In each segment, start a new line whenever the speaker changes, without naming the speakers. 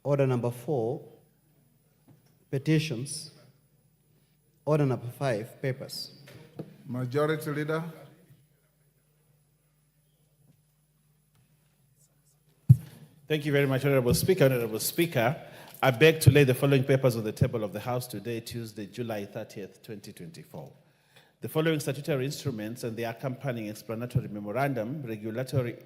Order number 4, petitions. Order number 5, papers.
Majority Leader.
Thank you very much, Honorable Speaker. Honorable Speaker, I beg to lay the following papers on the table of the House today, Tuesday, July 30th, 2024. The following statutory instruments and the accompanying explanatory memorandum, regulatory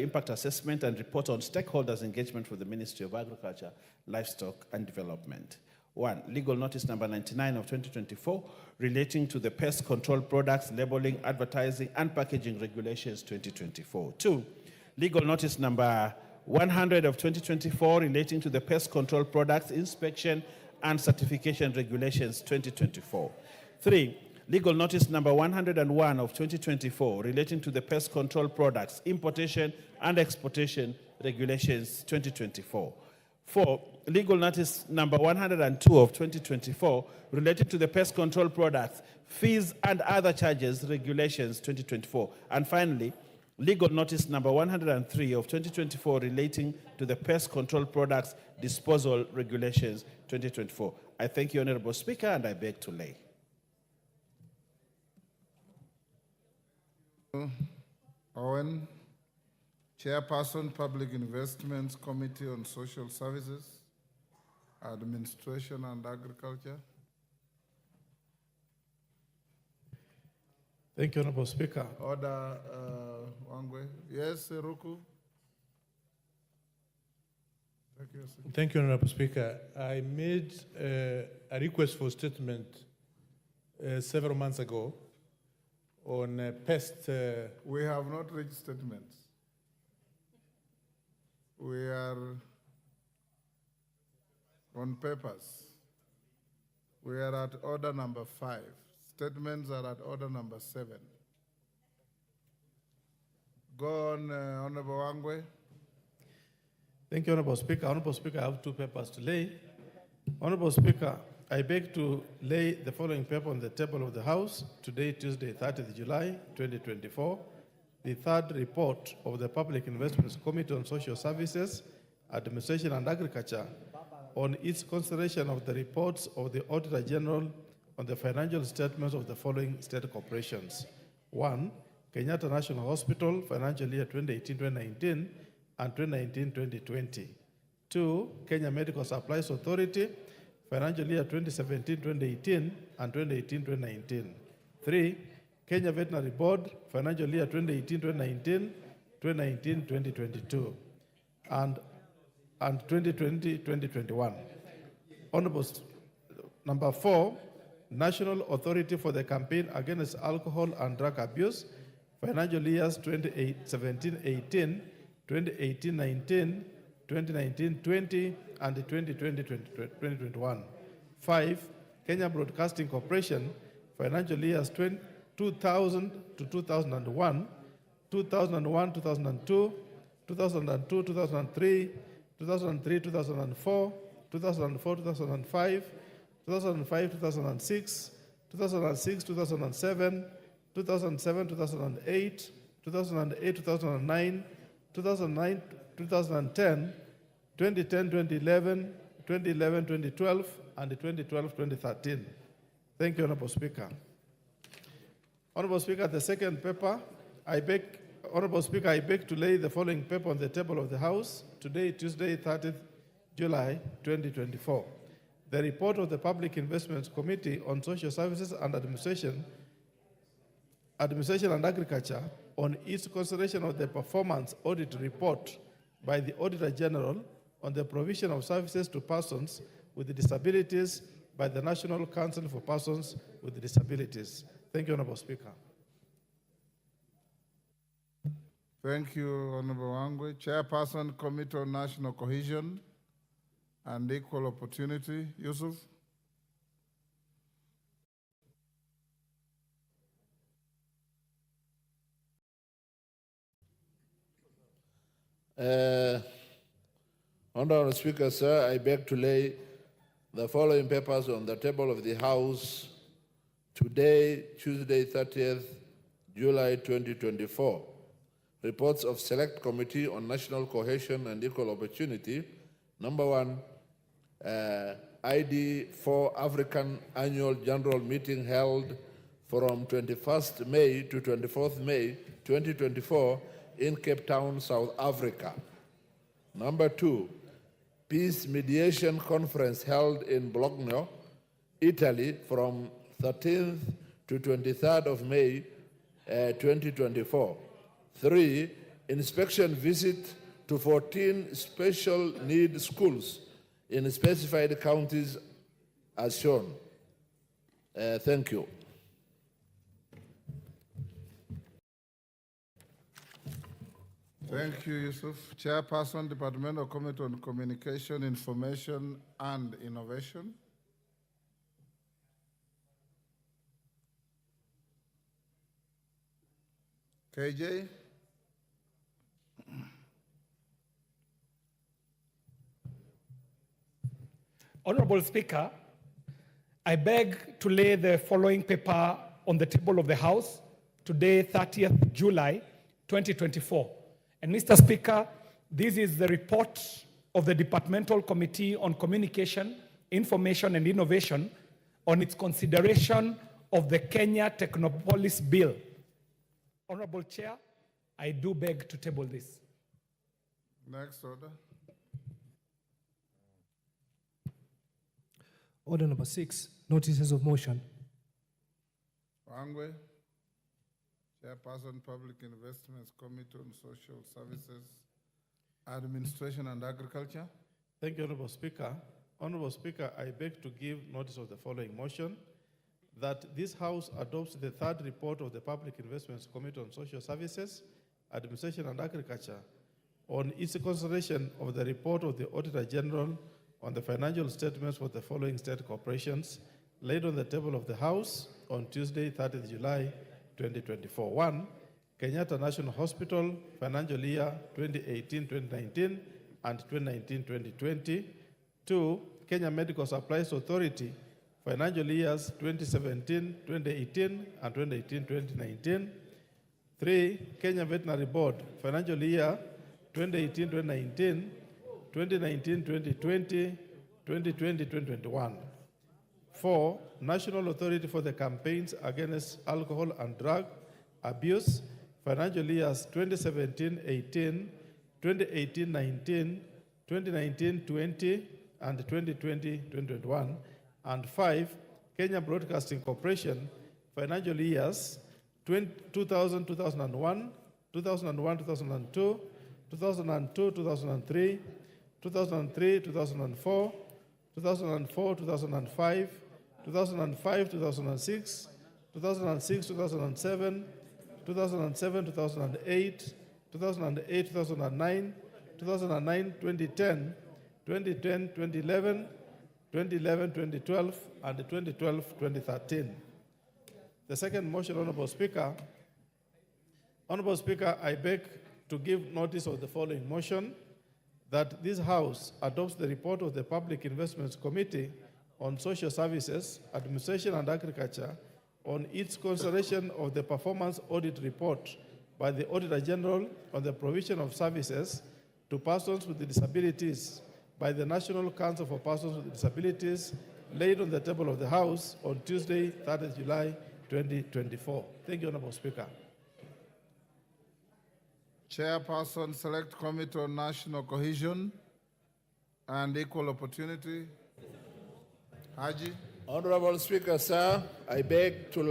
impact assessment, and report on stakeholders' engagement for the Ministry of Agriculture, Livestock and Development. 1. Legal notice number 99 of 2024 relating to the pest control products, labeling, advertising, and packaging regulations 2024. 2. Legal notice number 100 of 2024 relating to the pest control products, inspection, and certification regulations 2024. 3. Legal notice number 101 of 2024 relating to the pest control products, importation and exportation regulations 2024. 4. Legal notice number 102 of 2024 relating to the pest control products, fees and other charges regulations 2024. And finally, legal notice number 103 of 2024 relating to the pest control products disposal regulations 2024. I thank you, Honorable Speaker, and I beg to lay.
Owen, Chairperson, Public Investments Committee on Social Services, Administration and Agriculture.
Thank you, Honorable Speaker.
Order, Wangwe. Yes, Ruku. Thank you, sir.
Thank you, Honorable Speaker. I made a request for statement several months ago on pest.
We have not reached statements. We are on papers. We are at order number 5. Statements are at order number 7. Go on, Honorable Wangwe.
Thank you, Honorable Speaker. Honorable Speaker, I have 2 papers to lay. Honorable Speaker, I beg to lay the following paper on the table of the House today, Tuesday, 30th July, 2024. The 3rd report of the Public Investments Committee on Social Services, Administration and Agriculture on its consideration of the reports of the Auditor General on the financial statements of the following state corporations. 1. Kenyatta National Hospital, financial year 2018-2019 and 2019-2020. 2. Kenya Medical Supplies Authority, financial year 2017-2018 and 2018-2019. 3. Kenya Veterinary Board, financial year 2018-2019, 2019-2022, and 2020-2021. Honorable number 4, National Authority for the Campaign Against Alcohol and Drug Abuse, financial years 2017-18, 2018-19, 2019-20, and 2020-2021. 5, Kenya Broadcasting Corporation, financial years 2000 to 2001, 2001-2002, 2002-2003, 2003-2004, 2004-2005, 2005-2006, 2006-2007, 2007-2008, 2008-2009, 2009-2010, 2010-2011, 2011-2012, and 2012-2013. Thank you, Honorable Speaker. Honorable Speaker, the second paper, Honorable Speaker, I beg to lay the following paper on the table of the House today, Tuesday, 30th July, 2024. The report of the Public Investments Committee on Social Services and Administration and Agriculture on its consideration of the performance audit report by the Auditor General on the provision of services to persons with disabilities by the National Council for Persons with Disabilities. Thank you, Honorable Speaker.
Thank you, Honorable Wangwe. Chairperson, Committee on National Cohesion and Equal Opportunity, Yusuf.
Honorable Speaker, sir, I beg to lay the following papers on the table of the House today, Tuesday, 30th July 2024. Reports of Select Committee on National Cohesion and Equal Opportunity, Number one, ID for African Annual General Meeting held from 21st May to 24th May 2024 in Cape Town, South Africa. Number two, Peace Mediation Conference held in Bologna, Italy from 13th to 23rd of May 2024. Three, inspection visit to 14 special need schools in specified counties as shown. Thank you.
Thank you, Yusuf. Chairperson, Departmental Committee on Communication, Information, and Innovation. KJ?
Honorable Speaker, I beg to lay the following paper on the table of the House today, 30th July 2024. And Mr. Speaker, this is the report of the Departmental Committee on Communication, Information and Innovation on its consideration of the Kenya Technopolis Bill. Honorable Chair, I do beg to table this.
Next order.
Order number 6, notices of motion.
Wangwe, Chairperson, Public Investments Committee on Social Services, Administration and Agriculture.
Thank you, Honorable Speaker. Honorable Speaker, I beg to give notice of the following motion, that this House adopts the third report of the Public Investments Committee on Social Services, Administration and Agriculture on its consideration of the report of the Auditor General on the financial statements for the following state corporations laid on the table of the House on Tuesday, 30th July 2024. 1. Kenyatta National Hospital, financial year 2018-2019 and 2019-2020. 2. Kenya Medical Supplies Authority, financial years 2017-2018 and 2018-2019. 3. Kenya Veterinary Board, financial year 2018-2019, 2019-2020, 2020-2021. 4. National Authority for the Campaigns Against Alcohol and Drug Abuse, financial years 2017-18, 2018-19, 2019-20, and 2020-2021. And 5. Kenya Broadcasting Corporation, financial years 2000-2001, 2001-2002, 2002-2003, 2003-2004, 2004-2005, 2005-2006, 2006-2007, 2007-2008, 2008-2009, 2009-2010, 2010-2011, 2011-2012, and 2012-2013. The second motion, Honorable Speaker. Honorable Speaker, I beg to give notice of the following motion, that this House adopts the report of the Public Investments Committee on Social Services, Administration and Agriculture on its consideration of the performance audit report by the Auditor General on the provision of services to persons with disabilities by the National Council for Persons with Disabilities laid on the table of the House on Tuesday, 30th July 2024. Thank you, Honorable Speaker.
Chairperson, Select Committee on National Cohesion and Equal Opportunity. Haji.
Honorable Speaker, sir, I beg to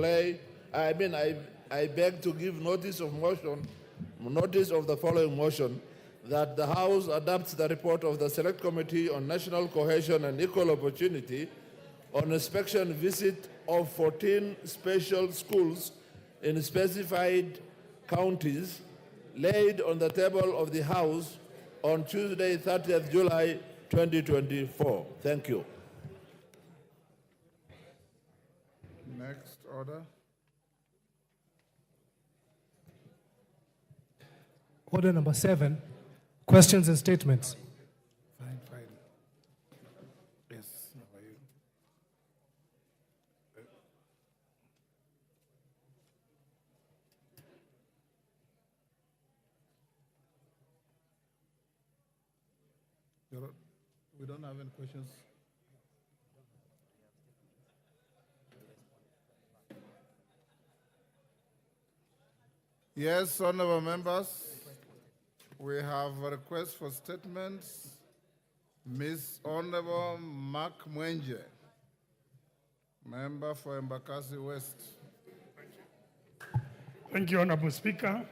give notice of the following motion, that the House adopts the report of the Select Committee on National Cohesion and Equal Opportunity on inspection visit of 14 special schools in specified counties laid on the table of the House on Tuesday, 30th July 2024. Thank you.
Next order.
Order number 7, questions and statements.
Fine. Yes, how are you? We don't have any questions. Yes, honorable members, we have a request for statements. Ms. Honorable Mark Mwenje, member for Embakasi West.
Thank you, Honorable Speaker.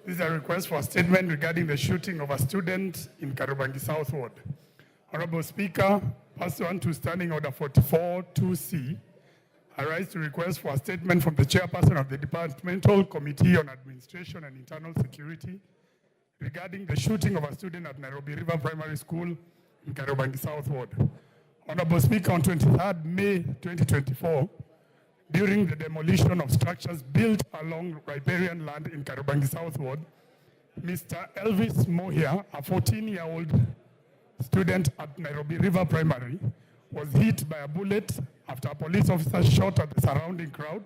This is a request for a statement regarding the shooting of a student in Karubangi South Ward. Honorable Speaker, pursuant to Standing Order 44-2C, I rise to request for a statement from the chairperson of the Departmental Committee on Administration and Internal Security regarding the shooting of a student at Nairobi River Primary School in Karubangi South Ward. Honorable Speaker, on 23rd May 2024, during the demolition of structures built along riparian land in Karubangi South Ward, Mr. Elvis Mohia, a 14-year-old student at Nairobi River Primary, was hit by a bullet after a police officer shot at the surrounding crowd.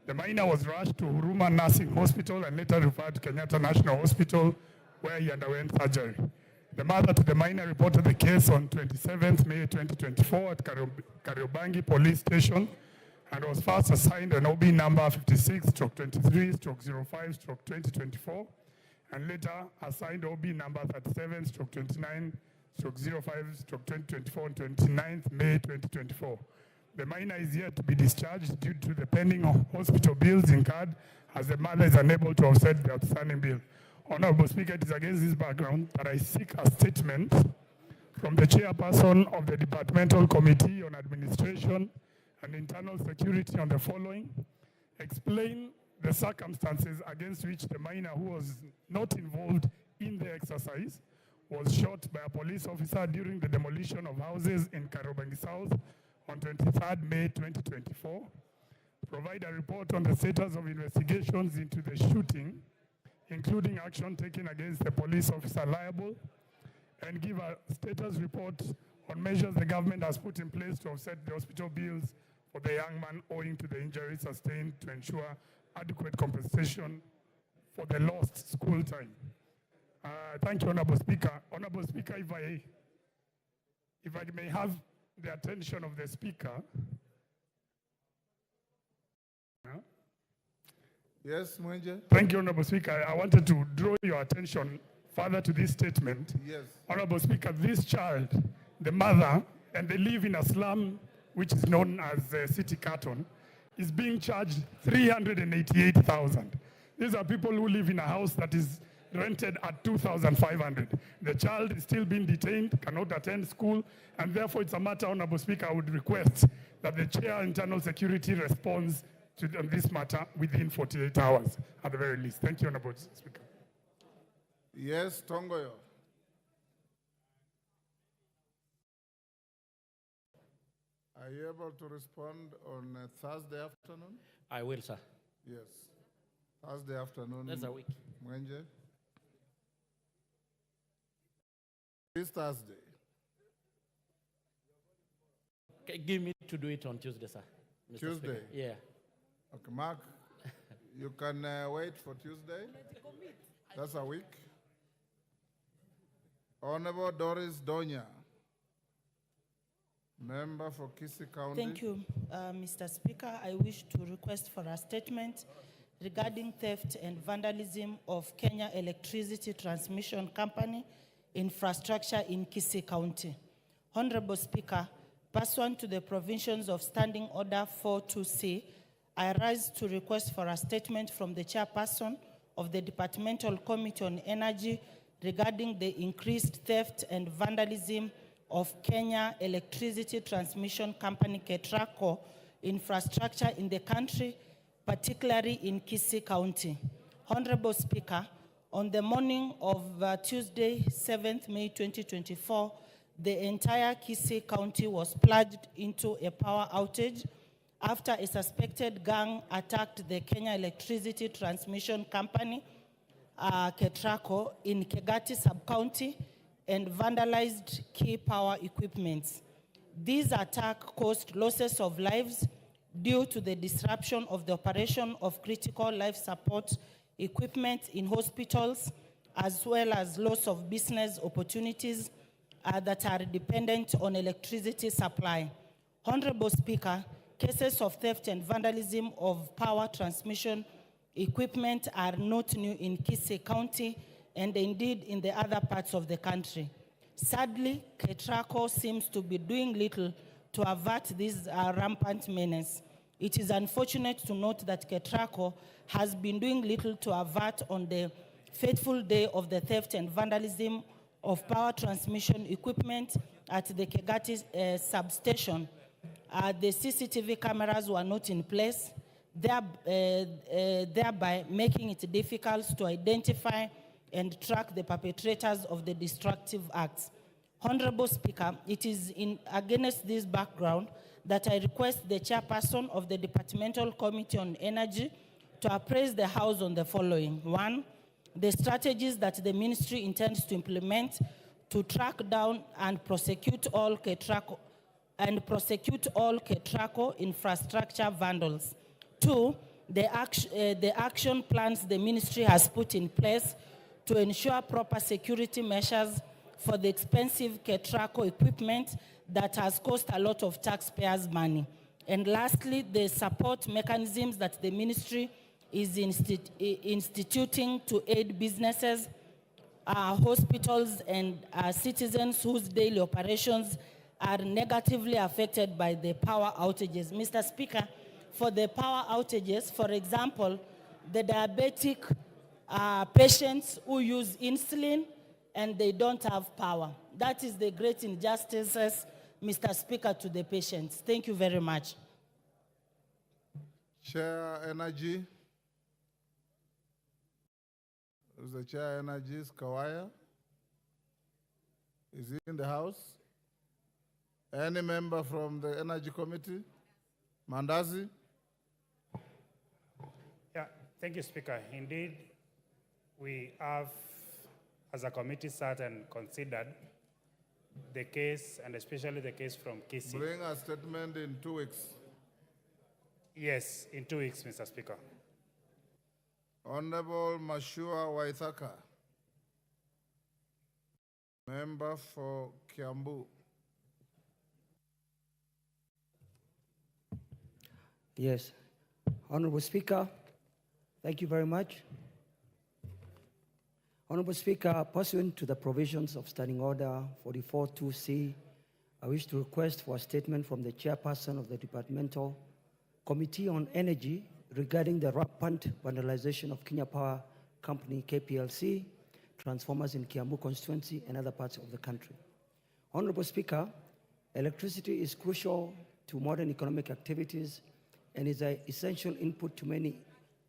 The minor was rushed to Huruma Nursing Hospital and later referred to Kenyatta National Hospital, where he underwent surgery. The mother to the minor reported the case on 27th May 2024 at Kariobangi Police Station and was first assigned an OB number 56/23/05/2024 and later assigned OB number 37/29/05/2024 on 29th May 2024. The minor is yet to be discharged due to the pending hospital bills incurred as the mother is unable to offset the outstanding bill. Honorable Speaker, it is against this background that I seek a statement from the chairperson of the Departmental Committee on Administration and Internal Security on the following. Explain the circumstances against which the minor, who was not involved in the exercise, was shot by a police officer during the demolition of houses in Karubangi South on 23rd May 2024. Provide a report on the status of investigations into the shooting, including action taken against the police officer liable, and give a status report on measures the government has put in place to offset the hospital bills for the young man owing to the injuries sustained to ensure adequate compensation for the lost school time. Thank you, Honorable Speaker. Honorable Speaker, if I may have the attention of the Speaker.
Yes, Mwenje?
Thank you, Honorable Speaker. I wanted to draw your attention further to this statement.
Yes.
Honorable Speaker, this child, the mother, and they live in a slum which is known as City Carton, is being charged 388,000. These are people who live in a house that is rented at 2,500. The child is still being detained, cannot attend school, and therefore it's a matter, Honorable Speaker, I would request that the Chair Internal Security responds to this matter within 48 hours at the very least. Thank you, Honorable Speaker.
Yes, Tongoyo. Are you able to respond on Thursday afternoon?
I will, sir.
Yes. Thursday afternoon.
That's a week.
Mwenje? This Thursday.
Okay, give me to do it on Tuesday, sir. Mr.
Tuesday?
Speaker. Yeah.
Okay, Mark, you can wait for Tuesday. That's a week. Honorable Doris Donya, member for Kisii County.
Thank you, Mr. Speaker. I wish to request for a statement regarding theft and vandalism of Kenya Electricity Transmission Company infrastructure in Kisii County. Honorable Speaker, pursuant to the provisions of Standing Order 42C, I rise to request for a statement from the chairperson of the Departmental Committee on Energy regarding the increased theft and vandalism of Kenya Electricity Transmission Company KETRACO infrastructure in the country, particularly in Kisii County. Honorable Speaker, on the morning of Tuesday, 7th May 2024, the entire Kisii County was plunged into a power outage after a suspected gang attacked the Kenya Electricity Transmission Company, KETRACO, in Kegati sub-county and vandalized key power equipments. This attack caused losses of lives due to the disruption of the operation of critical life support equipment in hospitals, as well as loss of business opportunities that are dependent on electricity supply. Honorable Speaker, cases of theft and vandalism of power transmission equipment are not new in Kisii County and indeed in the other parts of the country. Sadly, KETRACO seems to be doing little to avert this rampant menace. It is unfortunate to note that KETRACO has been doing little to avert on the fateful day of the theft and vandalism of power transmission equipment at the Kegati substation. The CCTV cameras were not in place, thereby making it difficult to identify and track the perpetrators of the destructive acts. Honorable Speaker, it is against this background that I request the chairperson of the Departmental Committee on Energy to appraise the House on the following. 1, the strategies that the ministry intends to implement to track down and prosecute all KETRACO infrastructure vandals. 2, the action plans the ministry has put in place to ensure proper security measures for the expensive KETRACO equipment that has cost a lot of taxpayers' money. And lastly, the support mechanisms that the ministry is instituting to aid businesses, hospitals, and citizens whose daily operations are negatively affected by the power outages. Mr. Speaker, for the power outages, for example, the diabetic patients who use insulin and they don't have power. That is the great injustices, Mr. Speaker, to the patients. Thank you very much.
Chair Energy. Is the Chair Energy Kawaya? Is he in the House? Any member from the Energy Committee? Mandazi?
Yeah, thank you, Speaker. Indeed, we have, as a committee, sat and considered the case, and especially the case from Kisii.
Bring a statement in 2 weeks.
Yes, in 2 weeks, Mr. Speaker.
Honorable Mashua Waithaka, member for Kiambu.
Yes. Honorable Speaker, thank you very much. Honorable Speaker, pursuant to the provisions of Standing Order 44.2c, I wish to request for a statement from the chairperson of the Departmental Committee on Energy regarding the rampant vandalization of Kenya Power Company, KPLC, transformers in Kiambu constituency and other parts of the country. Honorable Speaker, electricity is crucial to modern economic activities and is an essential input to many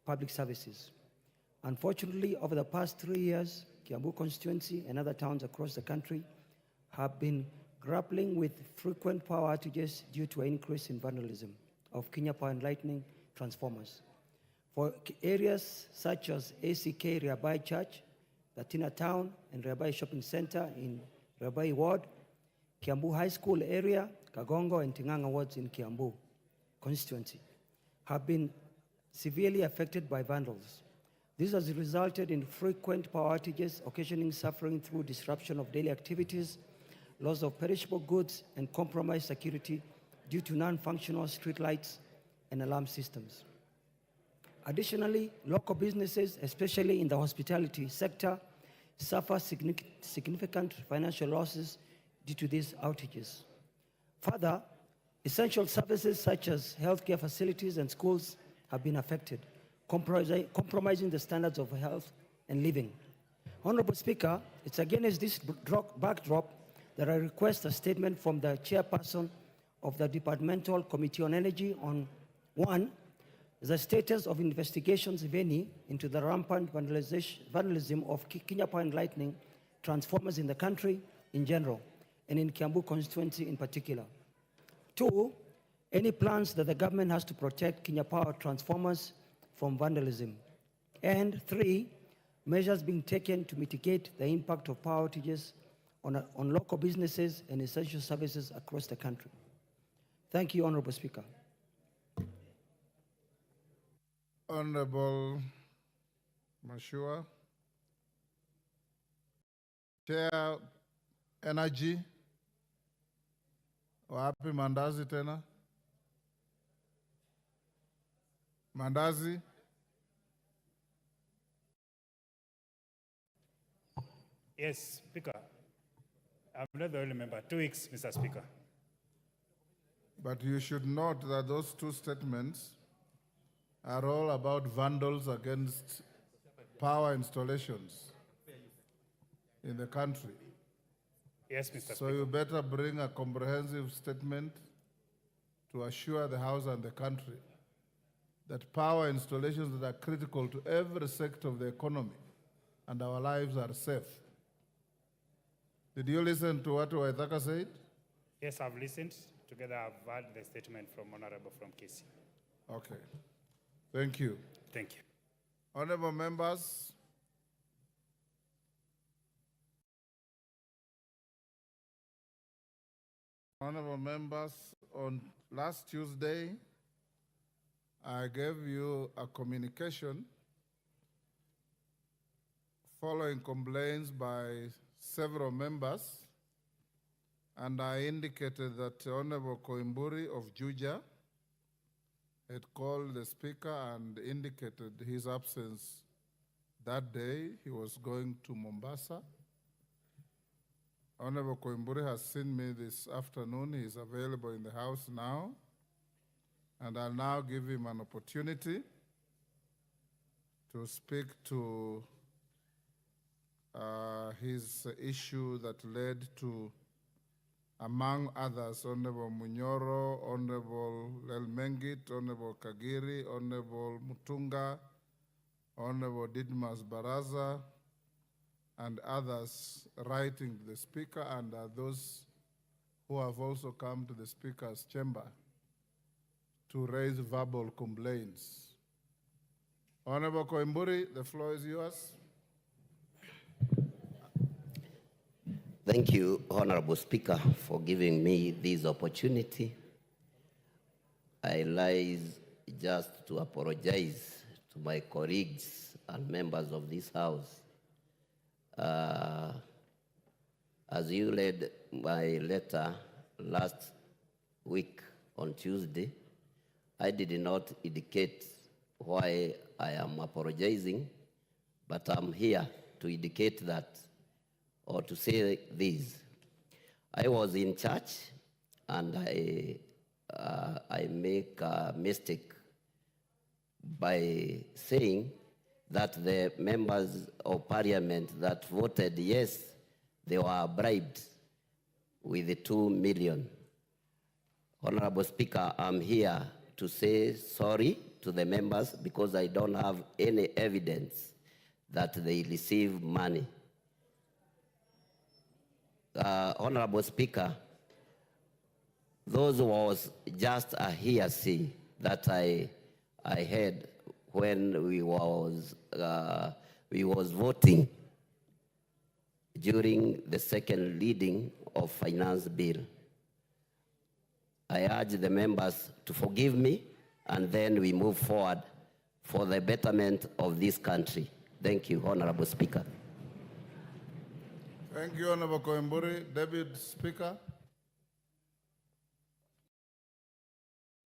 public services. Unfortunately, over the past 3 years, Kiambu constituency and other towns across the country have been grappling with frequent power outages due to an increase in vandalism of Kenya Power and Lightning transformers. For areas such as ACK Riabai Church, Latina Town, and Riabai Shopping Center in Riabai Ward, Kiambu High School area, Kagongo and Tinganga wards in Kiambu constituency, have been severely affected by vandals. This has resulted in frequent power outages, occasioning suffering through disruption of daily activities, loss of perishable goods, and compromised security due to non-functional streetlights and alarm systems. Additionally, local businesses, especially in the hospitality sector, suffer significant financial losses due to these outages. Further, essential services such as healthcare facilities and schools have been affected, compromising the standards of health and living. Honorable Speaker, it's against this backdrop that I request a statement from the chairperson of the Departmental Committee on Energy on 1, the status of investigations, if any, into the rampant vandalism of Kenya Power and Lightning transformers in the country in general, and in Kiambu constituency in particular. 2, any plans that the government has to protect Kenya Power transformers from vandalism. And 3, measures being taken to mitigate the impact of power outages on local businesses and essential services across the country. Thank you, Honorable Speaker.
Honorable Mashua. Chair Energy. Wapi mandazi tena? Mandazi?
Yes, Speaker. I'm not the only member. 2 weeks, Mr. Speaker.
But you should note that those two statements are all about vandals against power installations in the country.
Yes, Mr.
So
Speaker.
you better bring a comprehensive statement to assure the House and the country that power installations that are critical to every sector of the economy and our lives are safe. Did you listen to what Waithaka said?
Yes, I've listened. Together, I've heard the statement from Honorable from Kisi.
Okay. Thank you.
Thank you.
Honorable members, on last Tuesday, I gave you a communication following complaints by several members, and I indicated that Honorable Koimburi of Juja had called the Speaker and indicated his absence that day. He was going to Mombasa. Honorable Koimburi has seen me this afternoon. He is available in the House now, and I'll now give him an opportunity to speak to his issue that led to, among others, Honorable Munyoro, Honorable Lelmengit, Honorable Kagiri, Honorable Mutunga, Honorable Didmas Baraza, and others writing to the Speaker, and those who have also come to the Speaker's chamber to raise verbal complaints. Honorable Koimburi, the floor is yours.
Thank you, Honorable Speaker, for giving me this opportunity. I rise just to apologize to my colleagues and members of this House. As you read my letter last week on Tuesday, I did not indicate why I am apologizing, but I'm here to indicate that, or to say this. I was in church and I make a mistake by saying that the members of parliament that voted yes, they were bribed with the 2 million. Honorable Speaker, I'm here to say sorry to the members because I don't have any evidence that they received money. Honorable Speaker, those was just a hearsay that I heard when we was voting during the second reading of finance bill. I urge the members to forgive me, and then we move forward for the betterment of this country. Thank you, Honorable Speaker.
Thank you, Honorable Koimburi. Deputy Speaker.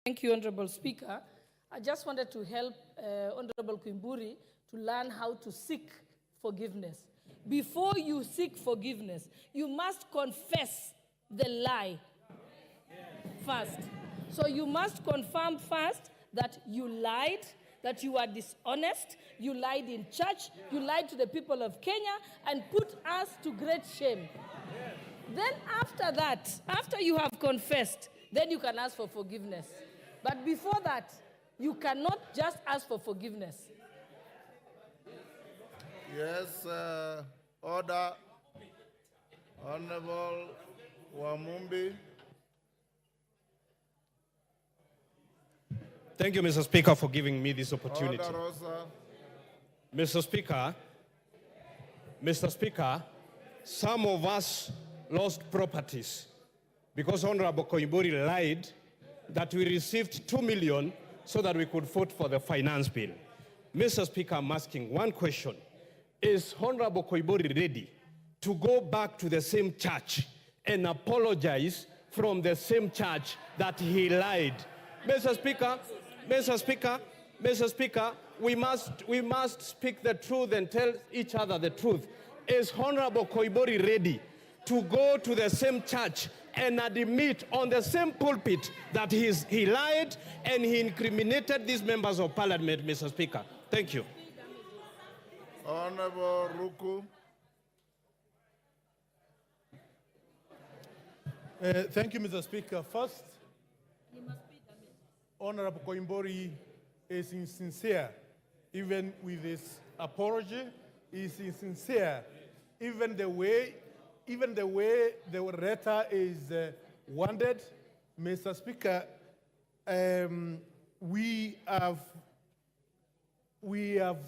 Thank you, Honorable Speaker. I just wanted to help Honorable Kimburi to learn how to seek forgiveness. Before you seek forgiveness, you must confess the lie first. So you must confirm first that you lied, that you are dishonest, you lied in church, you lied to the people of Kenya, and put us to great shame. Then after that, after you have confessed, then you can ask for forgiveness. But before that, you cannot just ask for forgiveness.
Yes, order. Honorable Wamumbi.
Thank you, Mr. Speaker, for giving me this opportunity.
Order, Rosa.
Mr. Speaker, some of us lost properties because Honorable Koimburi lied that we received 2 million so that we could vote for the finance bill. Mr. Speaker, I'm asking one question. Is Honorable Koimburi ready to go back to the same church and apologize from the same church that he lied. Mr. Speaker, we must speak the truth and tell each other the truth. Is Honorable Koibori ready to go to the same church and admit on the same pulpit that he lied and he incriminated these members of parliament, Mr. Speaker? Thank you.
Honorable Ruku.
Thank you, Mr. Speaker. First, Honorable Koimbori is sincere, even with his apology. Is sincere, even the way the letter is worded. Mr. Speaker, we have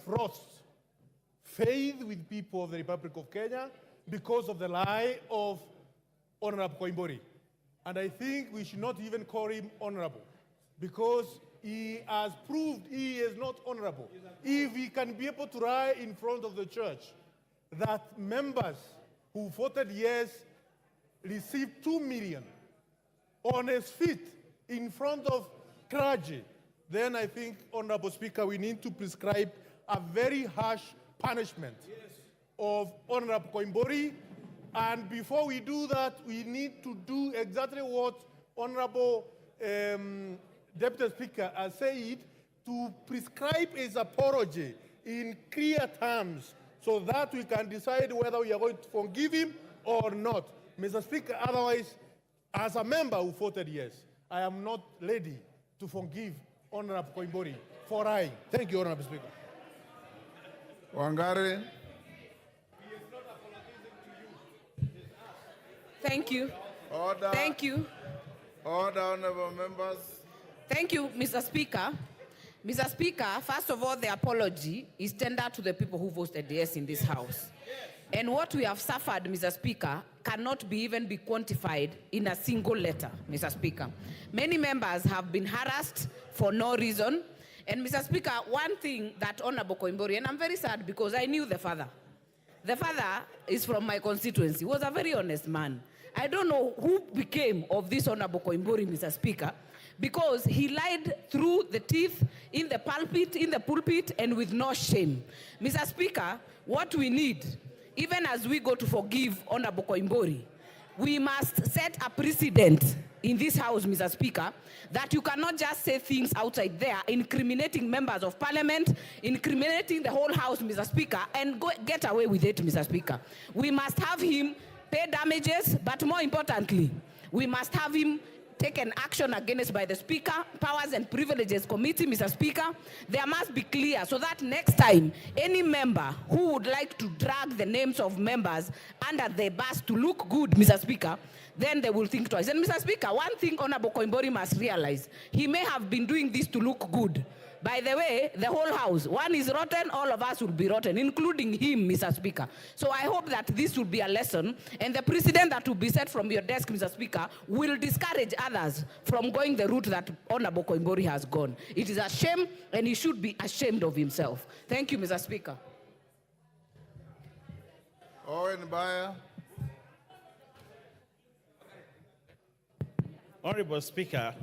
lost faith with people of the Republic of Kenya because of the lie of Honorable Koimbori. And I think we should not even call him honorable, because he has proved he is not honorable. If he can be able to lie in front of the church that members who voted yes received 2 million on his feet in front of clergy, then I think, Honorable Speaker, we need to prescribe a very harsh punishment of Honorable Koimbori. And before we do that, we need to do exactly what Honorable Deputy Speaker has said, to prescribe his apology in clear terms so that we can decide whether we are going to forgive him or not. Mr. Speaker, otherwise, as a member who voted yes, I am not ready to forgive Honorable Koimbori for lying. Thank you, Honorable Speaker.
Wangari.
Thank you.
Order.
Thank you.
Order, honorable members.
Thank you, Mr. Speaker. Mr. Speaker, first of all, the apology is tendered to the people who voted yes in this House. And what we have suffered, Mr. Speaker, cannot even be quantified in a single letter, Mr. Speaker. Many members have been harassed for no reason. And Mr. Speaker, one thing that Honorable Koimbori, and I'm very sad because I knew the father. The father is from my constituency. He was a very honest man. I don't know who became of this Honorable Koimbori, Mr. Speaker, because he lied through the teeth in the pulpit, and with no shame. Mr. Speaker, what we need, even as we go to forgive Honorable Koimbori, we must set a precedent in this House, Mr. Speaker, that you cannot just say things outside there, incriminating members of parliament, incriminating the whole House, Mr. Speaker, and get away with it, Mr. Speaker. We must have him pay damages, but more importantly, we must have him taken action against by the Speaker, Powers and Privileges Committee, Mr. Speaker. There must be clear so that next time, any member who would like to drag the names of members under the bus to look good, Mr. Speaker, then they will think twice. And Mr. Speaker, one thing Honorable Koimbori must realize, he may have been doing this to look good. By the way, the whole House, one is rotten, all of us will be rotten, including him, Mr. Speaker. So I hope that this will be a lesson, and the precedent that will be set from your desk, Mr. Speaker, will discourage others from going the route that Honorable Koimbori has gone. It is a shame, and he should be ashamed of himself. Thank you, Mr. Speaker.
Owen Bayer.
Honorable Speaker,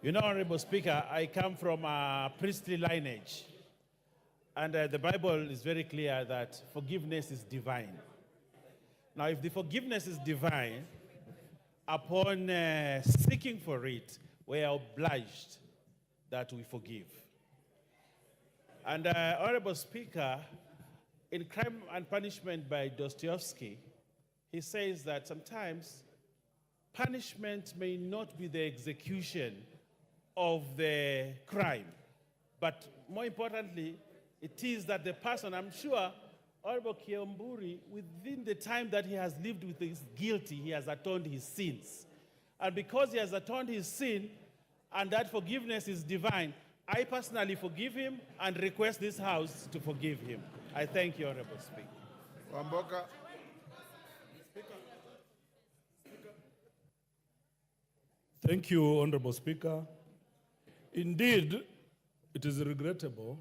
you know, Honorable Speaker, I come from a priestly lineage. And the Bible is very clear that forgiveness is divine. Now, if the forgiveness is divine, upon seeking for it, we are obliged that we forgive. And Honorable Speaker, in Crime and Punishment by Dostoevsky, he says that sometimes punishment may not be the execution of the crime, but more importantly, it is that the person, I'm sure, Honorable Koimburi, within the time that he has lived with his guilty, he has atoned his sins. And because he has atoned his sin, and that forgiveness is divine, I personally forgive him and request this House to forgive him. I thank you, Honorable Speaker.
Wamboka.
Thank you, Honorable Speaker. Indeed, it is regrettable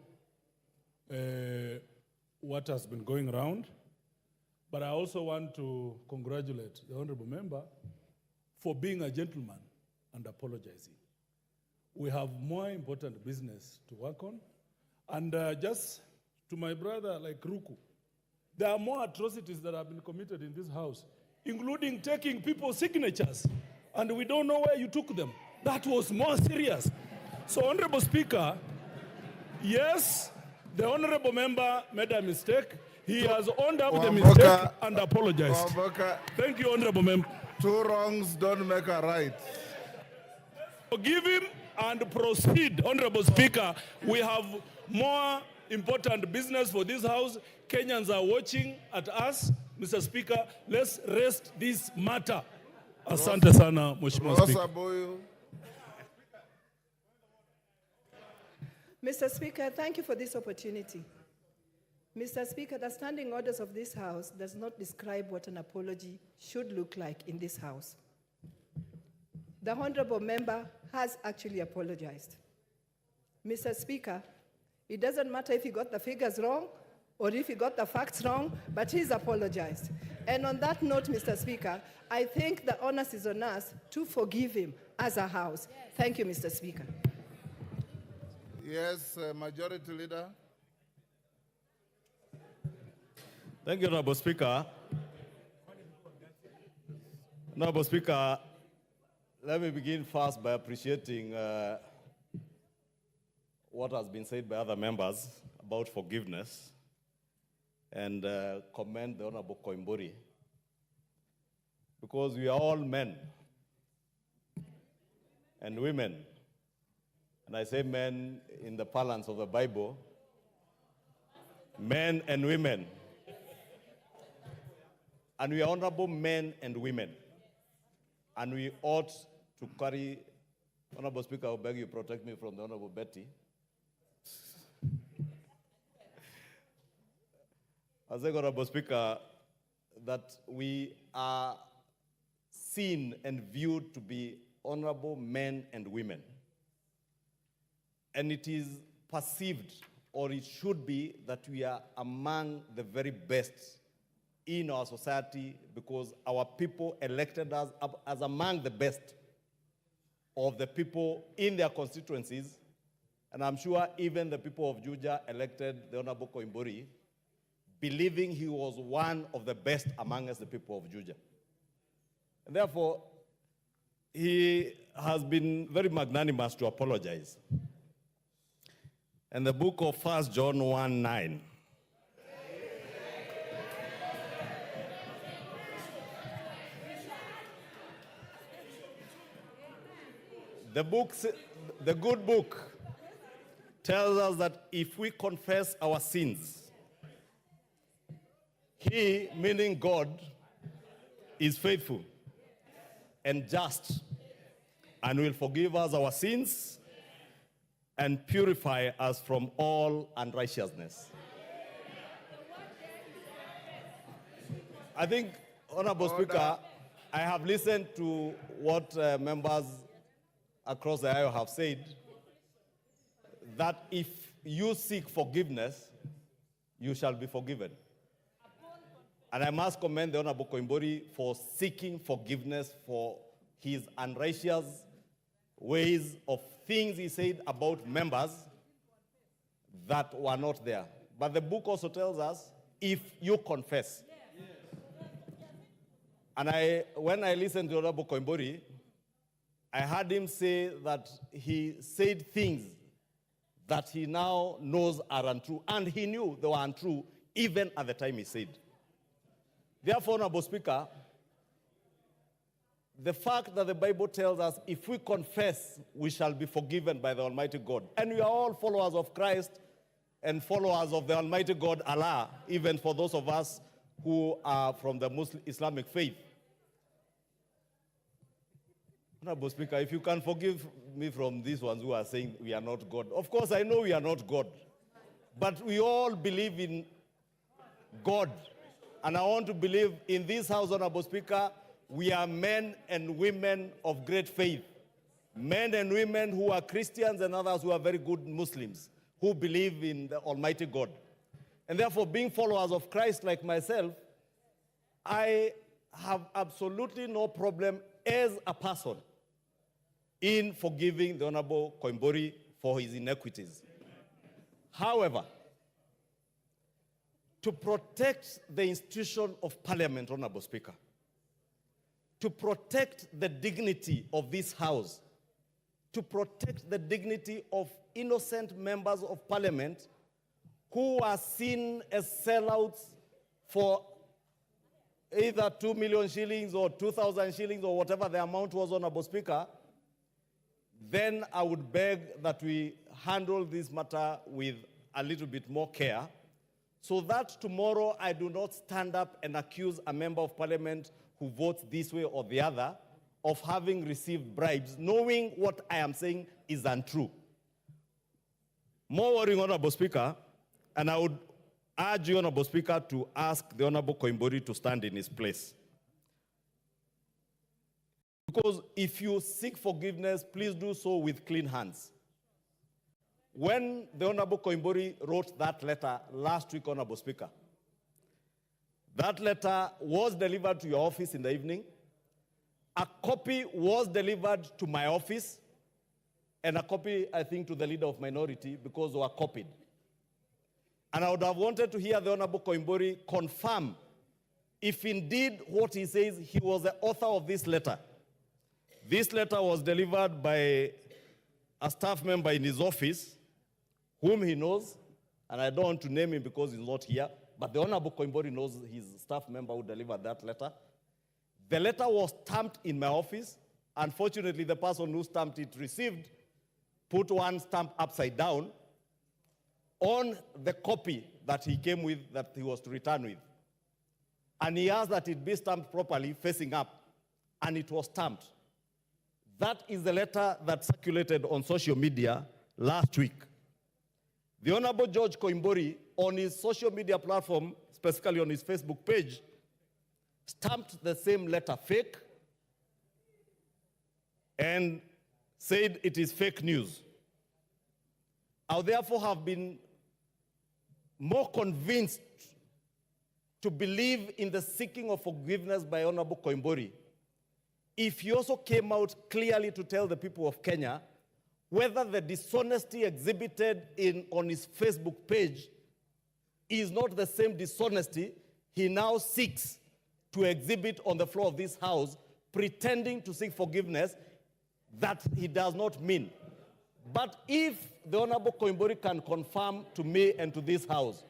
what has been going around, but I also want to congratulate the Honorable Member for being a gentleman and apologizing. We have more important business to work on. And just to my brother like Ruku, there are more atrocities that have been committed in this house, including taking people's signatures, and we don't know where you took them. That was more serious. So, Honorable Speaker, yes, the honorable member made a mistake. He has owned up the mistake and apologized. Thank you, honorable member.
Two wrongs don't make a right.
Forgive him and proceed, Honorable Speaker. We have more important business for this house. Kenyans are watching at us. Mr. Speaker, let's rest this matter. Asante sana, Mheshimiwa Speaker.
Mr. Speaker, thank you for this opportunity. Mr. Speaker, the standing orders of this House does not describe what an apology should look like in this House. The honorable member has actually apologized. Mr. Speaker, it doesn't matter if he got the figures wrong or if he got the facts wrong, but he's apologized. And on that note, Mr. Speaker, I think the onus is on us to forgive him as a House. Thank you, Mr. Speaker.
Yes, Majority Leader.
Thank you, Honorable Speaker. Honorable Speaker, let me begin first by appreciating what has been said by other members about forgiveness and commend the Honorable Koimburi, because we are all men and women, and I say men in the parlance of the Bible, men and women, and we are honorable men and women, and we ought to carry. Honorable Speaker, I beg you protect me from the Honorable Betty. I say, Honorable Speaker, that we are seen and viewed to be honorable men and women. And it is perceived, or it should be, that we are among the very best in our society because our people elected us as among the best of the people in their constituencies. And I'm sure even the people of Juja elected the Honorable Koimburi, believing he was one of the best amongst the people of Juja. And therefore, he has been very magnanimous to apologize. And the book of 1 John 1:9. The good book tells us that if we confess our sins, he, meaning God, is faithful and just and will forgive us our sins and purify us from all unrighteousness. I think, Honorable Speaker, I have listened to what members across the aisle have said, that if you seek forgiveness, you shall be forgiven. And I must commend the Honorable Koimburi for seeking forgiveness for his unrighteous ways of things he said about members that were not there. But the book also tells us, if you confess. And when I listened to Honorable Koimburi, I heard him say that he said things that he now knows are untrue, and he knew they were untrue even at the time he said. Therefore, Honorable Speaker, the fact that the Bible tells us if we confess, we shall be forgiven by the Almighty God. And we are all followers of Christ and followers of the Almighty God, Allah, even for those of us who are from the Muslim Islamic faith. Honorable Speaker, if you can forgive me from these ones who are saying we are not God. Of course, I know we are not God. But we all believe in God. And I want to believe in this House, Honorable Speaker, we are men and women of great faith. Men and women who are Christians and others who are very good Muslims, who believe in the Almighty God. And therefore, being followers of Christ like myself, I have absolutely no problem as a person in forgiving the Honorable Koimburi for his inequities. However, to protect the institution of Parliament, Honorable Speaker, to protect the dignity of this House, to protect the dignity of innocent members of Parliament who are seen as sellouts for either 2 million shillings or 2,000 shillings or whatever the amount was, Honorable Speaker, then I would beg that we handle this matter with a little bit more care, so that tomorrow I do not stand up and accuse a member of Parliament who votes this way or the other of having received bribes, knowing what I am saying is untrue. More worrying, Honorable Speaker, and I would urge you, Honorable Speaker, to ask the Honorable Koimburi to stand in his place. Because if you seek forgiveness, please do so with clean hands. When the Honorable Koimburi wrote that letter last week, Honorable Speaker, that letter was delivered to your office in the evening. A copy was delivered to my office, and a copy, I think, to the leader of minority, because they were copied. And I would have wanted to hear the Honorable Koimburi confirm if indeed what he says, he was the author of this letter. This letter was delivered by a staff member in his office, whom he knows, and I don't want to name him because he's not here, but the Honorable Koimburi knows his staff member who delivered that letter. The letter was stamped in my office. Unfortunately, the person who stamped it received, put one stamp upside down on the copy that he came with, that he was to return with. And he asked that it be stamped properly, facing up, and it was stamped. That is the letter that circulated on social media last week. The Honorable George Koimburi, on his social media platform, specifically on his Facebook page, stamped the same letter fake and said it is fake news. I would therefore have been more convinced to believe in the seeking of forgiveness by Honorable Koimburi if he also came out clearly to tell the people of Kenya whether the dishonesty exhibited on his Facebook page is not the same dishonesty he now seeks to exhibit on the floor of this House, pretending to seek forgiveness that he does not mean. But if the Honorable Koimburi can confirm to me and to this House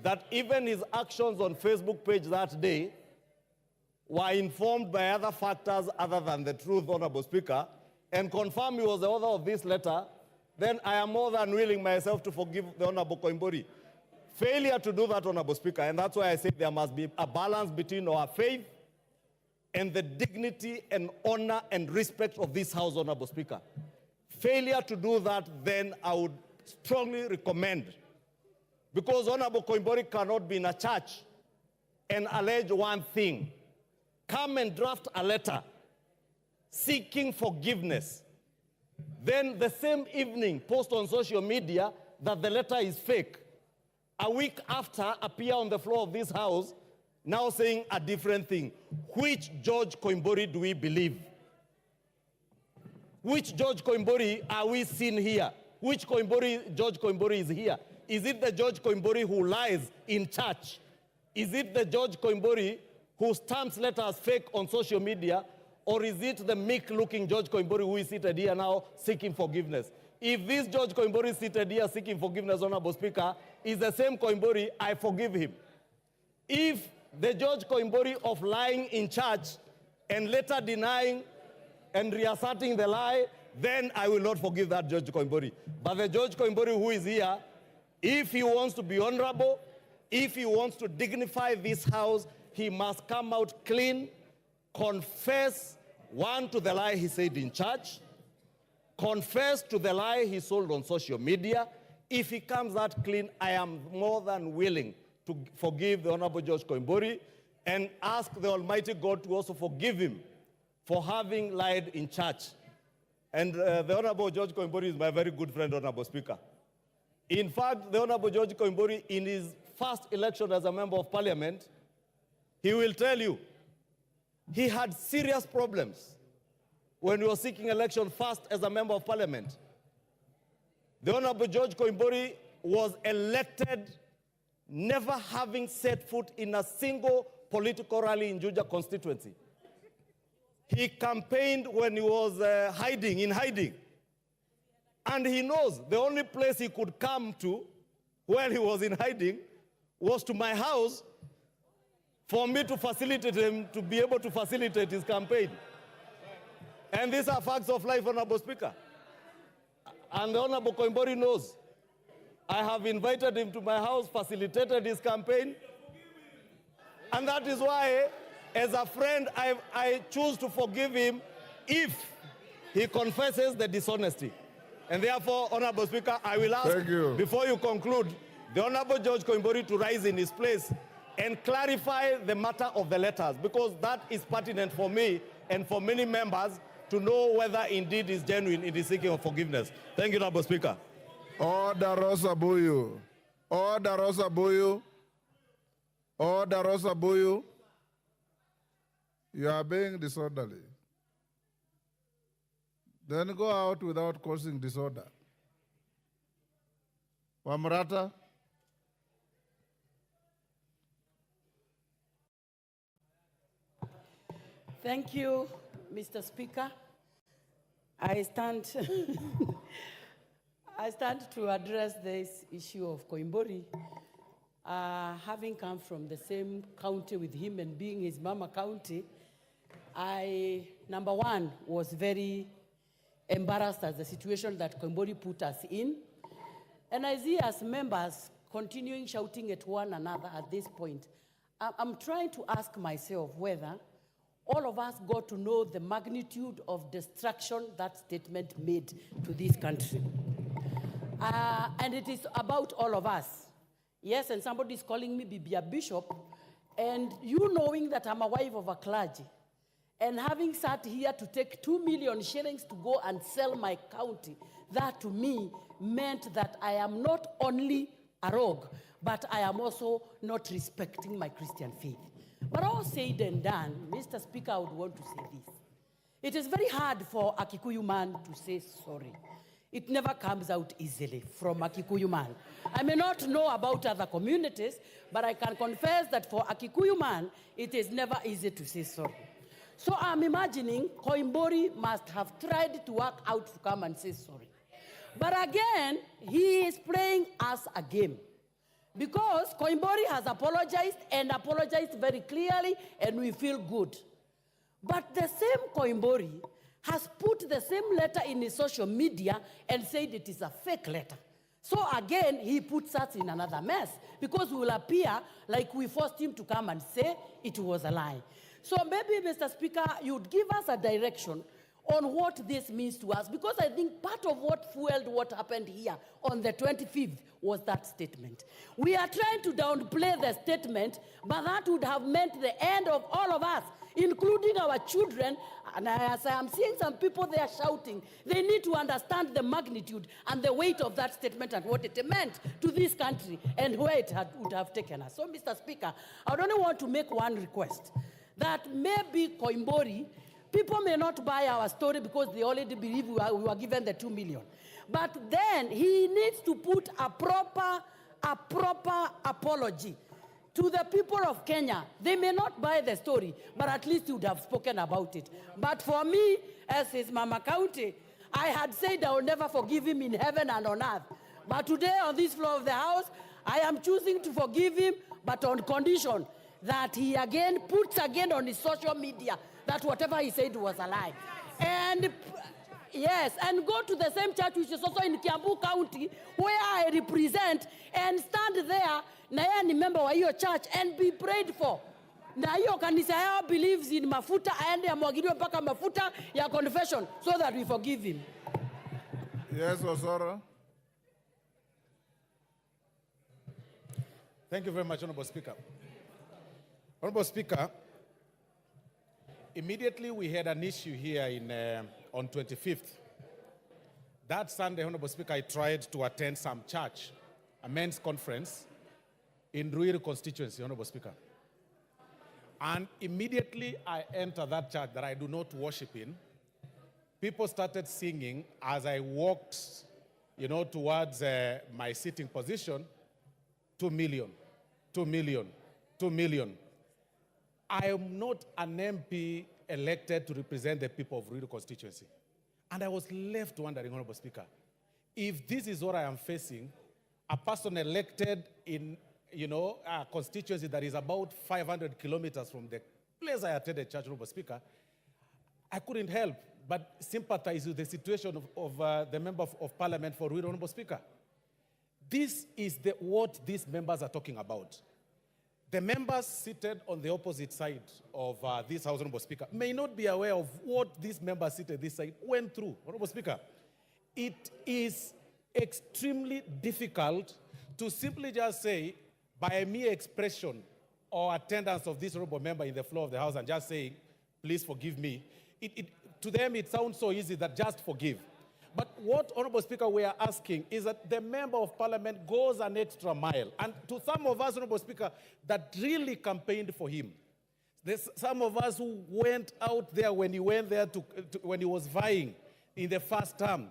that even his actions on Facebook page that day were informed by other factors other than the truth, Honorable Speaker, and confirm he was the author of this letter, then I am more than willing myself to forgive the Honorable Koimburi. Failure to do that, Honorable Speaker, and that's why I say there must be a balance between our faith and the dignity and honor and respect of this House, Honorable Speaker. Failure to do that, then I would strongly recommend, because Honorable Koimburi cannot be in a church and allege one thing, come and draft a letter seeking forgiveness, then the same evening post on social media that the letter is fake. A week after, appear on the floor of this House now saying a different thing. Which George Koimburi do we believe? Which George Koimburi are we seeing here? Which George Koimburi is here? Is it the George Koimburi who lies in church? Is it the George Koimburi who stamps letters fake on social media? Or is it the meek-looking George Koimburi who is seated here now seeking forgiveness? If this George Koimburi seated here seeking forgiveness, Honorable Speaker, is the same Koimburi, I forgive him. If the George Koimburi of lying in church and later denying and reasserting the lie, then I will not forgive that George Koimburi. But the George Koimburi who is here, if he wants to be honorable, if he wants to dignify this House, he must come out clean, confess, one, to the lie he said in church, confess to the lie he sold on social media. If he comes out clean, I am more than willing to forgive the Honorable George Koimburi and ask the Almighty God to also forgive him for having lied in church. And the Honorable George Koimburi is my very good friend, Honorable Speaker. In fact, the Honorable George Koimburi, in his first election as a member of Parliament, he will tell you he had serious problems when he was seeking election first as a member of parliament. The Honorable George Koimburi was elected never having set foot in a single political rally in Juja constituency. He campaigned when he was in hiding. And he knows the only place he could come to when he was in hiding was to my house for me to facilitate him to be able to facilitate his campaign. And these are facts of life, Honorable Speaker. And the Honorable Koimburi knows. I have invited him to my house, facilitated his campaign. And that is why, as a friend, I choose to forgive him if he confesses the dishonesty. And therefore, Honorable Speaker, I will ask, before you conclude, the Honorable George Koimburi to rise in his place and clarify the matter of the letters, because that is pertinent for me and for many members to know whether indeed is genuine in the seeking of forgiveness. Thank you, Honorable Speaker.
Order, Rosa Buyu. Order, Rosa Buyu. Order, Rosa Buyu. You are being disorderly. Then go out without causing disorder. Wamrata.
Thank you, Mr. Speaker. I stand to address this issue of Koimburi. Having come from the same county with him and being his mama county, I, number one, was very embarrassed at the situation that Koimburi put us in. And I see as members continuing shouting at one another at this point, I'm trying to ask myself whether all of us got to know the magnitude of destruction that statement made to this country. And it is about all of us. Yes, and somebody is calling me Bibia Bishop, and you knowing that I'm a wife of a clergy, and having sat here to take 2 million shillings to go and sell my county, that to me meant that I am not only a rogue, but I am also not respecting my Christian faith. But all said and done, Mr. Speaker, I would want to say this. It is very hard for a Kikuyu man to say sorry. It never comes out easily from a Kikuyu man. I may not know about other communities, but I can confess that for a Kikuyu man, it is never easy to say sorry. So I'm imagining Koimburi must have tried to work out to come and say sorry. But again, he is playing us a game. Because Koimburi has apologized and apologized very clearly, and we feel good. But the same Koimburi has put the same letter in his social media and said it is a fake letter. So again, he puts us in another mess, because we will appear like we forced him to come and say it was a lie. So maybe, Mr. Speaker, you'd give us a direction on what this means to us, because I think part of what fueled what happened here on the 25th was that statement. We are trying to downplay the statement, but that would have meant the end of all of us, including our children. And as I am seeing some people there shouting, they need to understand the magnitude and the weight of that statement and what it meant to this country and where it would have taken us. So, Mr. Speaker, I would only want to make one request, that maybe Koimburi, people may not buy our story because they already believe we were given the 2 million. But then he needs to put a proper apology to the people of Kenya. They may not buy the story, but at least he would have spoken about it. But for me, as his mama county, I had said I will never forgive him in heaven and on earth. But today, on this floor of the House, I am choosing to forgive him, but on condition that he again puts again on his social media that whatever he said was a lie. And yes, and go to the same church which is also in Kiambu County, where I represent, and stand there, na yeye ni member wa hiyo church, and be prayed for. Na hiyo kanisa yao believes in mafuta, aende amwagiliwe mpaka mafuta ya confession, so that we forgive him.
Yes, Osoro.
Thank you very much, Honorable Speaker. Honorable Speaker, immediately we had an issue here on 25th. That Sunday, Honorable Speaker, I tried to attend some church, a men's conference in Ruiru constituency, Honorable Speaker. And immediately I enter that church that I do not worship in, people started singing as I walked, towards my sitting position, 2 million, 2 million, 2 million. I am not an MP elected to represent the people of Ruiru constituency. And I was left wondering, Honorable Speaker, if this is what I am facing, a person elected in, a constituency that is about 500 kilometers from the place I attended church, Honorable Speaker, I couldn't help but sympathize with the situation of the Member of Parliament for Ruiru, Honorable Speaker. This is what these members are talking about. The members seated on the opposite side of this House, Honorable Speaker, may not be aware of what these members seated this side went through, Honorable Speaker. It is extremely difficult to simply just say, by a mere expression or attendance of this honorable member in the floor of the House and just saying, please forgive me, to them it sounds so easy that just forgive. But what, Honorable Speaker, we are asking is that the Member of Parliament goes an extra mile. And to some of us, Honorable Speaker, that really campaigned for him. There's some of us who went out there when he went there when he was vying in the first term.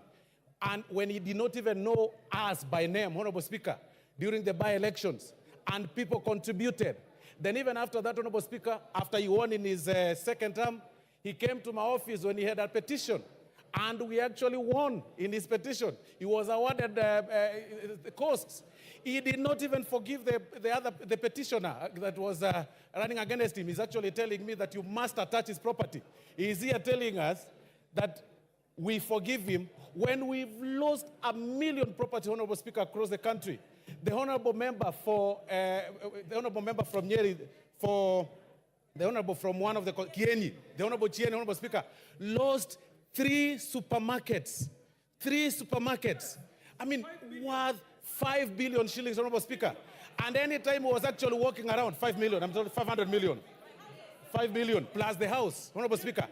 And when he did not even know us by name, Honorable Speaker, during the by-elections. And people contributed. Then even after that, Honorable Speaker, after he won in his second term, he came to my office when he had a petition. And we actually won in his petition. He was awarded the costs. He did not even forgive the petitioner that was running against him. He's actually telling me that you must attach his property. He's here telling us that we forgive him when we've lost 1 million property, Honorable Speaker, across the country. The honorable member from Nyeri, the honorable from one of the Kieni, the honorable Chieni, Honorable Speaker, lost 3 supermarkets. 3 supermarkets. I mean, worth 5 billion shillings, Honorable Speaker. And any time he was actually walking around, 5 million, I'm sorry, 500 million. 5 billion plus the house, Honorable Speaker.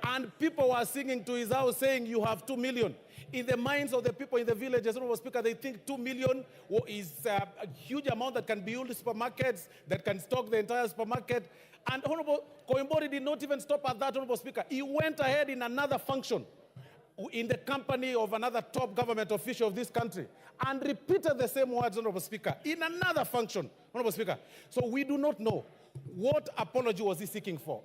And people were singing to his house saying, you have 2 million. In the minds of the people in the villages, Honorable Speaker, they think 2 million is a huge amount that can build supermarkets, that can stock the entire supermarket. And Honorable Koimburi did not even stop at that, Honorable Speaker. He went ahead in another function in the company of another top government official of this country and repeated the same words, Honorable Speaker, in another function, Honorable Speaker. So we do not know what apology was he seeking for.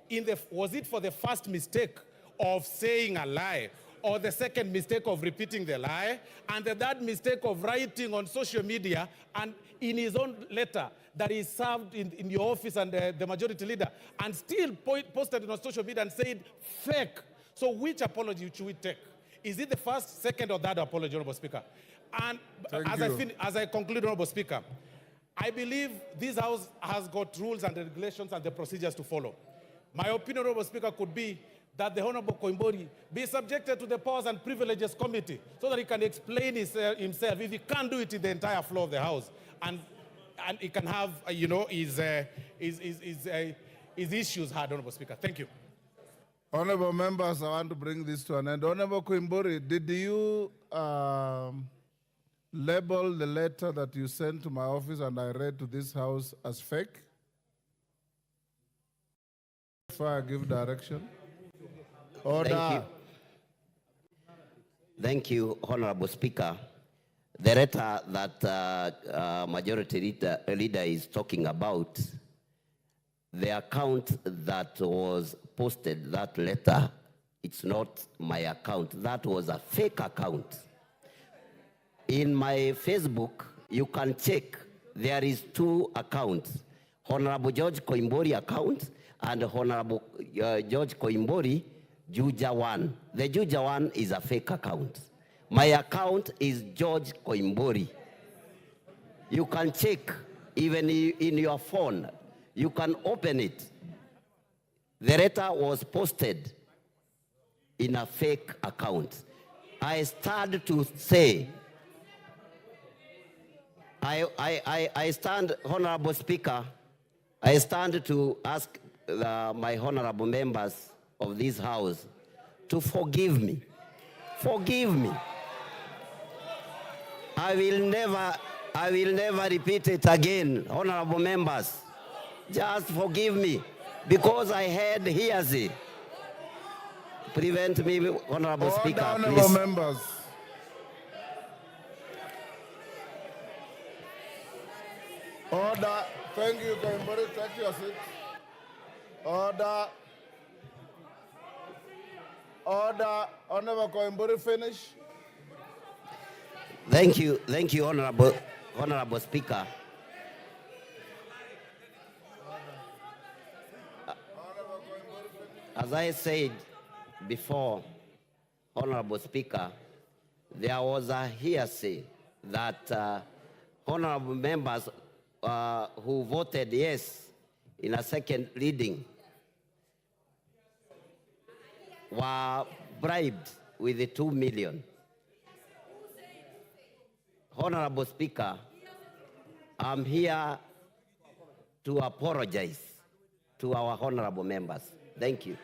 Was it for the first mistake of saying a lie, or the second mistake of repeating the lie, and the third mistake of writing on social media and in his own letter that he served in your office and the majority leader, and still posted it on social media and said fake? So which apology should we take? Is it the first, second, or third apology, Honorable Speaker? And as I conclude, Honorable Speaker, I believe this House has got rules and regulations and the procedures to follow. My opinion, Honorable Speaker, could be that the Honorable Koimburi be subjected to the Powers and Privileges Committee so that he can explain himself if he can't do it in the entire floor of the House. And he can have, his issues heard, Honorable Speaker. Thank you.
Honorable members, I want to bring this to an end. Honorable Kimuri, did you label the letter that you sent to my office and I read to this House as fake? Before I give direction. Order.
Thank you, Honorable Speaker. The letter that Majority Leader is talking about, the account that was posted that letter, it's not my account. That was a fake account. In my Facebook, you can check. There is 2 accounts, Honorable George Koimburi account and Honorable George Koimburi Juja 1. The Juja 1 is a fake account. My account is George Koimburi. You can check even in your phone. You can open it. The letter was posted in a fake account. I stand to say, I stand, Honorable Speaker, I stand to ask my honorable members of this House to forgive me. Forgive me. I will never repeat it again, honorable members. Just forgive me, because I had hearsay. Prevent me, Honorable Speaker,
Honorable
please.
members. Order. Thank you, Kimuri. Take your seat. Order. Order. Honorable Kimuri, finish.
Thank you, Honorable Speaker. As I said before, Honorable Speaker, there was a hearsay that honorable members who voted yes in a second reading were bribed with the 2 million. Honorable Speaker, I'm here to apologize to our honorable members. Thank you.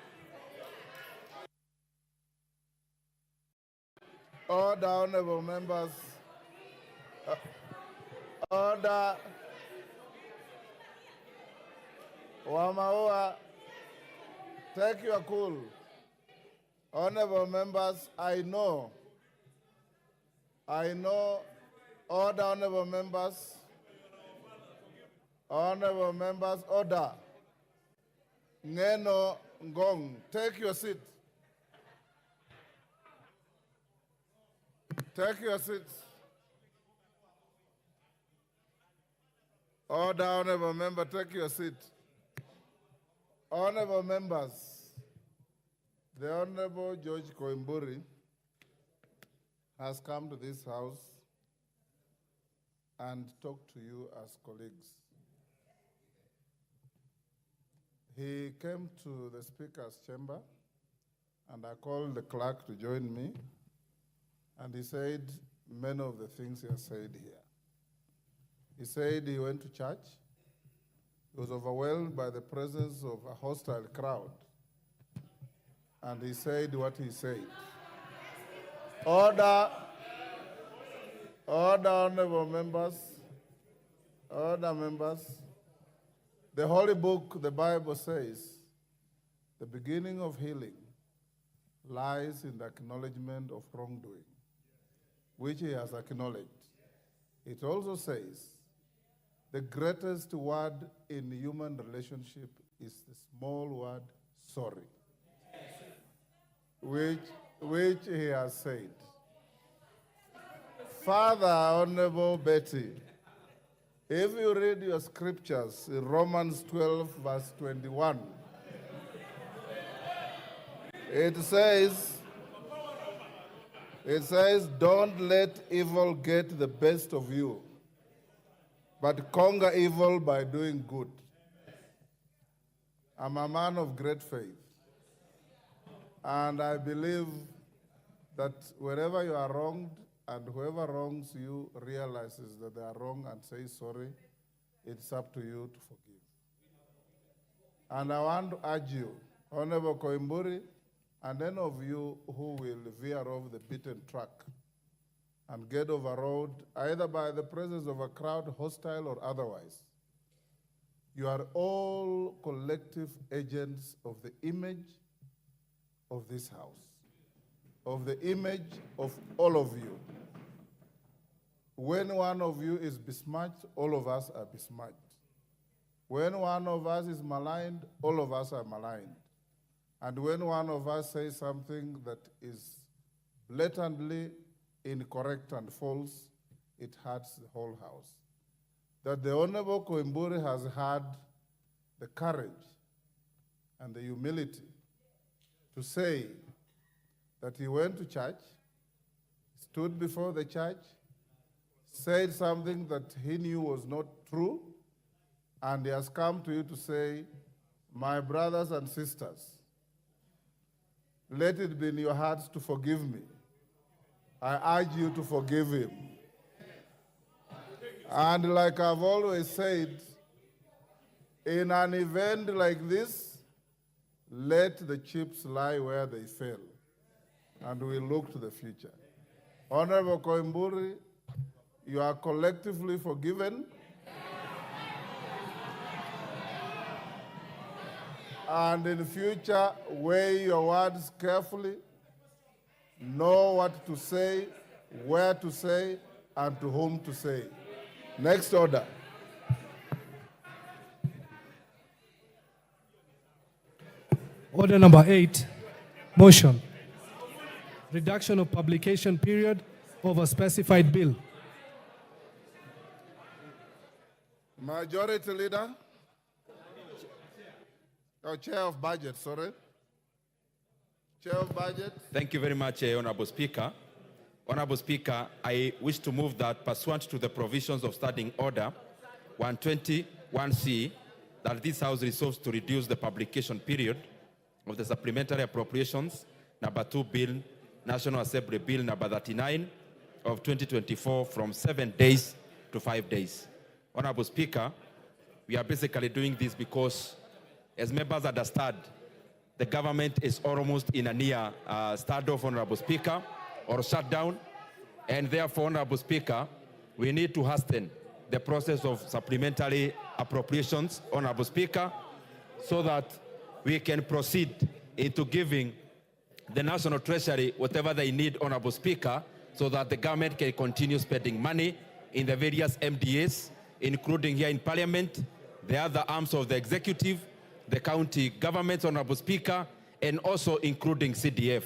Order, honorable members. Order. Wamaua, take your cool. Honorable members, I know. Order, honorable members. Honorable members, order. Ngeno Ngong, take your seat. Take your seats. Order, honorable member, take your seat. Honorable members, the Honorable George Koimburi has come to this house and talked to you as colleagues. He came to the Speaker's chamber, and I called the clerk to join me, and he said many of the things he has said here. He said he went to church. He was overwhelmed by the presence of a hostile crowd, and he said what he said. Order, honorable members, order, members. The Holy Book, the Bible says, the beginning of healing lies in the acknowledgement of wrongdoing, which he has acknowledged. It also says, the greatest word in human relationship is the small word, sorry, which he has said. Father, Honorable Betty, if you read your scriptures in Romans 12, verse 21, it says, don't let evil get the best of you, but conquer evil by doing good. I'm a man of great faith, and I believe that wherever you are wronged, and whoever wrongs you realizes that they are wrong and says sorry, it's up to you to forgive. And I want to urge you, Honorable Koimburi, and any of you who will veer off the beaten track and get overrode either by the presence of a crowd, hostile or otherwise, you are all collective agents of the image of this house, of the image of all of you. When one of you is besmirched, all of us are besmirched. When one of us is maligned, all of us are maligned. And when one of us says something that is blatantly incorrect and false, it hurts the whole house. That the Honorable Koimburi has had the courage and the humility to say that he went to church, stood before the church, said something that he knew was not true, and he has come to you to say, my brothers and sisters, let it be in your hearts to forgive me. I urge you to forgive him. And like I've always said, in an event like this, let the chips lie where they fell, and we look to the future. Honorable Koimburi, you are collectively forgiven. And in future, weigh your words carefully. Know what to say, where to say, and to whom to say. Next order.
Order number 8, motion. Reduction of publication period of a specified bill.
Majority Leader. Oh, Chair of Budget, sorry. Chair of Budget.
Thank you very much, Honorable Speaker. Honorable Speaker, I wish to move that pursuant to the provisions of Standing Order 121C, that this House resolves to reduce the publication period of the Supplementary Appropriations Number 2 Bill, National Assembly Bill Number 39 of 2024 from 7 days to 5 days. Honorable Speaker, we are basically doing this because, as members understand, the government is almost in a near standoff, Honorable Speaker, or shutdown, and therefore, Honorable Speaker, we need to hasten the process of supplementary appropriations, Honorable Speaker, so that we can proceed into giving the National Treasury whatever they need, Honorable Speaker, so that the government can continue spending money in the various MDAs, including here in Parliament, the other arms of the executive, the county governments, Honorable Speaker, and also including CDF.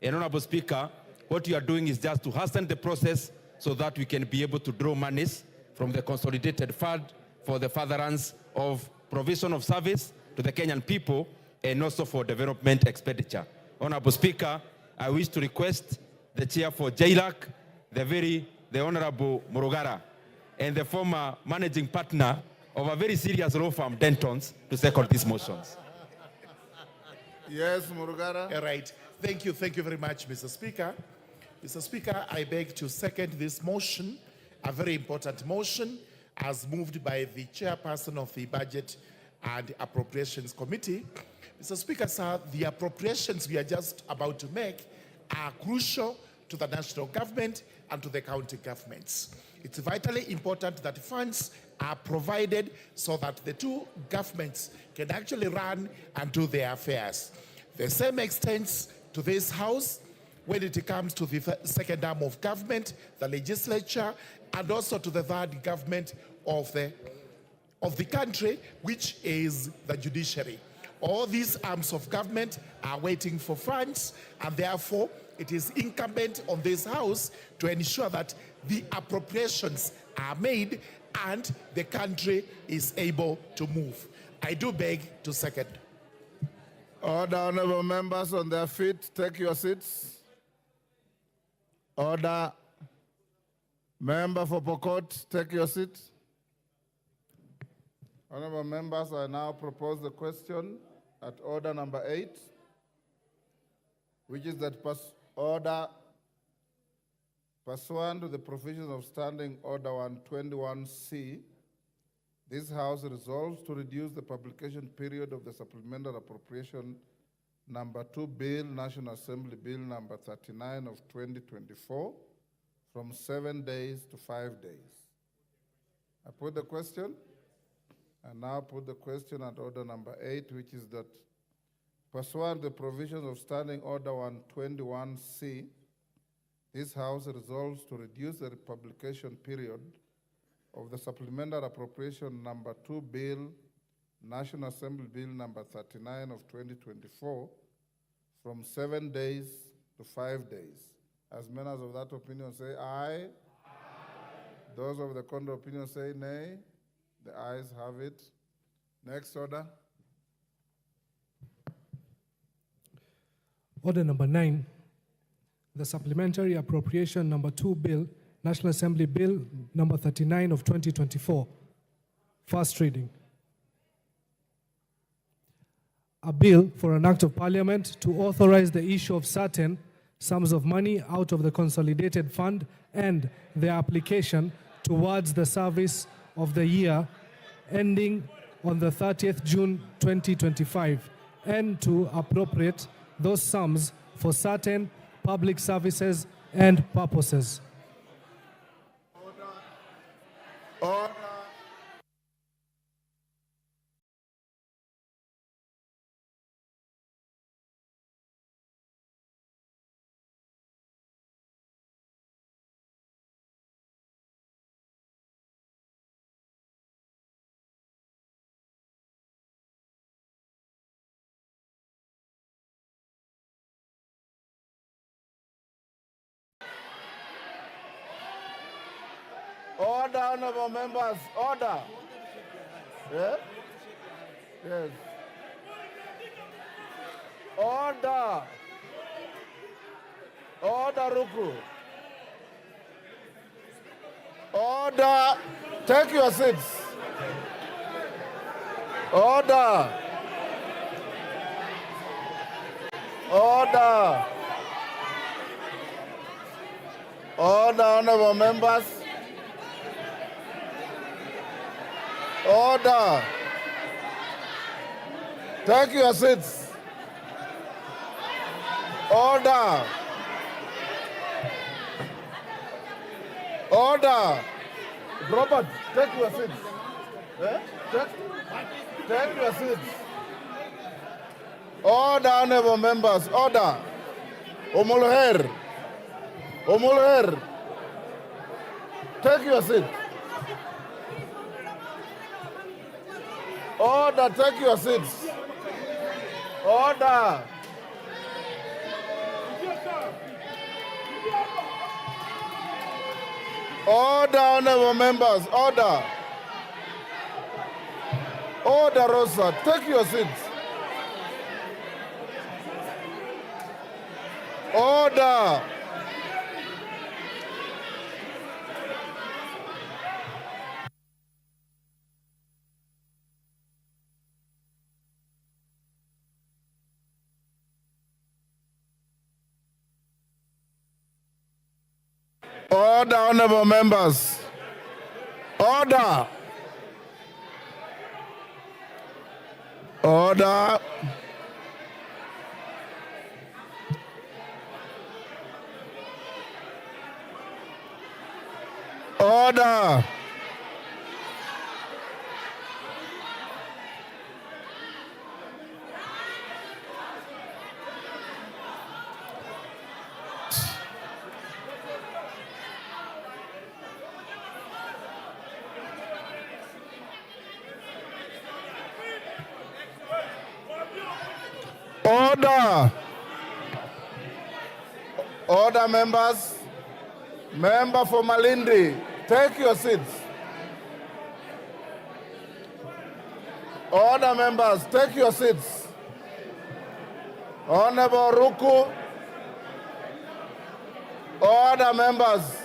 And Honorable Speaker, what you are doing is just to hasten the process so that we can be able to draw monies from the consolidated fund for the furtherance of provision of service to the Kenyan people and also for development expenditure. Honorable Speaker, I wish to request the chair for JLAC, the Honorable Murugara, and the former managing partner of a very serious law firm, Dentons, to second these motions.
Yes, Murugara.
All right. Thank you very much, Mr. Speaker. Mr. Speaker, I beg to second this motion, a very important motion, as moved by the chairperson of the Budget and Appropriations Committee. Mr. Speaker, sir, the appropriations we are just about to make are crucial to the national government and to the county governments. It's vitally important that funds are provided so that the two governments can actually run and do their affairs. The same extends to this House when it comes to the second arm of government, the legislature, and also to the third government of the country, which is the judiciary. All these arms of government are waiting for funds, and therefore it is incumbent on this House to ensure that the appropriations are made and the country is able to move. I do beg to second.
Order, honorable members on their feet, take your seats. Order. Member for Pokot, take your seat. Honorable members, I now propose the question at order number 8, which is that pursuant to the provisions of Standing Order 121C, this House resolves to reduce the publication period of the Supplementary Appropriation Number 2 Bill, National Assembly Bill Number 39 of 2024, from 7 days to 5 days. I put the question. I now put the question at order number 8, which is that pursuant to the provisions of Standing Order 121C, this House resolves to reduce the publication period of the Supplementary Appropriation Number 2 Bill, National Assembly Bill Number 39 of 2024, from 7 days to 5 days. As members of that opinion say aye. Aye. Those of the contrary opinion say nay. The ayes have it. Next order.
Order number 9, the Supplementary Appropriation Number 2 Bill, National Assembly Bill Number 39 of 2024. First reading. A bill for an act of parliament to authorize the issue of certain sums of money out of the consolidated fund and their application towards the service of the year ending on the 30th June 2025, and to appropriate those sums for certain public services and purposes.
Order.
Order, honorable members, order. Yeah? Yes. Order. Order, Ruku. Order. Take your seats. Order. Order. Order, honorable members. Order. Take your seats. Order. Order. Robert, take your seats. Eh? Take your seats. Order, honorable members. Order. Omulher. Omulher. Take your seat. Order, take your seats. Order. Order, honorable members. Order. Order, Rosa. Take your seats. Order. Order, honorable members. Order. Order. Order. Order. Order, members. Member for Malindi, take your seats. Order, members, take your seats. Honorable Ruku. Order, members.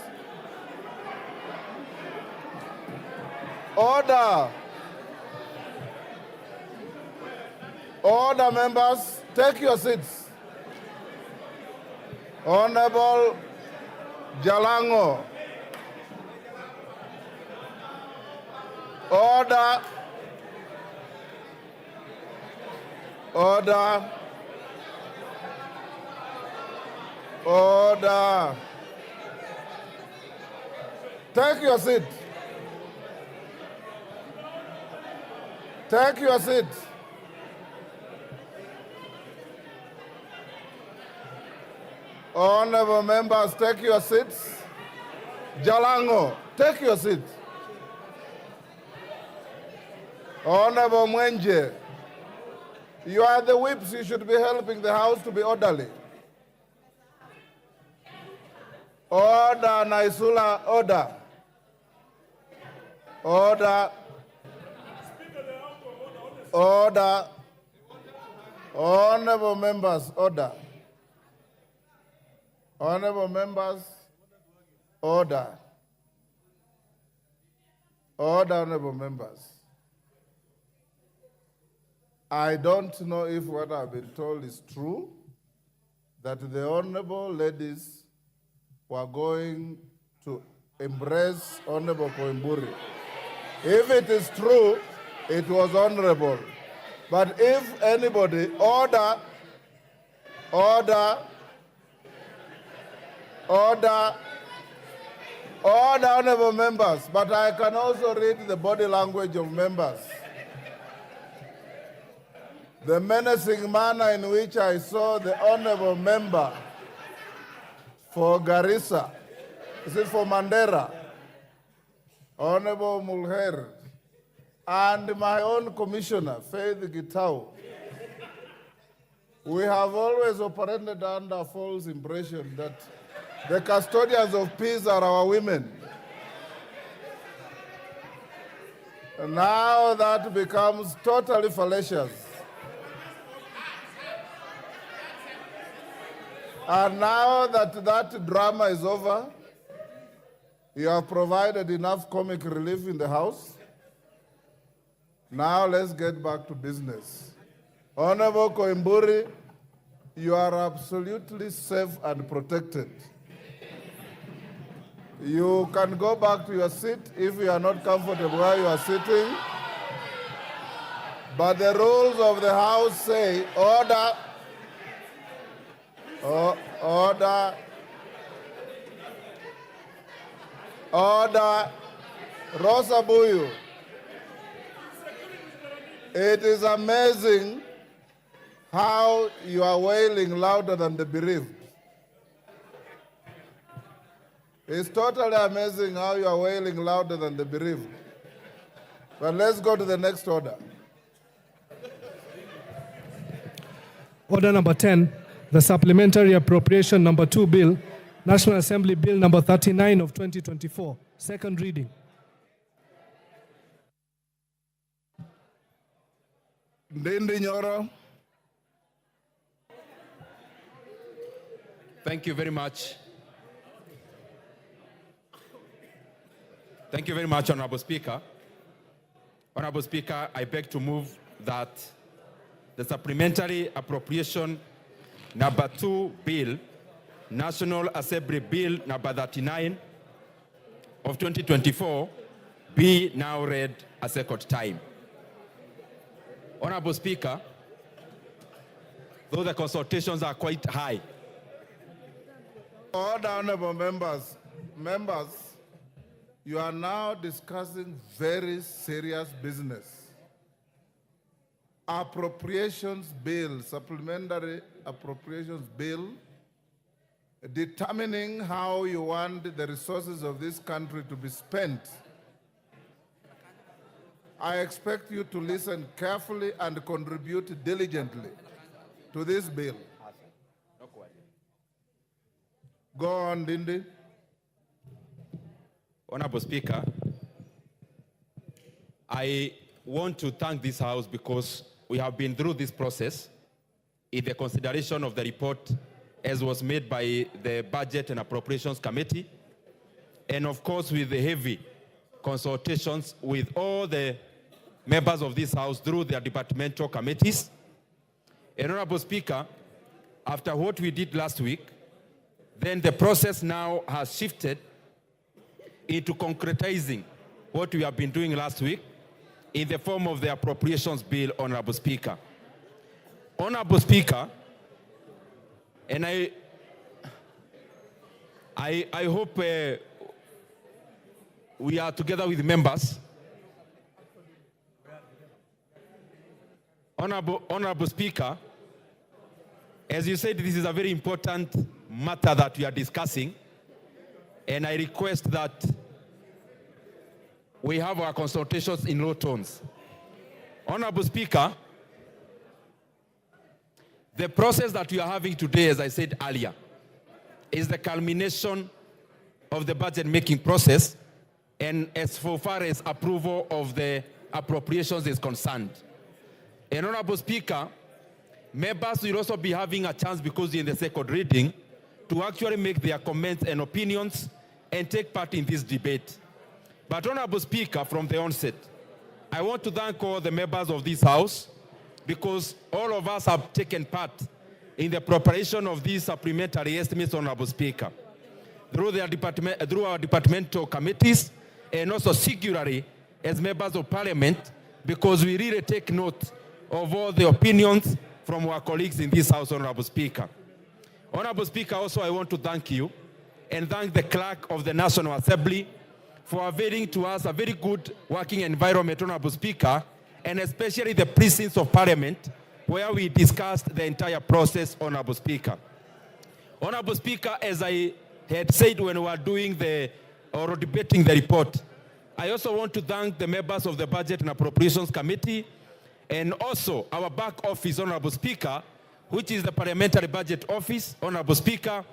Order. Order, members, take your seats. Honorable Jalango. Order. Order. Order. Take your seat. Take your seat. Honorable members, take your seats. Jalango, take your seat. Honorable Mwenje, you are the whips. You should be helping the House to be orderly. Order, Naisula, order. Order. Order. Honorable members, order. Honorable members, order. Order, honorable members. I don't know if what I've been told is true, that the honorable ladies were going to embrace Honorable Koimburi. If it is true, it was honorable. But if anybody, order, order, order, order, honorable members, but I can also read the body language of members. The menacing manner in which I saw the honorable member for Garissa, is it for Mandera, Honorable Mulher, and my own commissioner, Faith Gitau. We have always operated under a false impression that the custodians of peace are our women.
Now that becomes totally fallacious. And now that that drama is over, you have provided enough comic relief in the House. Now let's get back to business. Honorable Koimburi, you are absolutely safe and protected. You can go back to your seat if you are not comfortable where you are sitting. But the rules of the House say, order, order, order. Rosa Buyu. It is amazing how you are wailing louder than the bereaved. It's totally amazing how you are wailing louder than the bereaved. But let's go to the next order.
Order number 10, the Supplementary Appropriation number 2 Bill, National Assembly Bill number 39 of 2024, second reading.
Ndindi Nyoro.
Thank you very much. Thank you very much, Honorable Speaker. Honorable Speaker, I beg to move that the Supplementary Appropriation number 2 Bill, National Assembly Bill number 39 of 2024, be now read a second time. Honorable Speaker, though the consultations are quite high.
Order, honorable members. Members, you are now discussing very serious business. Appropriations bill, supplementary appropriations bill, determining how you want the resources of this country to be spent. I expect you to listen carefully and contribute diligently to this bill. Go on, Dindi.
Honorable Speaker, I want to thank this House because we have been through this process in the consideration of the report as was made by the Budget and Appropriations Committee, and of course with the heavy consultations with all the members of this House through their departmental committees. And Honorable Speaker, after what we did last week, then the process now has shifted into concretizing what we have been doing last week in the form of the appropriations bill, Honorable Speaker. Honorable Speaker, and I hope we are together with members. Honorable Speaker, as you said, this is a very important matter that we are discussing, and I request that we have our consultations in low tones. Honorable Speaker, the process that we are having today, as I said earlier, is the culmination of the budget-making process, and as far as approval of the appropriations is concerned. And Honorable Speaker, members will also be having a chance, because in the second reading, to actually make their comments and opinions and take part in this debate. But Honorable Speaker, from the onset, I want to thank all the members of this House, because all of us have taken part in the preparation of these supplementary estimates, Honorable Speaker, through our departmental committees, and also singularly as members of Parliament, because we really take note of all the opinions from our colleagues in this House, Honorable Speaker. Honorable Speaker, also I want to thank you and thank the clerk of the National Assembly for availing to us a very good working environment, Honorable Speaker, and especially the precincts of Parliament, where we discussed the entire process, Honorable Speaker. Honorable Speaker, as I had said when we were doing or debating the report, I also want to thank the members of the Budget and Appropriations Committee, and also our back office, Honorable Speaker, which is the Parliamentary Budget Office, Honorable Speaker,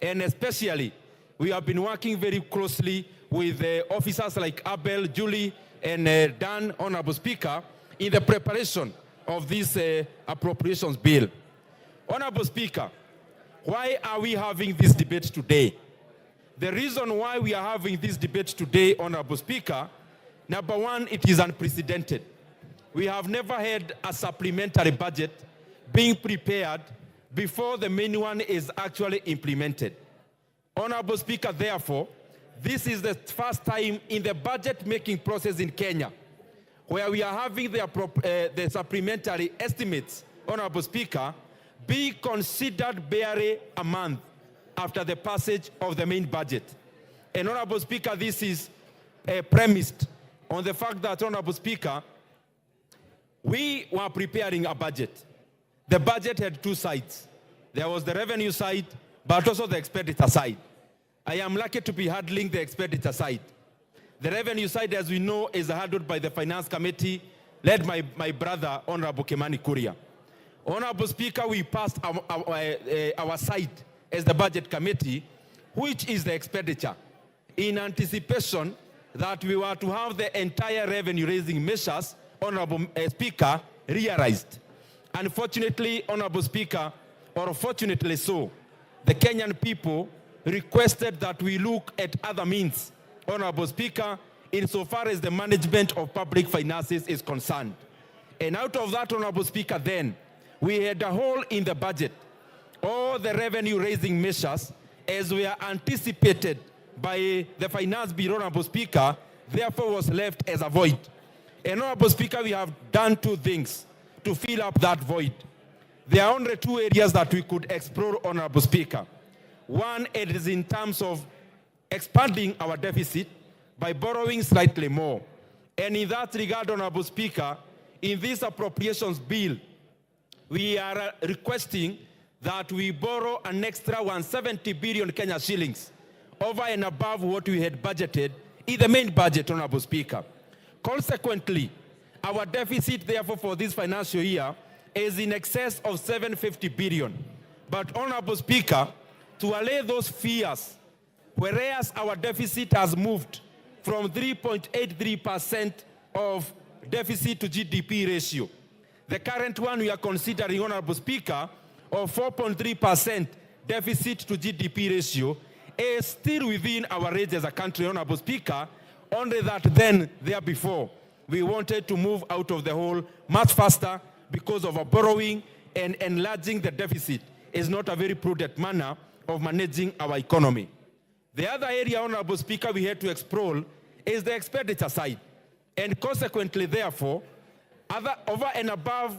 and especially we have been working very closely with officers like Abel, Julie, and done, Honorable Speaker, in the preparation of this appropriations bill. Honorable Speaker, why are we having this debate today? The reason why we are having this debate today, Honorable Speaker, number one, it is unprecedented. We have never had a supplementary budget being prepared before the main one is actually implemented. Honorable Speaker, therefore, this is the first time in the budget-making process in Kenya where we are having the supplementary estimates, Honorable Speaker, be considered barely a month after the passage of the main budget. And Honorable Speaker, this is premised on the fact that, Honorable Speaker, we were preparing a budget. The budget had two sides. There was the revenue side, but also the expenditure side. I am lucky to be handling the expenditure side. The revenue side, as we know, is handled by the Finance Committee, led by my brother, Honorable Kimani Kuria. Honorable Speaker, we passed our side as the Budget Committee, which is the expenditure, in anticipation that we were to have the entire revenue-raising measures, Honorable Speaker, realized. Unfortunately, Honorable Speaker, or fortunately so, the Kenyan people requested that we look at other means, Honorable Speaker, insofar as the management of public finances is concerned. And out of that, Honorable Speaker, then, we had a hole in the budget. All the revenue-raising measures, as we are anticipated by the Finance Bureau, Honorable Speaker, therefore was left as a void. And Honorable Speaker, we have done two things to fill up that void. There are only two areas that we could explore, Honorable Speaker. One, it is in terms of expanding our deficit by borrowing slightly more. And in that regard, Honorable Speaker, in this appropriations bill, we are requesting that we borrow an extra 170 billion Kenya shillings over and above what we had budgeted in the main budget, Honorable Speaker. Consequently, our deficit, therefore, for this financial year is in excess of 750 billion. But, Honorable Speaker, to allay those fears, whereas our deficit has moved from 3.83% of deficit to GDP ratio, the current one we are considering, Honorable Speaker, of 4.3% deficit to GDP ratio, is still within our range as a country, Honorable Speaker, only that then, there before, we wanted to move out of the hole much faster because of our borrowing, and enlarging the deficit is not a very prudent manner of managing our economy. The other area, Honorable Speaker, we had to explore is the expenditure side. And consequently, therefore, over and above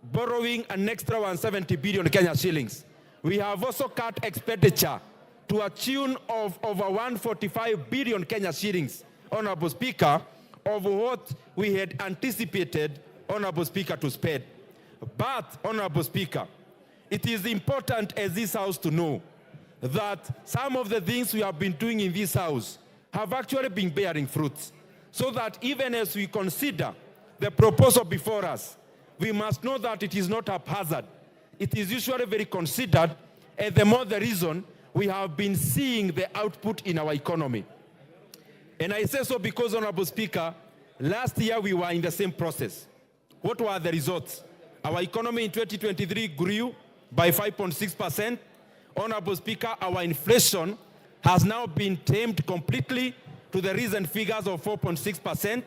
borrowing an extra 170 billion Kenya shillings, we have also cut expenditure to a tune of over 145 billion Kenya shillings, Honorable Speaker, of what we had anticipated, Honorable Speaker, to spend. But, Honorable Speaker, it is important as this House to know that some of the things we have been doing in this House have actually been bearing fruits. So that even as we consider the proposal before us, we must know that it is not haphazard. It is usually very considered, and the more the reason we have been seeing the output in our economy. And I say so because, Honorable Speaker, last year we were in the same process. What were the results? Our economy in 2023 grew by 5.6%. Honorable Speaker, our inflation has now been tamed completely to the recent figures of 4.6%.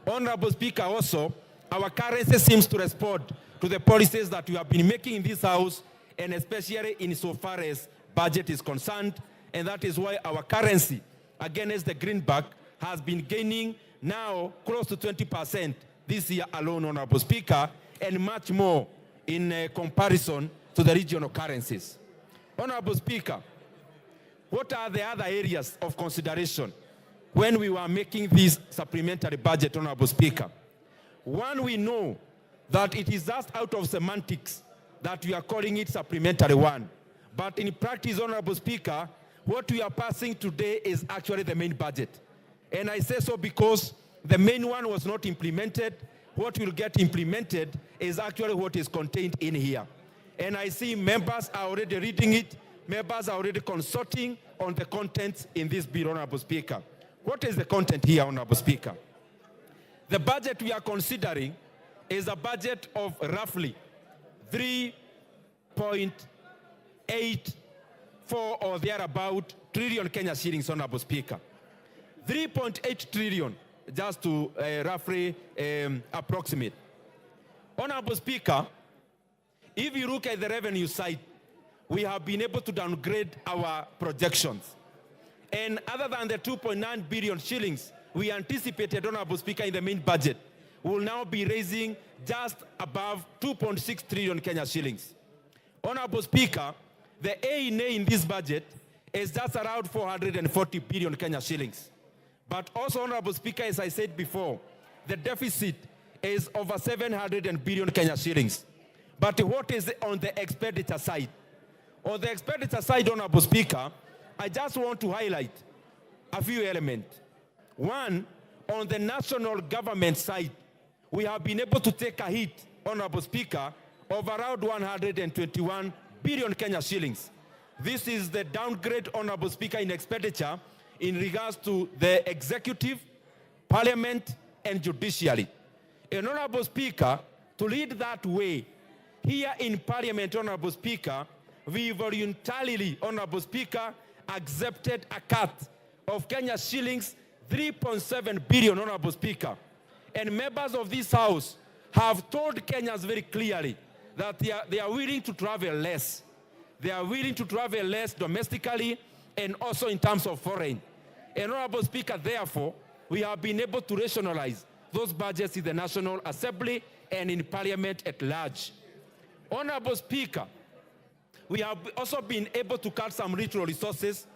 Honorable Speaker, also, our currency seems to respond to the policies that we have been making in this House, and especially insofar as budget is concerned. And that is why our currency against the greenback has been gaining now close to 20% this year alone, Honorable Speaker, and much more in comparison to the regional currencies. Honorable Speaker, what are the other areas of consideration when we were making this supplementary budget, Honorable Speaker? One, we know that it is just out of semantics that we are calling it supplementary one. But in practice, Honorable Speaker, what we are passing today is actually the main budget. And I say so because the main one was not implemented. What will get implemented is actually what is contained in here. And I see members are already reading it. Members are already consulting on the contents in this bill, Honorable Speaker. What is the content here, Honorable Speaker? The budget we are considering is a budget of roughly 3.84 or thereabout trillion Kenya shillings, Honorable Speaker. 3.8 trillion, just to roughly approximate. Honorable Speaker, if you look at the revenue side, we have been able to downgrade our projections. And other than the 2.9 billion shillings we anticipated, Honorable Speaker, in the main budget, we will now be raising just above 2.6 trillion Kenya shillings. Honorable Speaker, the A&A in this budget is just around 440 billion Kenya shillings. But also, Honorable Speaker, as I said before, the deficit is over 700 billion Kenya shillings. But what is on the expenditure side? On the expenditure side, Honorable Speaker, I just want to highlight a few elements. One, on the national government side, we have been able to take a hit, Honorable Speaker, of around 121 billion Kenya shillings. This is the downgrade, Honorable Speaker, in expenditure in regards to the executive, parliament, and judiciary. And Honorable Speaker, to lead that way, here in Parliament, Honorable Speaker, we voluntarily, Honorable Speaker, accepted a cut of Kenya shillings 3.7 billion, Honorable Speaker. And members of this House have told Kenyans very clearly that they are willing to travel less. They are willing to travel less domestically and also in terms of foreign. And Honorable Speaker, therefore, we have been able to rationalize those budgets in the National Assembly and in Parliament at large. Honorable Speaker, we have also been able to cut some ritual resources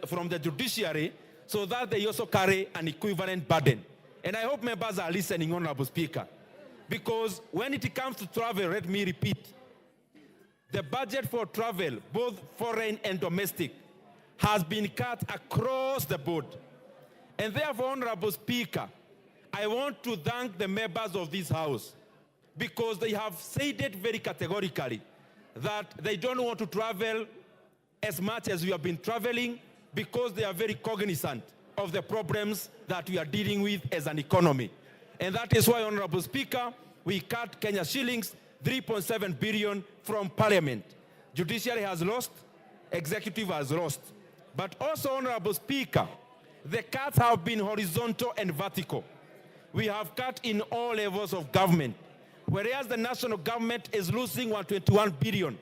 from the judiciary so that they also carry an equivalent burden. And I hope members are listening, Honorable Speaker, because when it comes to travel, let me repeat, the budget for travel, both foreign and domestic, has been cut across the board. And therefore, Honorable Speaker, I want to thank the members of this House because they have said it very categorically that they don't want to travel as much as we have been traveling because they are very cognizant of the problems that we are dealing with as an economy. And that is why, Honorable Speaker, we cut Kenya shillings 3.7 billion from Parliament. Judiciary has lost, executive has lost. But also, Honorable Speaker, the cuts have been horizontal and vertical. We have cut in all levels of government. Whereas the national government is losing 121 billion.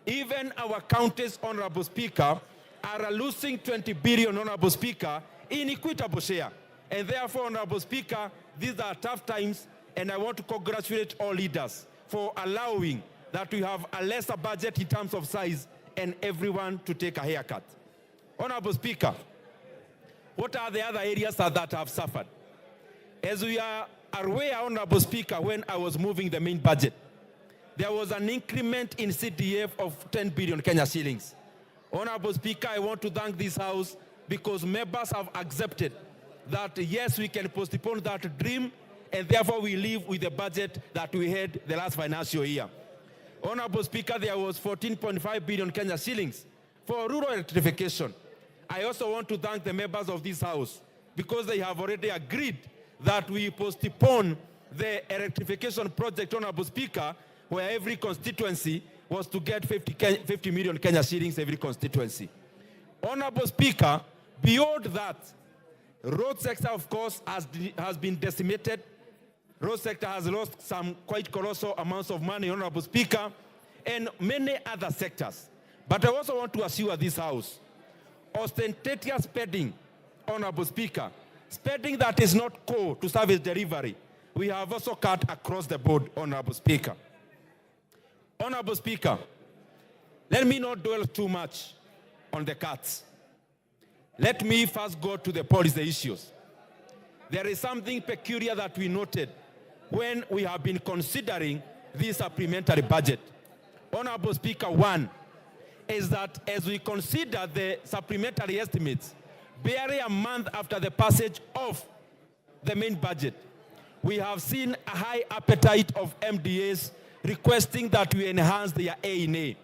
Even our counties, Honorable Speaker, are losing 20 billion, Honorable Speaker, in equitable share. And therefore, Honorable Speaker, these are tough times, and I want to congratulate all leaders for allowing that we have a lesser budget in terms of size and everyone to take a haircut. Honorable Speaker, what are the other areas that have suffered? As we are aware, Honorable Speaker, when I was moving the main budget, there was an increment in CDF of 10 billion Kenya shillings. Honorable Speaker, I want to thank this House because members have accepted that, yes, we can postpone that dream, and therefore we live with the budget that we had the last financial year. Honorable Speaker, there was 14.5 billion Kenya shillings for rural electrification. I also want to thank the members of this House because they have already agreed that we postpone the electrification project, Honorable Speaker, where every constituency was to get 50 million Kenya shillings every constituency. Honorable Speaker, beyond that, road sector, of course, has been decimated. Road sector has lost some quite colossal amounts of money, Honorable Speaker, and many other sectors. But I also want to assure this House, ostentatious spending, Honorable Speaker, spending that is not core to service delivery, we have also cut across the board, Honorable Speaker. Honorable Speaker, let me not dwell too much on the cuts. Let me first go to the policy issues. There is something peculiar that we noted when we have been considering this supplementary budget. Honorable Speaker, one is that as we consider the supplementary estimates, barely a month after the passage of the main budget, we have seen a high appetite of MDAs requesting that we enhance their A&A.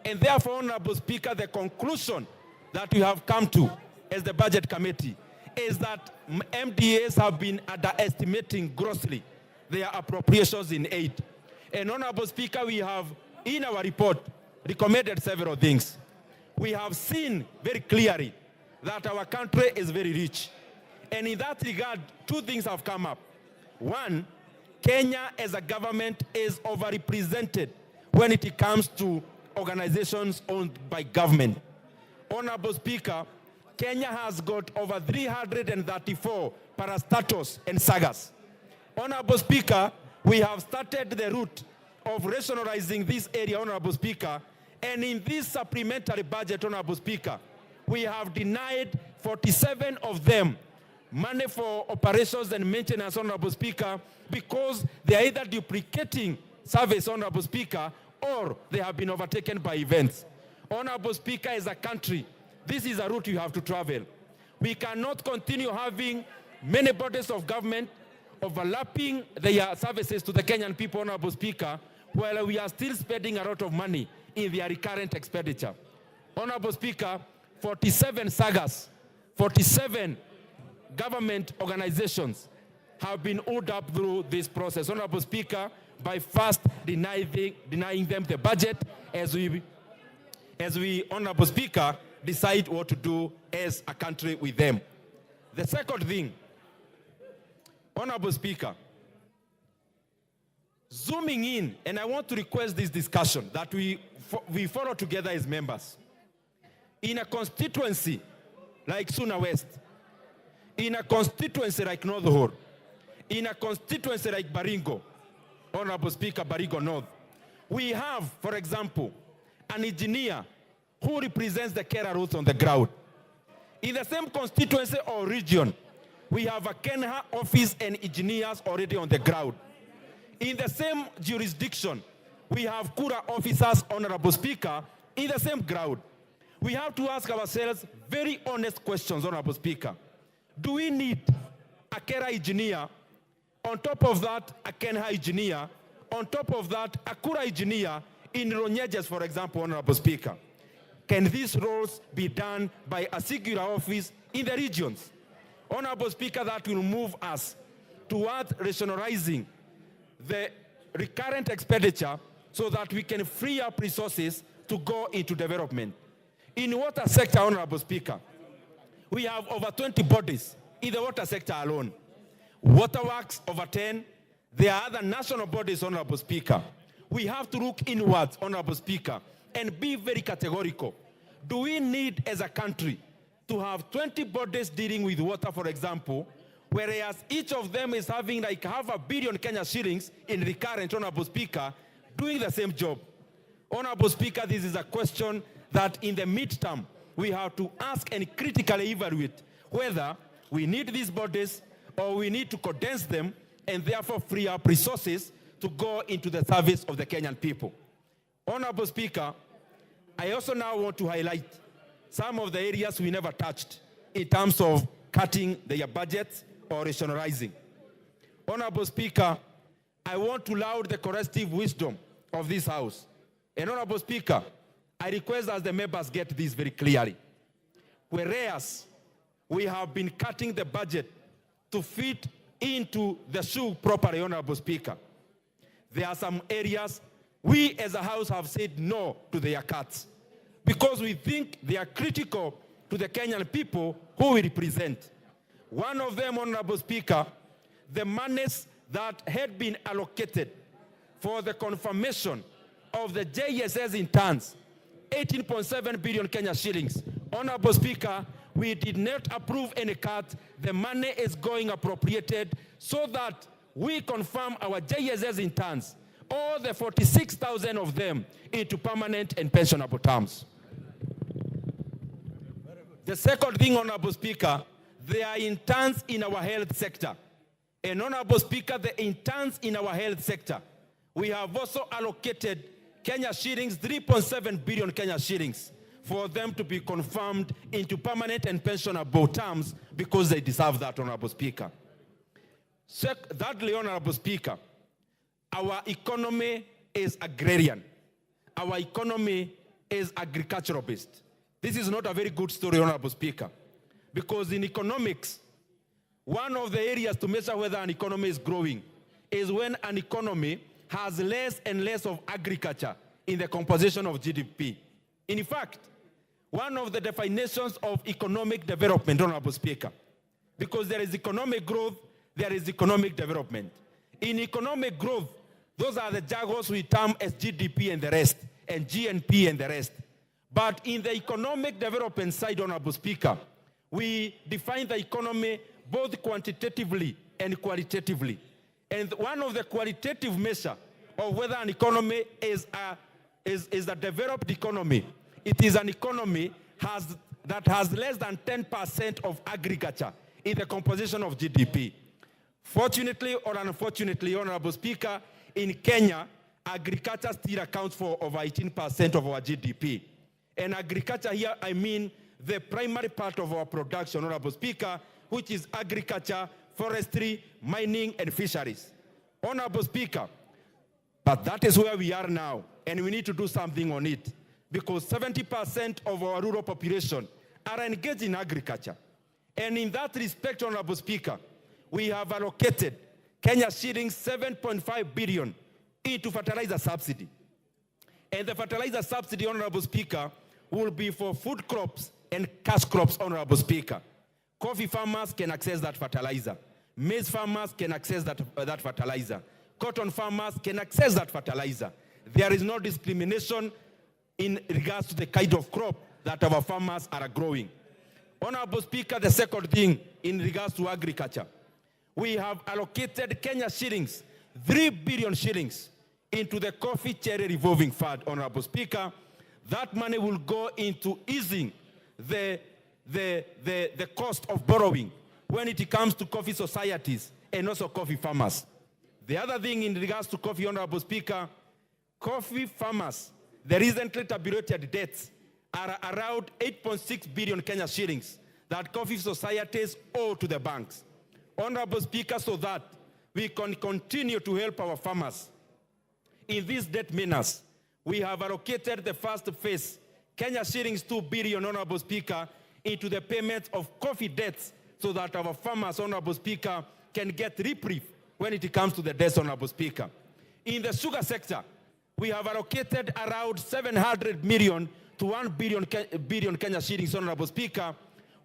And therefore, Honorable Speaker, the conclusion that we have come to as the Budget Committee is that MDAs have been underestimating grossly their appropriations in aid. And Honorable Speaker, we have, in our report, recommended several things. We have seen very clearly that our country is very rich. And in that regard, two things have come up. One, Kenya as a government is overrepresented when it comes to organizations owned by government. Honorable Speaker, Kenya has got over 334 parastatos and sagas. Honorable Speaker, we have started the route of rationalizing this area, Honorable Speaker, and in this supplementary budget, Honorable Speaker, we have denied 47 of them money for operations and maintenance, Honorable Speaker, because they are either duplicating service, Honorable Speaker, or they have been overtaken by events. Honorable Speaker, as a country, this is a route you have to travel. We cannot continue having many bodies of government overlapping their services to the Kenyan people, Honorable Speaker, while we are still spending a lot of money in their recurrent expenditure. Honorable Speaker, 47 sagas, 47 government organizations have been owed up through this process. Honorable Speaker, by first denying them the budget as we, Honorable Speaker, decide what to do as a country with them. The second thing, Honorable Speaker, zooming in, and I want to request this discussion that we follow together as members. In a constituency like Suna West, in a constituency like North Hor, in a constituency like Baringo, Honorable Speaker, Baringo North, we have, for example, an engineer who represents the Kera roots on the ground. In the same constituency or region, we have a Kenha office and engineers already on the ground. In the same jurisdiction, we have Kura officers, Honorable Speaker, in the same ground. We have to ask ourselves very honest questions, Honorable Speaker. Do we need a Kera engineer, on top of that, a Kenha engineer, on top of that, a Kura engineer in Ronyejes, for example, Honorable Speaker? Can these roles be done by a singular office in the regions? Honorable Speaker, that will move us towards rationalizing the recurrent expenditure so that we can free up resources to go into development. In the water sector, Honorable Speaker, we have over 20 bodies in the water sector alone. Waterworks, over 10. There are other national bodies, Honorable Speaker. We have to look inwards, Honorable Speaker, and be very categorical. Do we need, as a country, to have 20 bodies dealing with water, for example, whereas each of them is having like $500 million Kenya shillings in recurrent, Honorable Speaker, doing the same job? Honorable Speaker, this is a question that in the midterm, we have to ask and critically evaluate whether we need these bodies or we need to condense them and therefore free up resources to go into the service of the Kenyan people. Honorable Speaker, I also now want to highlight some of the areas we never touched in terms of cutting their budgets or rationalizing. Honorable Speaker, I want to laud the corrective wisdom of this House. And Honorable Speaker, I request as the members get this very clearly. Whereas we have been cutting the budget to fit into the shoe properly, Honorable Speaker, there are some areas we as a House have said no to their cuts because we think they are critical to the Kenyan people who we represent. One of them, Honorable Speaker, the monies that had been allocated for the confirmation of the JSS interns, 18.7 billion Kenya shillings. Honorable Speaker, we did not approve any cut. The money is going appropriated so that we confirm our JSS interns, all the 46,000 of them, into permanent and pensionable terms. The second thing, Honorable Speaker, there are interns in our health sector. And Honorable Speaker, the interns in our health sector, we have also allocated Kenya shillings, 3.7 billion Kenya shillings, for them to be confirmed into permanent and pensionable terms because they deserve that, Honorable Speaker. Thirdly, Honorable Speaker, our economy is agrarian. Our economy is agricultural based. This is not a very good story, Honorable Speaker, because in economics, one of the areas to measure whether an economy is growing is when an economy has less and less of agriculture in the composition of GDP. In fact, one of the definitions of economic development, Honorable Speaker, because there is economic growth, there is economic development. In economic growth, those are the jargons we term as GDP and the rest, and GNP and the rest. But in the economic development side, Honorable Speaker, we define the economy both quantitatively and qualitatively. And one of the qualitative measures of whether an economy is a developed economy, it is an economy that has less than 10% of agriculture in the composition of GDP. Fortunately or unfortunately, Honorable Speaker, in Kenya, agriculture still accounts for over 18% of our GDP. And agriculture here, I mean the primary part of our production, Honorable Speaker, which is agriculture, forestry, mining, and fisheries. Honorable Speaker, but that is where we are now, and we need to do something on it, because 70% of our rural population are engaged in agriculture. And in that respect, Honorable Speaker, we have allocated Kenya shillings 7.5 billion into fertilizer subsidy. And the fertilizer subsidy, Honorable Speaker, will be for food crops and cash crops, Honorable Speaker. Coffee farmers can access that fertilizer. Maize farmers can access that fertilizer. Cotton farmers can access that fertilizer. There is no discrimination in regards to the kind of crop that our farmers are growing. Honorable Speaker, the second thing in regards to agriculture, we have allocated Kenya shillings, 3 billion shillings, into the coffee cherry revolving fund, Honorable Speaker. That money will go into easing the cost of borrowing when it comes to coffee societies and also coffee farmers. The other thing in regards to coffee, Honorable Speaker, coffee farmers, the recently tabulated debts are around 8.6 billion Kenya shillings that coffee societies owe to the banks. Honorable Speaker, so that we can continue to help our farmers in these debt menace, we have allocated the first phase, Kenya shillings 2 billion, Honorable Speaker, into the payment of coffee debts so that our farmers, Honorable Speaker, can get reprieve when it comes to the debts, Honorable Speaker. In the sugar sector, we have allocated around 700 million to 1 billion Kenya shillings, Honorable Speaker.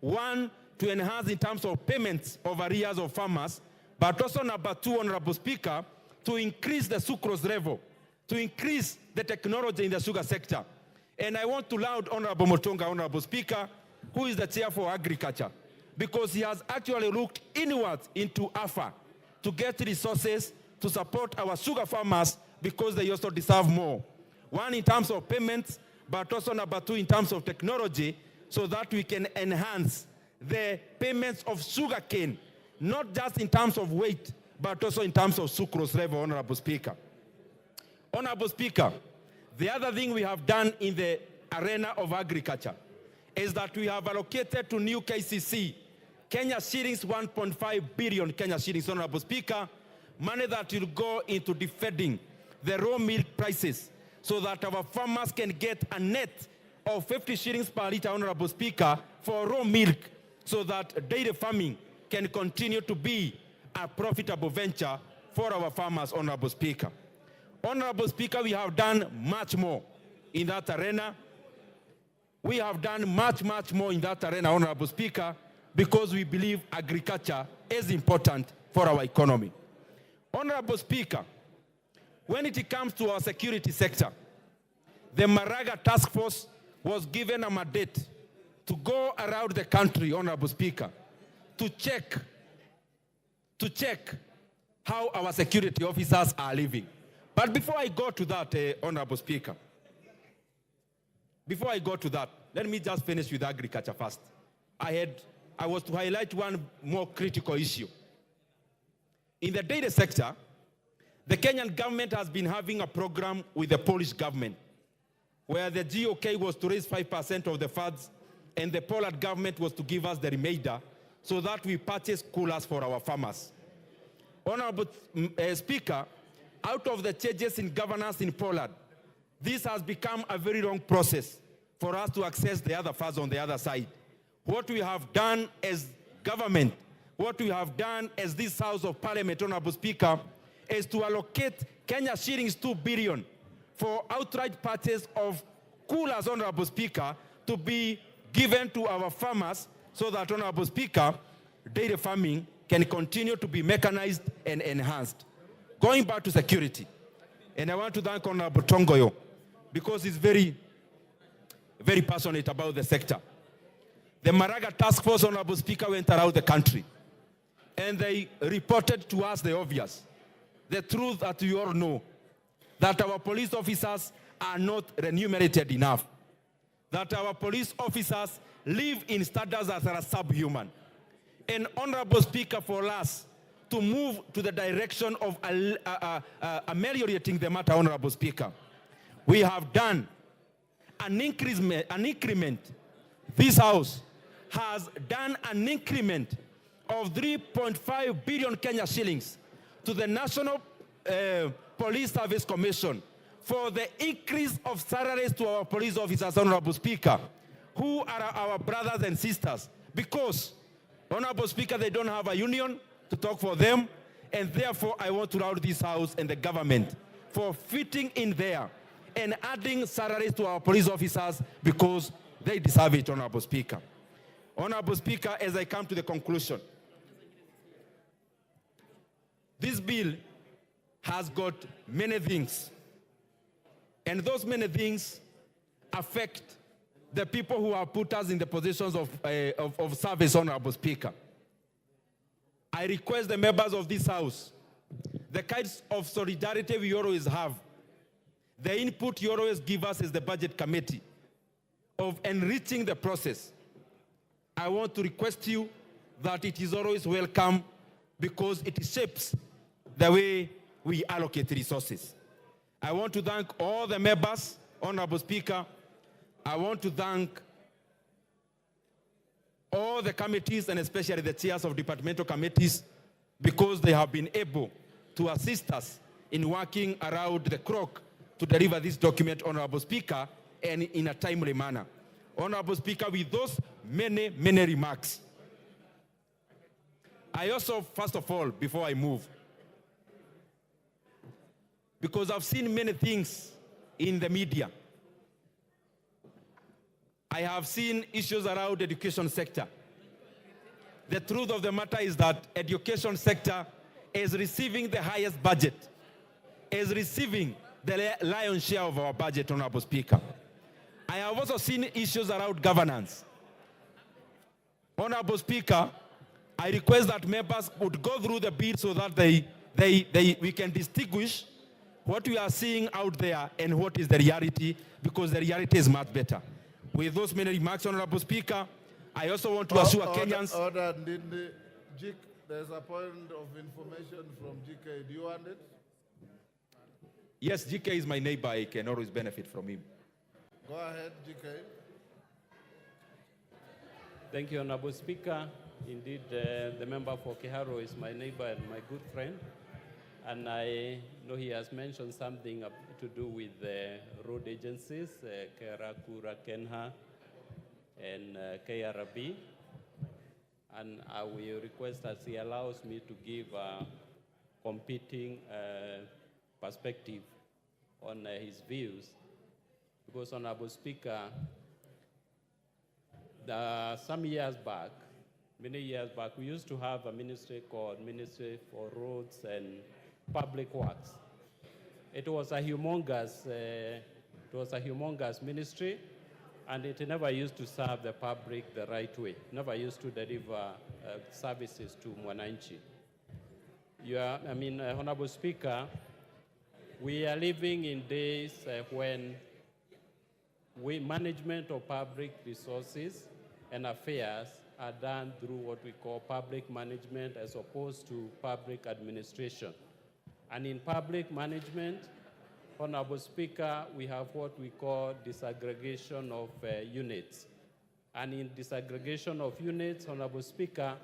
One, to enhance in terms of payments of arrears of farmers, but also number two, Honorable Speaker, to increase the sucrose level, to increase the technology in the sugar sector. And I want to laud Honorable Mutunga, Honorable Speaker, who is the chair for agriculture, because he has actually looked inwards into AFA to get resources to support our sugar farmers because they also deserve more. One, in terms of payments, but also number two, in terms of technology, so that we can enhance the payments of sugar cane, not just in terms of weight, but also in terms of sucrose level, Honorable Speaker. Honorable Speaker, the other thing we have done in the arena of agriculture is that we have allocated to new KCC Kenya shillings 1.5 billion Kenya shillings, Honorable Speaker, money that will go into defending the raw milk prices so that our farmers can get a net of 50 shillings per litre, Honorable Speaker, for raw milk so that dairy farming can continue to be a profitable venture for our farmers, Honorable Speaker. Honorable Speaker, we have done much more in that arena. We have done much more in that arena, Honorable Speaker, because we believe agriculture is important for our economy. Honorable Speaker, when it comes to our security sector, the Maraga Task Force was given a mandate to go around the country, Honorable Speaker, to check how our security officers are living. But before I go to that, Honorable Speaker, before I go to that, let me just finish with agriculture first. I was to highlight one more critical issue. In the dairy sector, the Kenyan government has been having a program with the Polish government where the GOK was to raise 5% of the funds and the Poland government was to give us the remainder so that we purchase coolers for our farmers. Honorable Speaker, out of the changes in governance in Poland, this has become a very long process for us to access the other funds on the other side. What we have done as government what we have done as this House of Parliament, Honorable Speaker, is to allocate Kenya shillings 2 billion for outright purchase of coolers, Honorable Speaker, to be given to our farmers so that, Honorable Speaker, dairy farming can continue to be mechanized and enhanced. Going back to security, and I want to thank Honorable Tongoyo because he's very, very passionate about the sector. The Maraga Task Force, Honorable Speaker, went around the country and they reported to us the obvious, the truth that you all know, that our police officers are not remunerated enough, that our police officers live in standards that are subhuman. And Honorable Speaker, for us to move to the direction of ameliorating the matter, Honorable Speaker, we have done an increment. This House has done an increment of 3.5 billion Kenya shillings to the National Police Service Commission for the increase of salaries to our police officers, Honorable Speaker, who are our brothers and sisters, because, Honorable Speaker, they don't have a union to talk for them, and therefore I want to laud this House and the government for fitting in there and adding salaries to our police officers because they deserve it, Honorable Speaker. Honorable Speaker, as I come to the conclusion, this bill has got many things, and those many things affect the people who have put us in the positions of service, Honorable Speaker. I request the members of this House, the kinds of solidarity we always have, the input you always give us as the Budget Committee, of enriching the process. I want to request you that it is always welcome because it shapes the way we allocate resources. I want to thank all the members, Honorable Speaker. I want to thank all the committees and especially the chairs of departmental committees because they have been able to assist us in working around the clock to deliver this document, Honorable Speaker, and in a timely manner. Honorable Speaker, with those many, many remarks, I also, first of all, before I move, because I've seen many things in the media. I have seen issues around the education sector. The truth of the matter is that education sector is receiving the highest budget, is receiving the lion's share of our budget, Honorable Speaker. I have also seen issues around governance. Honorable Speaker, I request that members would go through the bill so that we can distinguish what we are seeing out there and what is the reality, because the reality is much better. With those many remarks, Honorable Speaker, I also want to assure Kenyans...
Order, Ndindi. There's a point of information from GK. Do you want it?
Yes, GK is my neighbor. I can always benefit from him.
Go ahead, GK.
Thank you, Honorable Speaker. Indeed, the member for Keharo is my neighbor and my good friend. And I know he has mentioned something to do with the road agencies, Kerakura, Kenha, and KRB. And I will request that he allows me to give a competing perspective on his views. Because, Honorable Speaker, some years back, many years back, we used to have a ministry called Ministry for Roads and Public Works. It was a humongous ministry, and it never used to serve the public the right way. Never used to deliver services to Mwananchi. Honorable Speaker, we are living in days when management of public resources and affairs are done through what we call public management as opposed to public administration. And in public management, Honorable Speaker, we have what we call disaggregation of units. And in disaggregation of units, Honorable Speaker,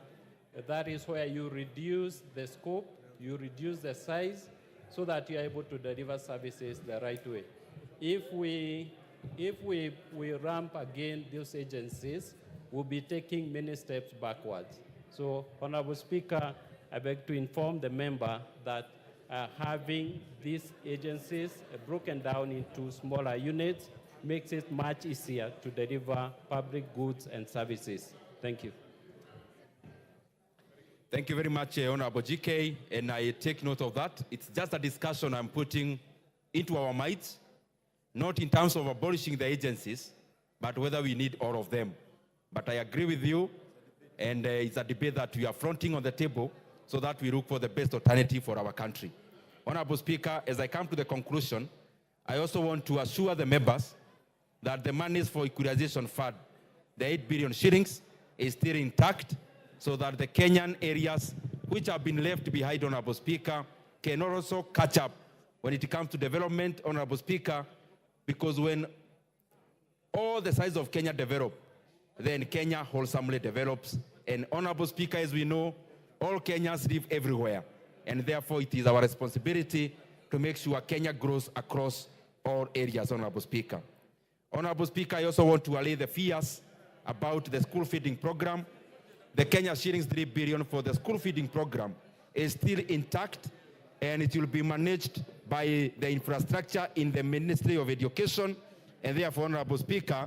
that is where you reduce the scope, you reduce the size, so that you're able to deliver services the right way. If we ramp again those agencies, we'll be taking many steps backwards. So, Honorable Speaker, I beg to inform the member that having these agencies broken down into smaller units makes it much easier to deliver public goods and services. Thank you.
Thank you very much, Honorable GK, and I take note of that. It's just a discussion I'm putting into our minds, not in terms of abolishing the agencies, but whether we need all of them. But I agree with you, and it's a debate that we are fronting on the table so that we look for the best alternative for our country. Honorable Speaker, as I come to the conclusion, I also want to assure the members that the monies for equalization fund, the 8 billion shillings, is still intact, so that the Kenyan areas which have been left behind, Honorable Speaker, can also catch up when it comes to development, Honorable Speaker, because when all the sides of Kenya develop, then Kenya wholesomely develops. And Honorable Speaker, as we know, all Kenyans live everywhere, and therefore it is our responsibility to make sure Kenya grows across all areas, Honorable Speaker. Honorable Speaker, I also want to allay the fears about the school feeding program. The Kenya shillings 3 billion for the school feeding program is still intact, and it will be managed by the infrastructure in the Ministry of Education. And therefore, Honorable Speaker,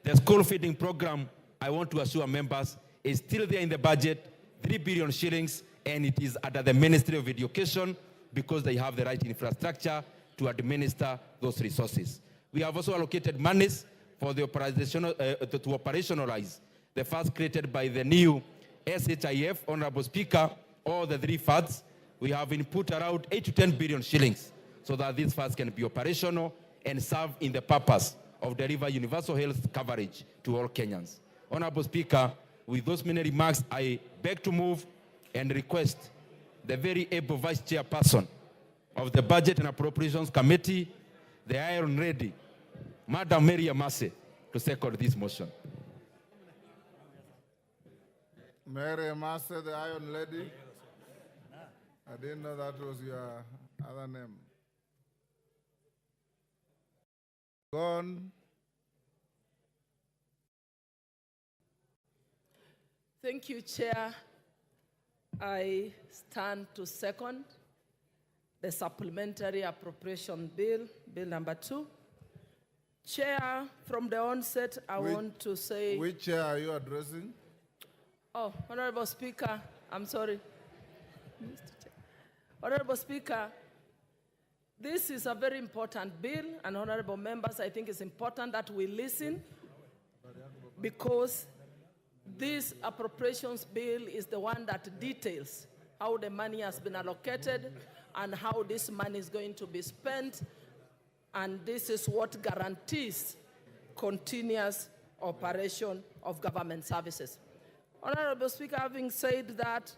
the school feeding program, I want to assure members, is still there in the budget, 3 billion shillings, and it is under the Ministry of Education because they have the right infrastructure to administer those resources. We have also allocated monies for the to operationalize the funds created by the new SHIF, Honorable Speaker, all the 3 funds. We have input around 8 to 10 billion shillings so that these funds can be operational and serve in the purpose of deliver universal health coverage to all Kenyans. Honorable Speaker, with those many remarks, I beg to move and request the very able Vice Chairperson of the Budget and Appropriations Committee, the Iron Lady, Madam Mary Amase, to second this motion.
Mary Master, the Iron Lady. I didn't know that was your other name. Go on.
Thank you, Chair. I stand to second the supplementary appropriation bill, bill number 2. Chair, from the onset, I want to say...
Which chair are you addressing?
Oh, Honorable Speaker, I'm sorry. Honorable Speaker, this is a very important bill, and honorable members, I think it's important that we listen because this appropriations bill is the one that details how the money has been allocated and how this money is going to be spent, and this is what guarantees continuous operation of government services. Honorable Speaker, having said that,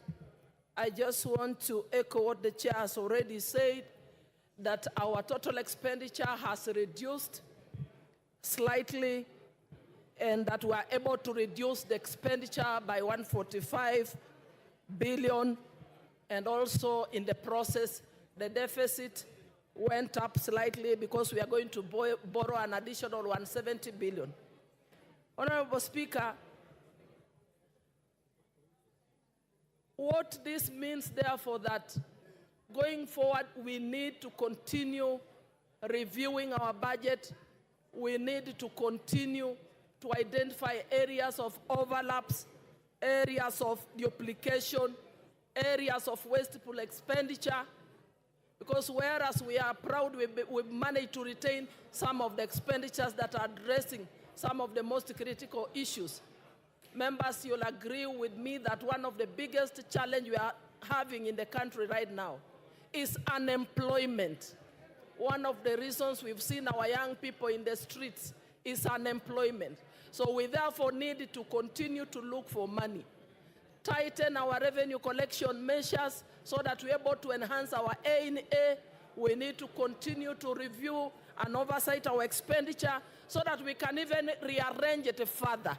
I just want to echo what the chair has already said, that our total expenditure has reduced slightly, and that we are able to reduce the expenditure by 145 billion, and also in the process, the deficit went up slightly because we are going to borrow an additional 170 billion. Honorable Speaker, what this means, therefore, that going forward, we need to continue reviewing our budget. We need to continue to identify areas of overlaps, areas of duplication, areas of wasteful expenditure, because whereas we are proud we've managed to retain some of the expenditures that are addressing some of the most critical issues. Members, you'll agree with me that one of the biggest challenges we are having in the country right now is unemployment. One of the reasons we've seen our young people in the streets is unemployment. So we therefore need to continue to look for money, tighten our revenue collection measures so that we're able to enhance our A&A. We need to continue to review and oversight our expenditure so that we can even rearrange it further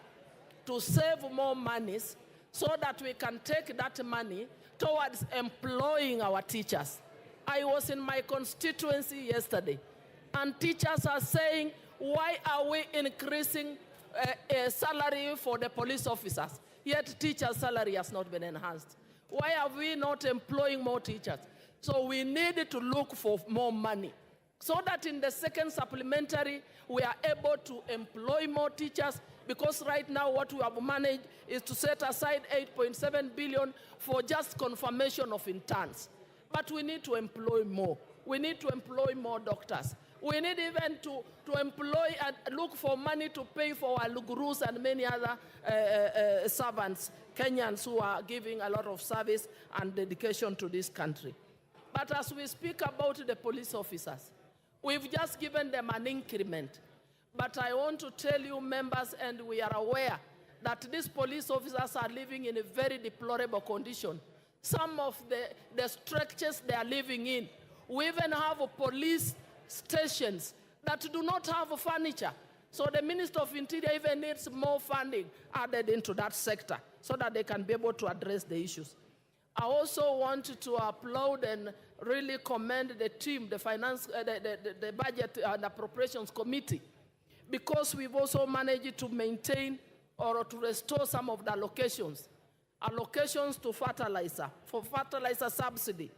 to save more monies so that we can take that money towards employing our teachers. I was in my constituency yesterday, and teachers are saying, why are we increasing a salary for the police officers, yet teachers' salary has not been enhanced. Why are we not employing more teachers? So we need to look for more money so that in the second supplementary, we are able to employ more teachers, because right now what we have managed is to set aside 8.7 billion for just confirmation of interns. But we need to employ more. We need to employ more doctors. We need even to employ and look for money to pay for our gurus and many other servants, Kenyans who are giving a lot of service and dedication to this country. But as we speak about the police officers, we've just given them an increment. But I want to tell you, members, and we are aware that these police officers are living in a very deplorable condition. Some of the structures they are living in, we even have police stations that do not have furniture. So the Minister of Interior even needs more funding added into that sector so that they can be able to address the issues. I also want to applaud and really commend the team, the Budget and Appropriations Committee, because we've also managed to maintain or to restore some of the allocations to fertilizer, for fertilizer subsidy,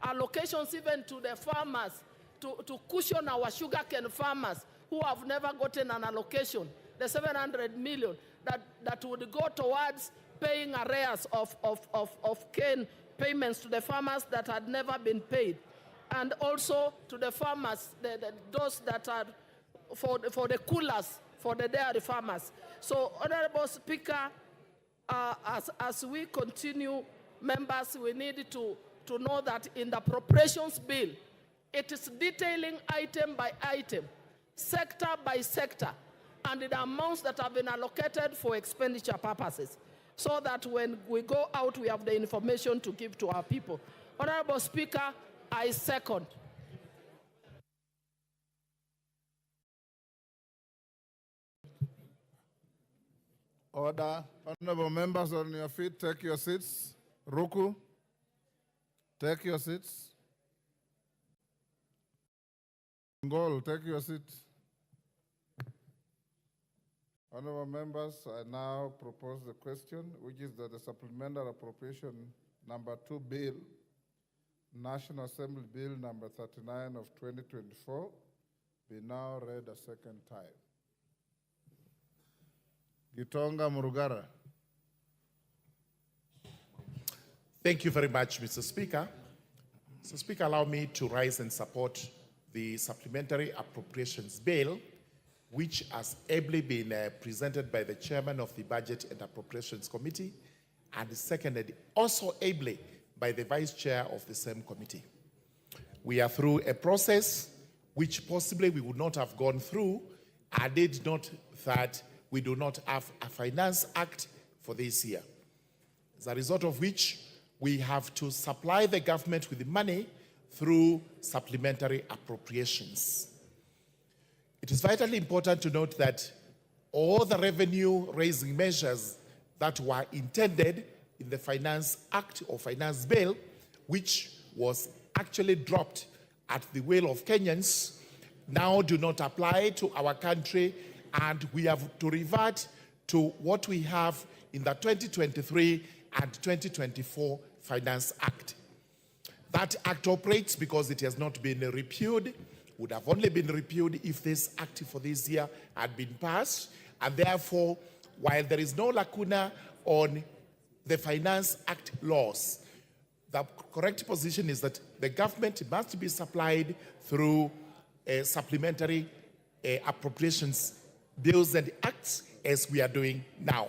allocations even to the farmers, to cushion our sugarcane farmers who have never gotten an allocation, the 700 million that would go towards paying arrears of cane payments to the farmers that had never been paid, and also to the farmers, those that are for the coolers, for the dairy farmers. So, Honorable Speaker, as we continue, members, we need to know that in the appropriations bill, it is detailing item by item, sector by sector, and the amounts that have been allocated for expenditure purposes, so that when we go out, we have the information to give to our people. Honorable Speaker, I second.
Order. Honorable members on your feet, take your seats. Ruku, take your seats. Ngol, take your seat. Honorable members, I now propose the question, which is that the Supplementary Appropriation Number 2 Bill, National Assembly Bill Number 39 of 2024, be now read a second time. Gitonga Murugara.
Thank you very much, Mr. Speaker. Mr. Speaker, allow me to rise and support the Supplementary Appropriations Bill, which has ably been presented by the Chairman of the Budget and Appropriations Committee, and seconded also ably by the Vice Chair of the same committee. We are through a process which possibly we would not have gone through had it not that we do not have a Finance Act for this year. As a result of which, we have to supply the government with the money through supplementary appropriations. It is vitally important to note that all the revenue-raising measures that were intended in the Finance Act or Finance Bill, which was actually dropped at the will of Kenyans, now do not apply to our country, and we have to revert to what we have in the 2023 and 2024 Finance Act. That act operates because it has not been repealed, would have only been repealed if this act for this year had been passed, and therefore, while there is no lacuna on the Finance Act laws, the correct position is that the government must be supplied through supplementary appropriations bills and acts, as we are doing now.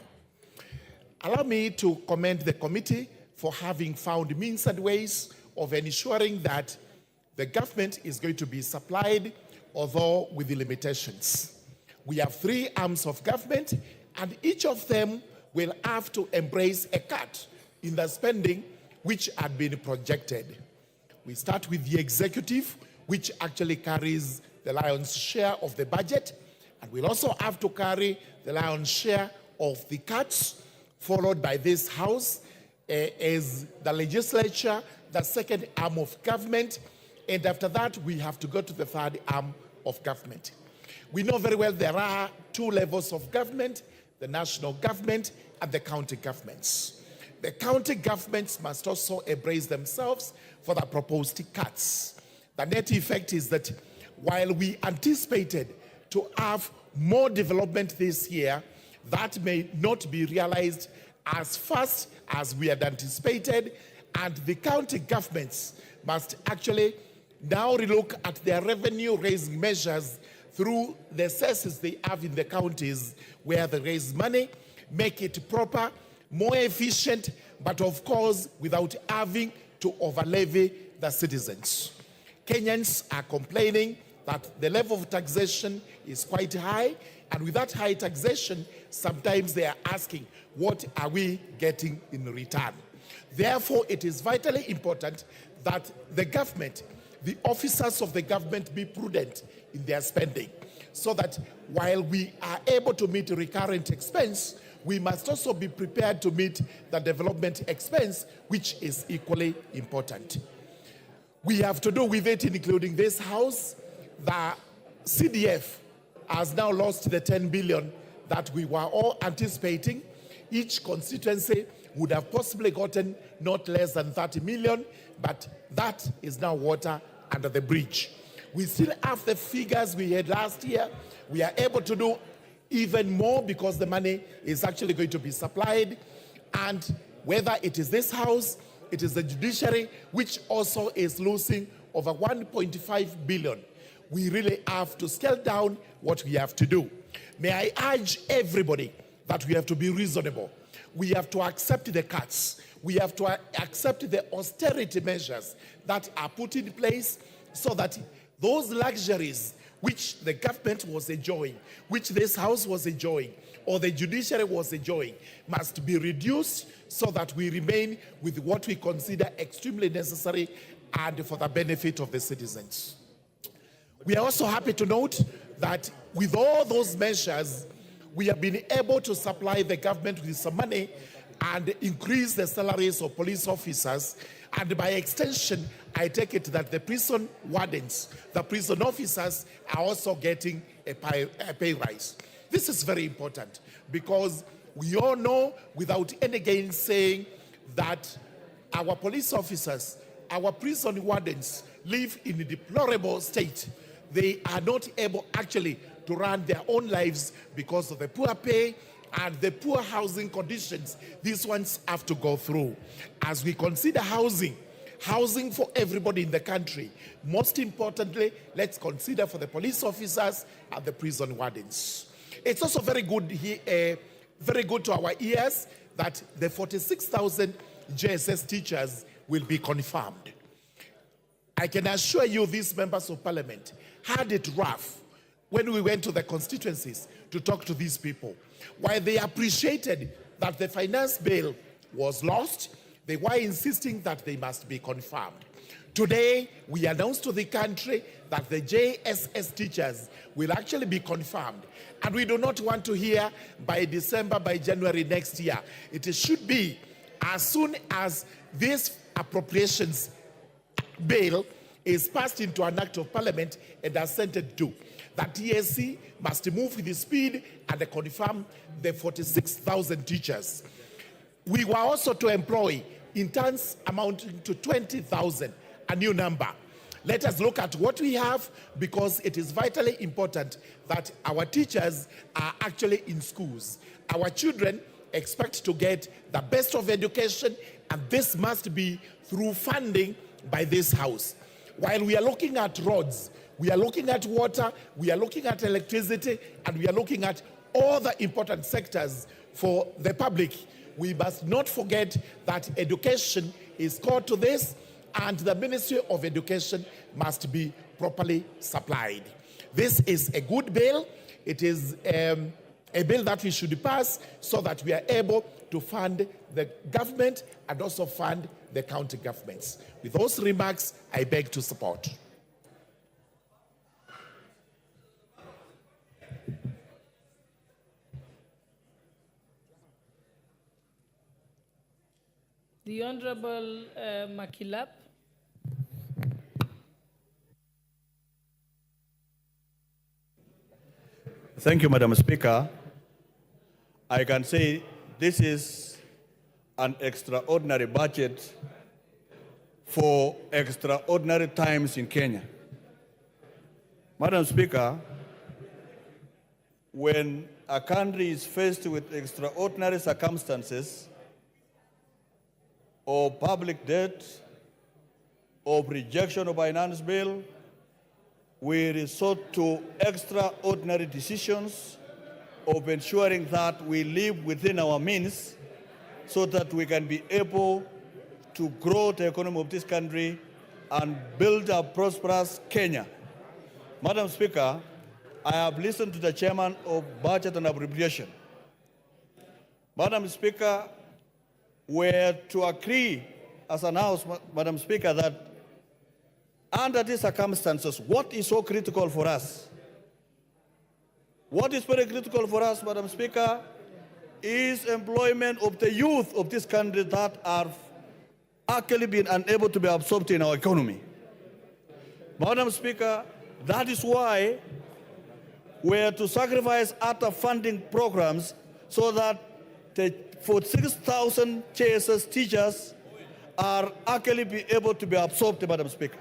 Allow me to commend the committee for having found means and ways of ensuring that the government is going to be supplied, although with the limitations. We have 3 arms of government, and each of them will have to embrace a cut in the spending which had been projected. We start with the executive, which actually carries the lion's share of the budget, and we'll also have to carry the lion's share of the cuts, followed by this House as the legislature, the second arm of government, and after that we have to go to the third arm of government. We know very well there are two levels of government, the national government and the county governments. The county governments must also embrace themselves for the proposed cuts. The net effect is that while we anticipated to have more development this year, that may not be realized as fast as we had anticipated, and the county governments must actually now relook at their revenue-raising measures through the cesses they have in the counties where they raise money, make it proper, more efficient, but of course without having to overlevy the citizens. Kenyans are complaining that the level of taxation is quite high, and with that high taxation, sometimes they are asking, what are we getting in return? Therefore, it is vitally important that the government, the officers of the government, be prudent in their spending, so that while we are able to meet recurrent expense, we must also be prepared to meet the development expense, which is equally important. We have to do with it, including this House. The CDF has now lost the 10 billion that we were all anticipating. Each constituency would have possibly gotten not less than 30 million, but that is now water under the bridge. We still have the figures we had last year. We are able to do even more because the money is actually going to be supplied. And whether it is this House, it is the judiciary, which also is losing over 1.5 billion. We really have to scale down what we have to do. May I urge everybody that we have to be reasonable. We have to accept the cuts. We have to accept the austerity measures that are put in place so that those luxuries which the government was enjoying, which this House was enjoying, or the judiciary was enjoying, must be reduced so that we remain with what we consider extremely necessary and for the benefit of the citizens. We are also happy to note that with all those measures, we have been able to supply the government with some money and increase the salaries of police officers. And by extension, I take it that the prison wardens, the prison officers, are also getting a pay rise. This is very important because we all know, without any gainsaying, that our police officers, our prison wardens live in a deplorable state. They are not able actually to run their own lives because of the poor pay and the poor housing conditions these ones have to go through. As we consider housing for everybody in the country, most importantly, let's consider for the police officers and the prison wardens. It's also very good to our ears that the 46,000 JSS teachers will be confirmed. I can assure you these members of parliament had it rough when we went to the constituencies to talk to these people. While they appreciated that the finance bill was lost, they were insisting that they must be confirmed. Today, we announced to the country that the JSS teachers will actually be confirmed. And we do not want to hear by December, by January next year. It should be as soon as this appropriations bill is passed into an act of parliament and assented to, that TSC must move with the speed and confirm the 46,000 teachers. We were also to employ interns amounting to 20,000, a new number. Let us look at what we have, because it is vitally important that our teachers are actually in schools. Our children expect to get the best of education, and this must be through funding by this House. While we are looking at roads, we are looking at water, we are looking at electricity, and we are looking at all the important sectors for the public, we must not forget that education is core to this, and the Ministry of Education must be properly supplied. This is a good bill. It is a bill that we should pass so that we are able to fund the government and also fund the county governments. With those remarks, I beg to support.
The Honorable Makilap.
Thank you, Madam Speaker. I can say this is an extraordinary budget for extraordinary times in Kenya. Madam Speaker, when a country is faced with extraordinary circumstances or public debt or rejection of finance bill, we resort to extraordinary decisions of ensuring that we live within our means so that we can be able to grow the economy of this country and build a prosperous Kenya. Madam Speaker, I have listened to the chairman of Budget and Appropriation. Madam Speaker, we're to agree as announced, Madam Speaker, that under these circumstances, what is so critical for us? What is very critical for us, Madam Speaker, is employment of the youth of this country that are actually being unable to be absorbed in our economy. Madam Speaker, that is why we're to sacrifice other funding programs so that for 6,000 JSS teachers are actually be able to be absorbed, Madam Speaker.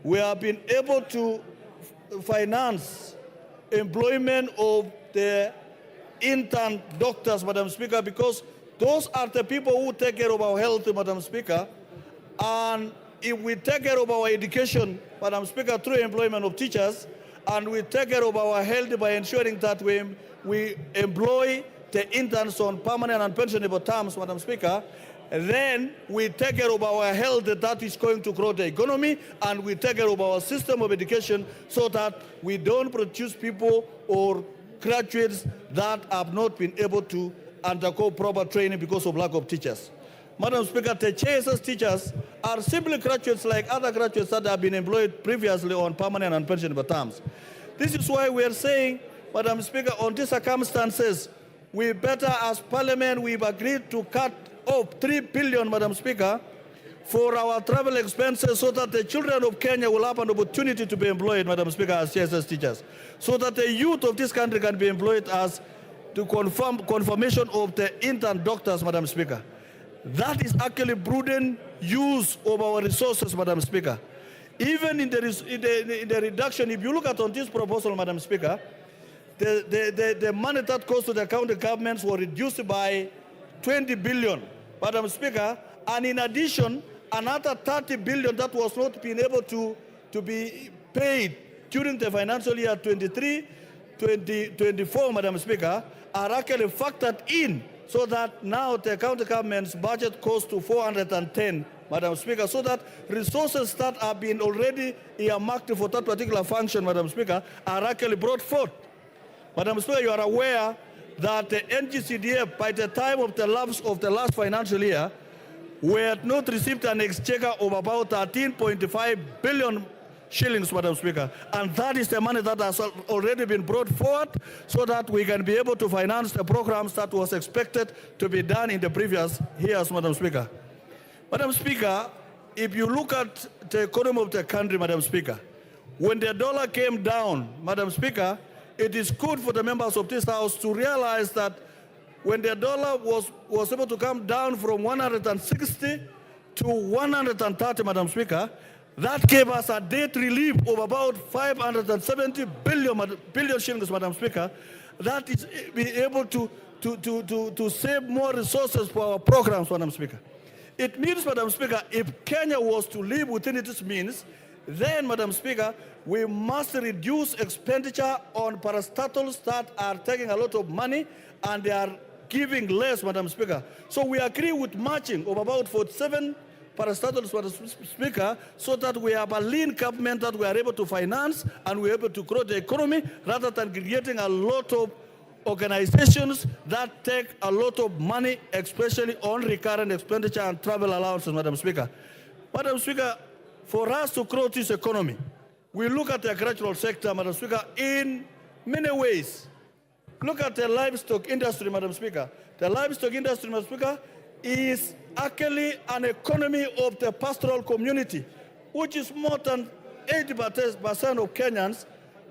We have been able to finance employment of the intern doctors, Madam Speaker, because those are the people who take care of our health, Madam Speaker. And if we take care of our education, Madam Speaker, through employment of teachers, and we take care of our health by ensuring that we employ the interns on permanent and pensionable terms, Madam Speaker, then we take care of our health that is going to grow the economy, and we take care of our system of education so that we don't produce people or graduates that have not been able to undergo proper training because of lack of teachers. Madam Speaker, the JSS teachers are simply graduates like other graduates that have been employed previously on permanent and pensionable terms. This is why we are saying, Madam Speaker, on these circumstances, we better, as Parliament, we've agreed to cut off 3 billion, Madam Speaker, for our travel expenses so that the children of Kenya will have an opportunity to be employed, Madam Speaker, as JSS teachers, so that the youth of this country can be employed as the confirmation of the intern doctors, Madam Speaker. That is actually prudent use of our resources, Madam Speaker. Even in the reduction, if you look at on this proposal, Madam Speaker, the money that goes to the county governments were reduced by 20 billion, Madam Speaker, and in addition, another 30 billion that was not being able to be paid during the financial year 23-24, Madam Speaker, are actually factored in so that now the county government's budget goes to 410, Madam Speaker, so that resources that have been already earmarked for that particular function, Madam Speaker, are actually brought forth. Madam Speaker, you are aware that the NGCDF, by the time of the lapse of the last financial year, we had not received an exchequer of about 13.5 billion shillings, Madam Speaker. And that is the money that has already been brought forward so that we can be able to finance the programs that was expected to be done in the previous years, Madam Speaker. Madam Speaker, if you look at the economy of the country, Madam Speaker, when the dollar came down, Madam Speaker, it is good for the members of this House to realize that when the dollar was able to come down from 160 to 130, Madam Speaker, that gave us a debt relief of about 570 billion shillings, Madam Speaker. That is be able to save more resources for our programs, Madam Speaker. It means, Madam Speaker, if Kenya was to live within its means, then, Madam Speaker, we must reduce expenditure on parastatals that are taking a lot of money and they are giving less, Madam Speaker. So we agree with matching of about 47 parastatals, Madam Speaker, so that we have a lean government that we are able to finance and we are able to grow the economy rather than creating a lot of organizations that take a lot of money, especially on recurrent expenditure and travel allowances, Madam Speaker. Madam Speaker, for us to grow this economy, we look at the agricultural sector, Madam Speaker, in many ways. Look at the livestock industry, Madam Speaker. The livestock industry, Madam Speaker, is actually an economy of the pastoral community, which is more than 80% of Kenyans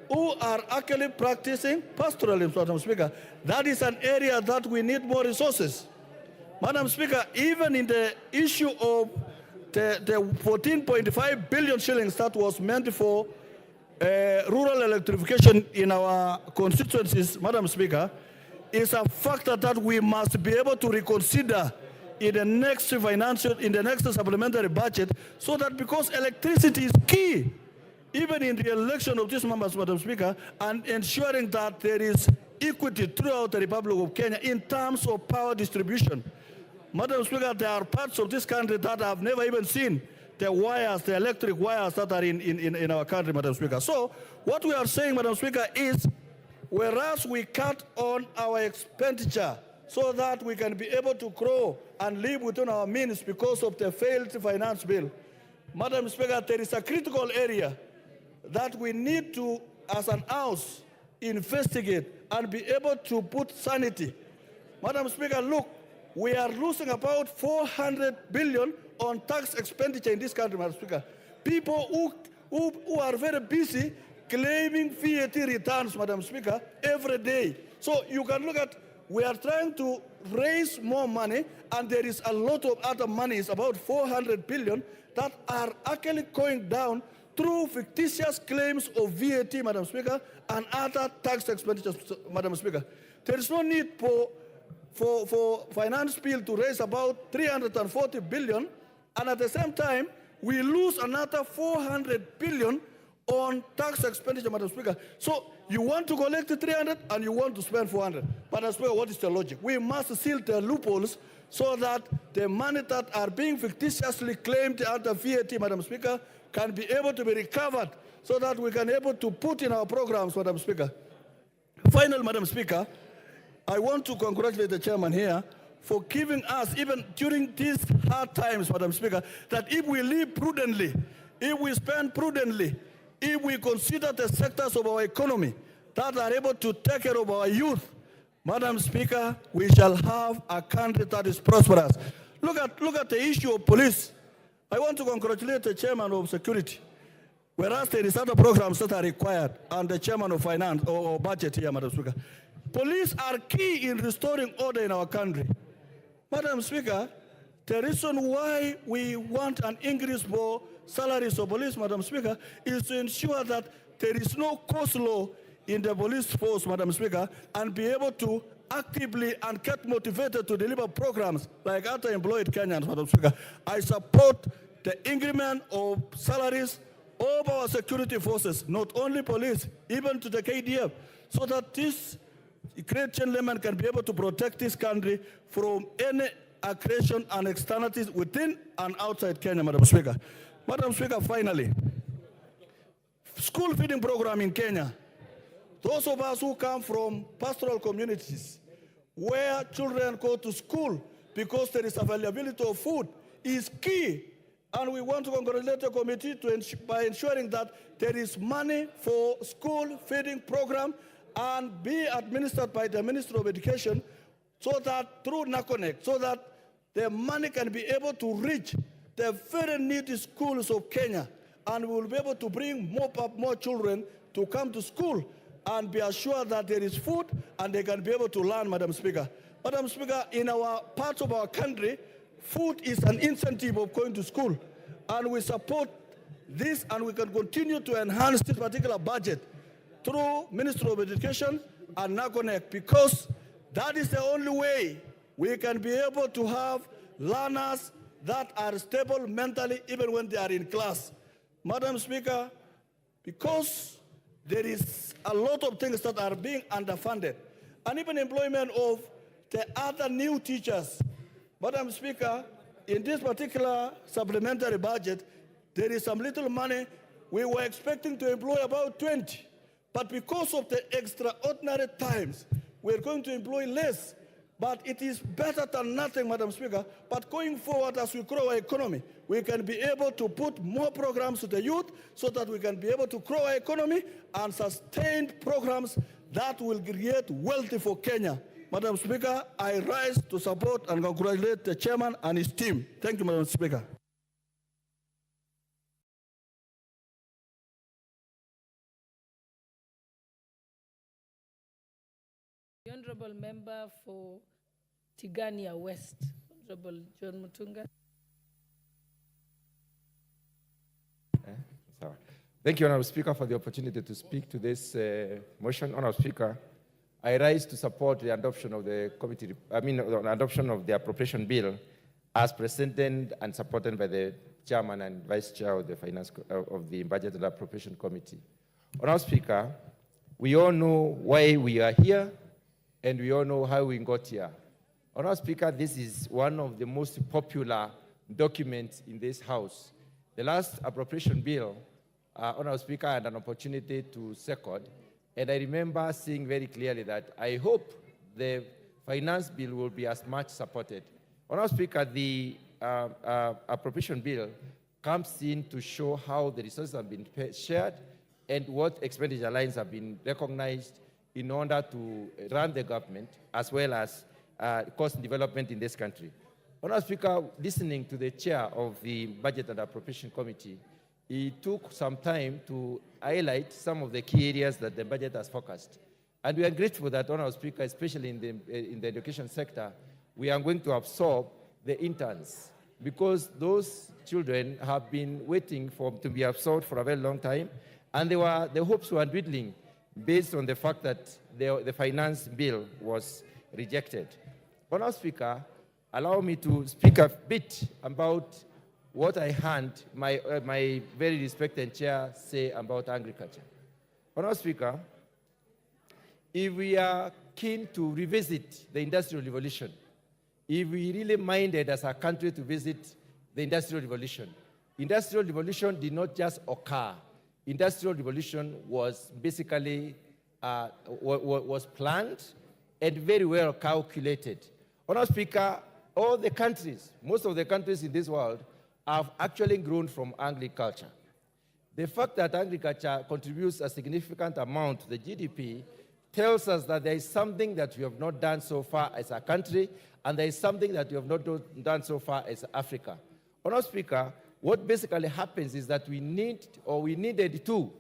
who are actually practicing pastoralism, Madam Speaker. That is an area that we need more resources. Madam Speaker, even in the issue of the 14.5 billion shillings that was meant for rural electrification in our constituencies, Madam Speaker, is a factor that we must be able to reconsider in the next supplementary budget, so that because electricity is key, even in the election of these members, Madam Speaker, and ensuring that there is equity throughout the Republic of Kenya in terms of power distribution. Madam Speaker, there are parts of this country that have never even seen the wires, the electric wires that are in our country, Madam Speaker. So what we are saying, Madam Speaker, is whereas we cut on our expenditure so that we can be able to grow and live within our means because of the failed finance bill, Madam Speaker, there is a critical area that we need to, as an house, investigate and be able to put sanity. Madam Speaker, look, we are losing about 400 billion on tax expenditure in this country, Madam Speaker. People who are very busy claiming VAT returns, Madam Speaker, every day. So you can look at, we are trying to raise more money, and there is a lot of other monies, about 400 billion, that are actually going down through fictitious claims of VAT, Madam Speaker, and other tax expenditures, Madam Speaker. There is no need for finance bill to raise about 340 billion, and at the same time, we lose another 400 billion on tax expenditure, Madam Speaker. So you want to collect the 300 and you want to spend 400. Madam Speaker, what is the logic? We must seal the loopholes so that the money that are being fictitiously claimed under VAT, Madam Speaker, can be able to be recovered so that we can be able to put in our programs, Madam Speaker. Finally, Madam Speaker, I want to congratulate the chairman here for giving us, even during these hard times, Madam Speaker, that if we live prudently, if we spend prudently, if we consider the sectors of our economy that are able to take care of our youth, Madam Speaker, we shall have a country that is prosperous. Look at the issue of police. I want to congratulate the chairman of security, whereas there is other programs that are required, and the chairman of finance or budget here, Madam Speaker. Police are key in restoring order in our country. Madam Speaker, the reason why we want an increase for salaries of police, Madam Speaker, is to ensure that there is no cost law in the police force, Madam Speaker, and be able to actively and get motivated to deliver programs like other employed Kenyans, Madam Speaker. I support the increment of salaries of our security forces, not only police, even to the KDF, so that this great gentleman can be able to protect this country from any aggression and externalities within and outside Kenya, Madam Speaker. Madam Speaker, finally, school feeding program in Kenya. Those of us who come from pastoral communities where children go to school because there is availability of food is key. And we want to congratulate the committee by ensuring that there is money for school feeding program and be administered by the Ministry of Education, so that through NACONEC, so that the money can be able to reach the very needy schools of Kenya, and we will be able to bring more children to come to school and be assured that there is food and they can be able to learn, Madam Speaker. Madam Speaker, in our parts of our country, food is an incentive of going to school, and we support this, and we can continue to enhance this particular budget through Ministry of Education and NACONEC, because that is the only way we can be able to have learners that are stable mentally even when they are in class. Madam Speaker, because there is a lot of things that are being underfunded, and even employment of the other new teachers. Madam Speaker, in this particular supplementary budget, there is some little money. We were expecting to employ about 20. But because of the extraordinary times, we're going to employ less. But it is better than nothing, Madam Speaker. But going forward, as we grow our economy, we can be able to put more programs to the youth so that we can be able to grow our economy and sustain programs that will create wealth for Kenya. Madam Speaker, I rise to support and congratulate the chairman and his team. Thank you, Madam Speaker.
Honorable Member for Tigania West, Honorable John Mutunga.
Thank you, Honorable Speaker, for the opportunity to speak to this motion. Honorable Speaker, I rise to support the adoption of the adoption of the appropriation bill as presented and supported by the Chairman and Vice Chair of the of the Budget and Appropriation Committee. Honorable Speaker, we all know why we are here, and we all know how we got here. Honorable Speaker, this is one of the most popular documents in this House. The last appropriation bill, Honorable Speaker, I had an opportunity to second, and I remember seeing very clearly that I hope the finance bill will be as much supported. Honorable Speaker, the appropriation bill comes in to show how the resources have been shared and what expenditure lines have been recognized in order to run the government, as well as cost development in this country. Honorable Speaker, listening to the chair of the Budget and Appropriation Committee, he took some time to highlight some of the key areas that the budget has focused. And we are grateful that, Honorable Speaker, especially in the education sector, we are going to absorb the interns, because those children have been waiting to be absorbed for a very long time, and the hopes were dwindling based on the fact that the finance bill was rejected. Honorable Speaker, allow me to speak a bit about what I heard my very respected chair say about agriculture. Honorable Speaker, if we are keen to revisit the Industrial Revolution, if we really minded as a country to visit the Industrial Revolution did not just occur. Industrial Revolution was basically was planned and very well calculated. Honorable Speaker, all the countries, most of the countries in this world, have actually grown from agriculture. The fact that agriculture contributes a significant amount to the GDP tells us that there is something that we have not done so far as a country, and there is something that we have not done so far as Africa. Honorable Speaker, what basically happens is that we needed to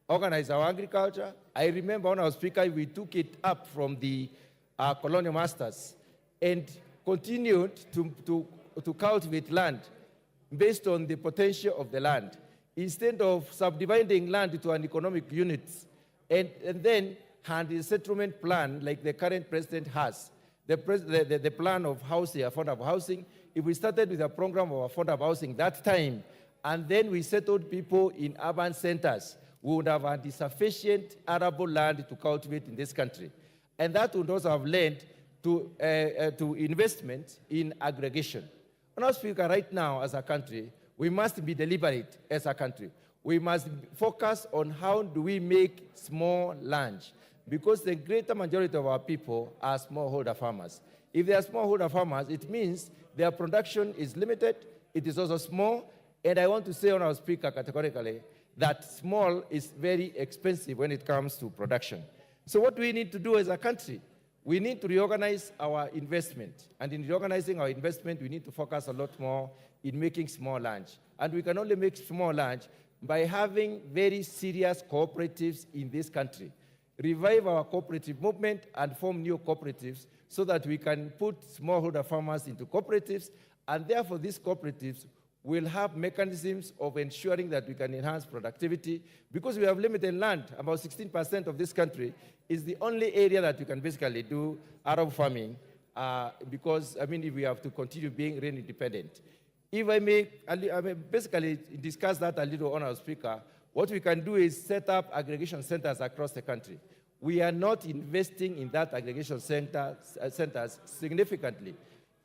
organize our agriculture. I remember, Honorable Speaker, we took it up from the colonial masters and continued to cultivate land based on the potential of the land, instead of subdividing land into an economic units and then hand a settlement plan like the current president has. The plan of housing, affordable housing, if we started with a program of affordable housing that time, and then we settled people in urban centers, we would have had sufficient arable land to cultivate in this country. And that would also have led to investment in aggregation. Honorable Speaker, right now as a country, we must be deliberate as a country. We must focus on how do we make small land, because the greater majority of our people are smallholder farmers. If they are smallholder farmers, it means their production is limited, it is also small, and I want to say, Honorable Speaker, categorically, that small is very expensive when it comes to production. So what we need to do as a country, we need to reorganize our investment. And in reorganizing our investment, we need to focus a lot more in making small land. And we can only make small land by having very serious cooperatives in this country. Revive our cooperative movement and form new cooperatives so that we can put smallholder farmers into cooperatives, and therefore these cooperatives will have mechanisms of ensuring that we can enhance productivity, because we have limited land. About 16% of this country is the only area that you can basically do arable farming, because, if we have to continue being rain independent. If I may basically discuss that a little, Honorable Speaker, what we can do is set up aggregation centers across the country. We are not investing in that aggregation centers significantly.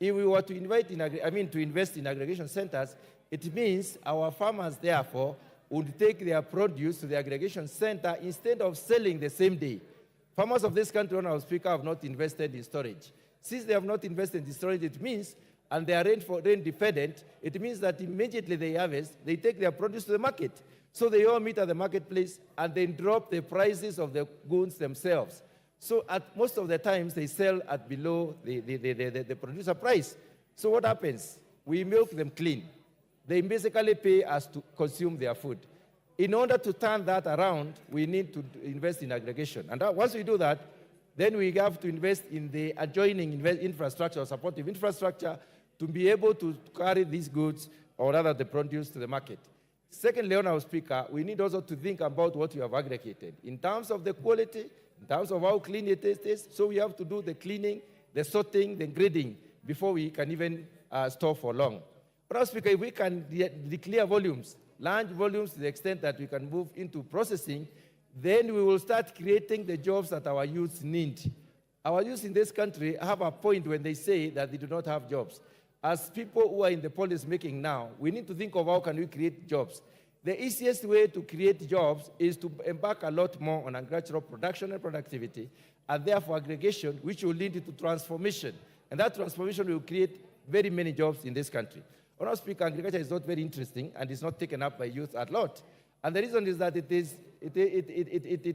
If we were to invest in aggregation centers, it means our farmers, therefore, would take their produce to the aggregation center instead of selling the same day. Farmers of this country, Honorable Speaker, have not invested in storage. Since they have not invested in storage, it means, and they are rain dependent, it means that immediately they harvest, they take their produce to the market. So they all meet at the marketplace and then drop the prices of the goods themselves. So at most of the times, they sell at below the producer price. So what happens? We milk them clean. They basically pay us to consume their food. In order to turn that around, we need to invest in aggregation. And once we do that,
then we have to invest in the adjoining infrastructure, supportive infrastructure, to be able to carry these goods, or rather the produce, to the market. Secondly, Honorable Speaker, we need also to think about what we have aggregated in terms of the quality, in terms of how clean it is. So we have to do the cleaning, the sorting, the grading before we can even store for long. Honorable Speaker, if we can declare volumes, large volumes to the extent that we can move into processing, then we will start creating the jobs that our youth need. Our youth in this country have a point when they say that they do not have jobs. As people who are in the policy making now, we need to think of how can we create jobs. The easiest way to create jobs is to embark a lot more on agricultural production and productivity, and therefore aggregation, which will lead to transformation. And that transformation will create very many jobs in this country. Honorable Speaker, agriculture is not very interesting and is not taken up by youth a lot. And the reason is that it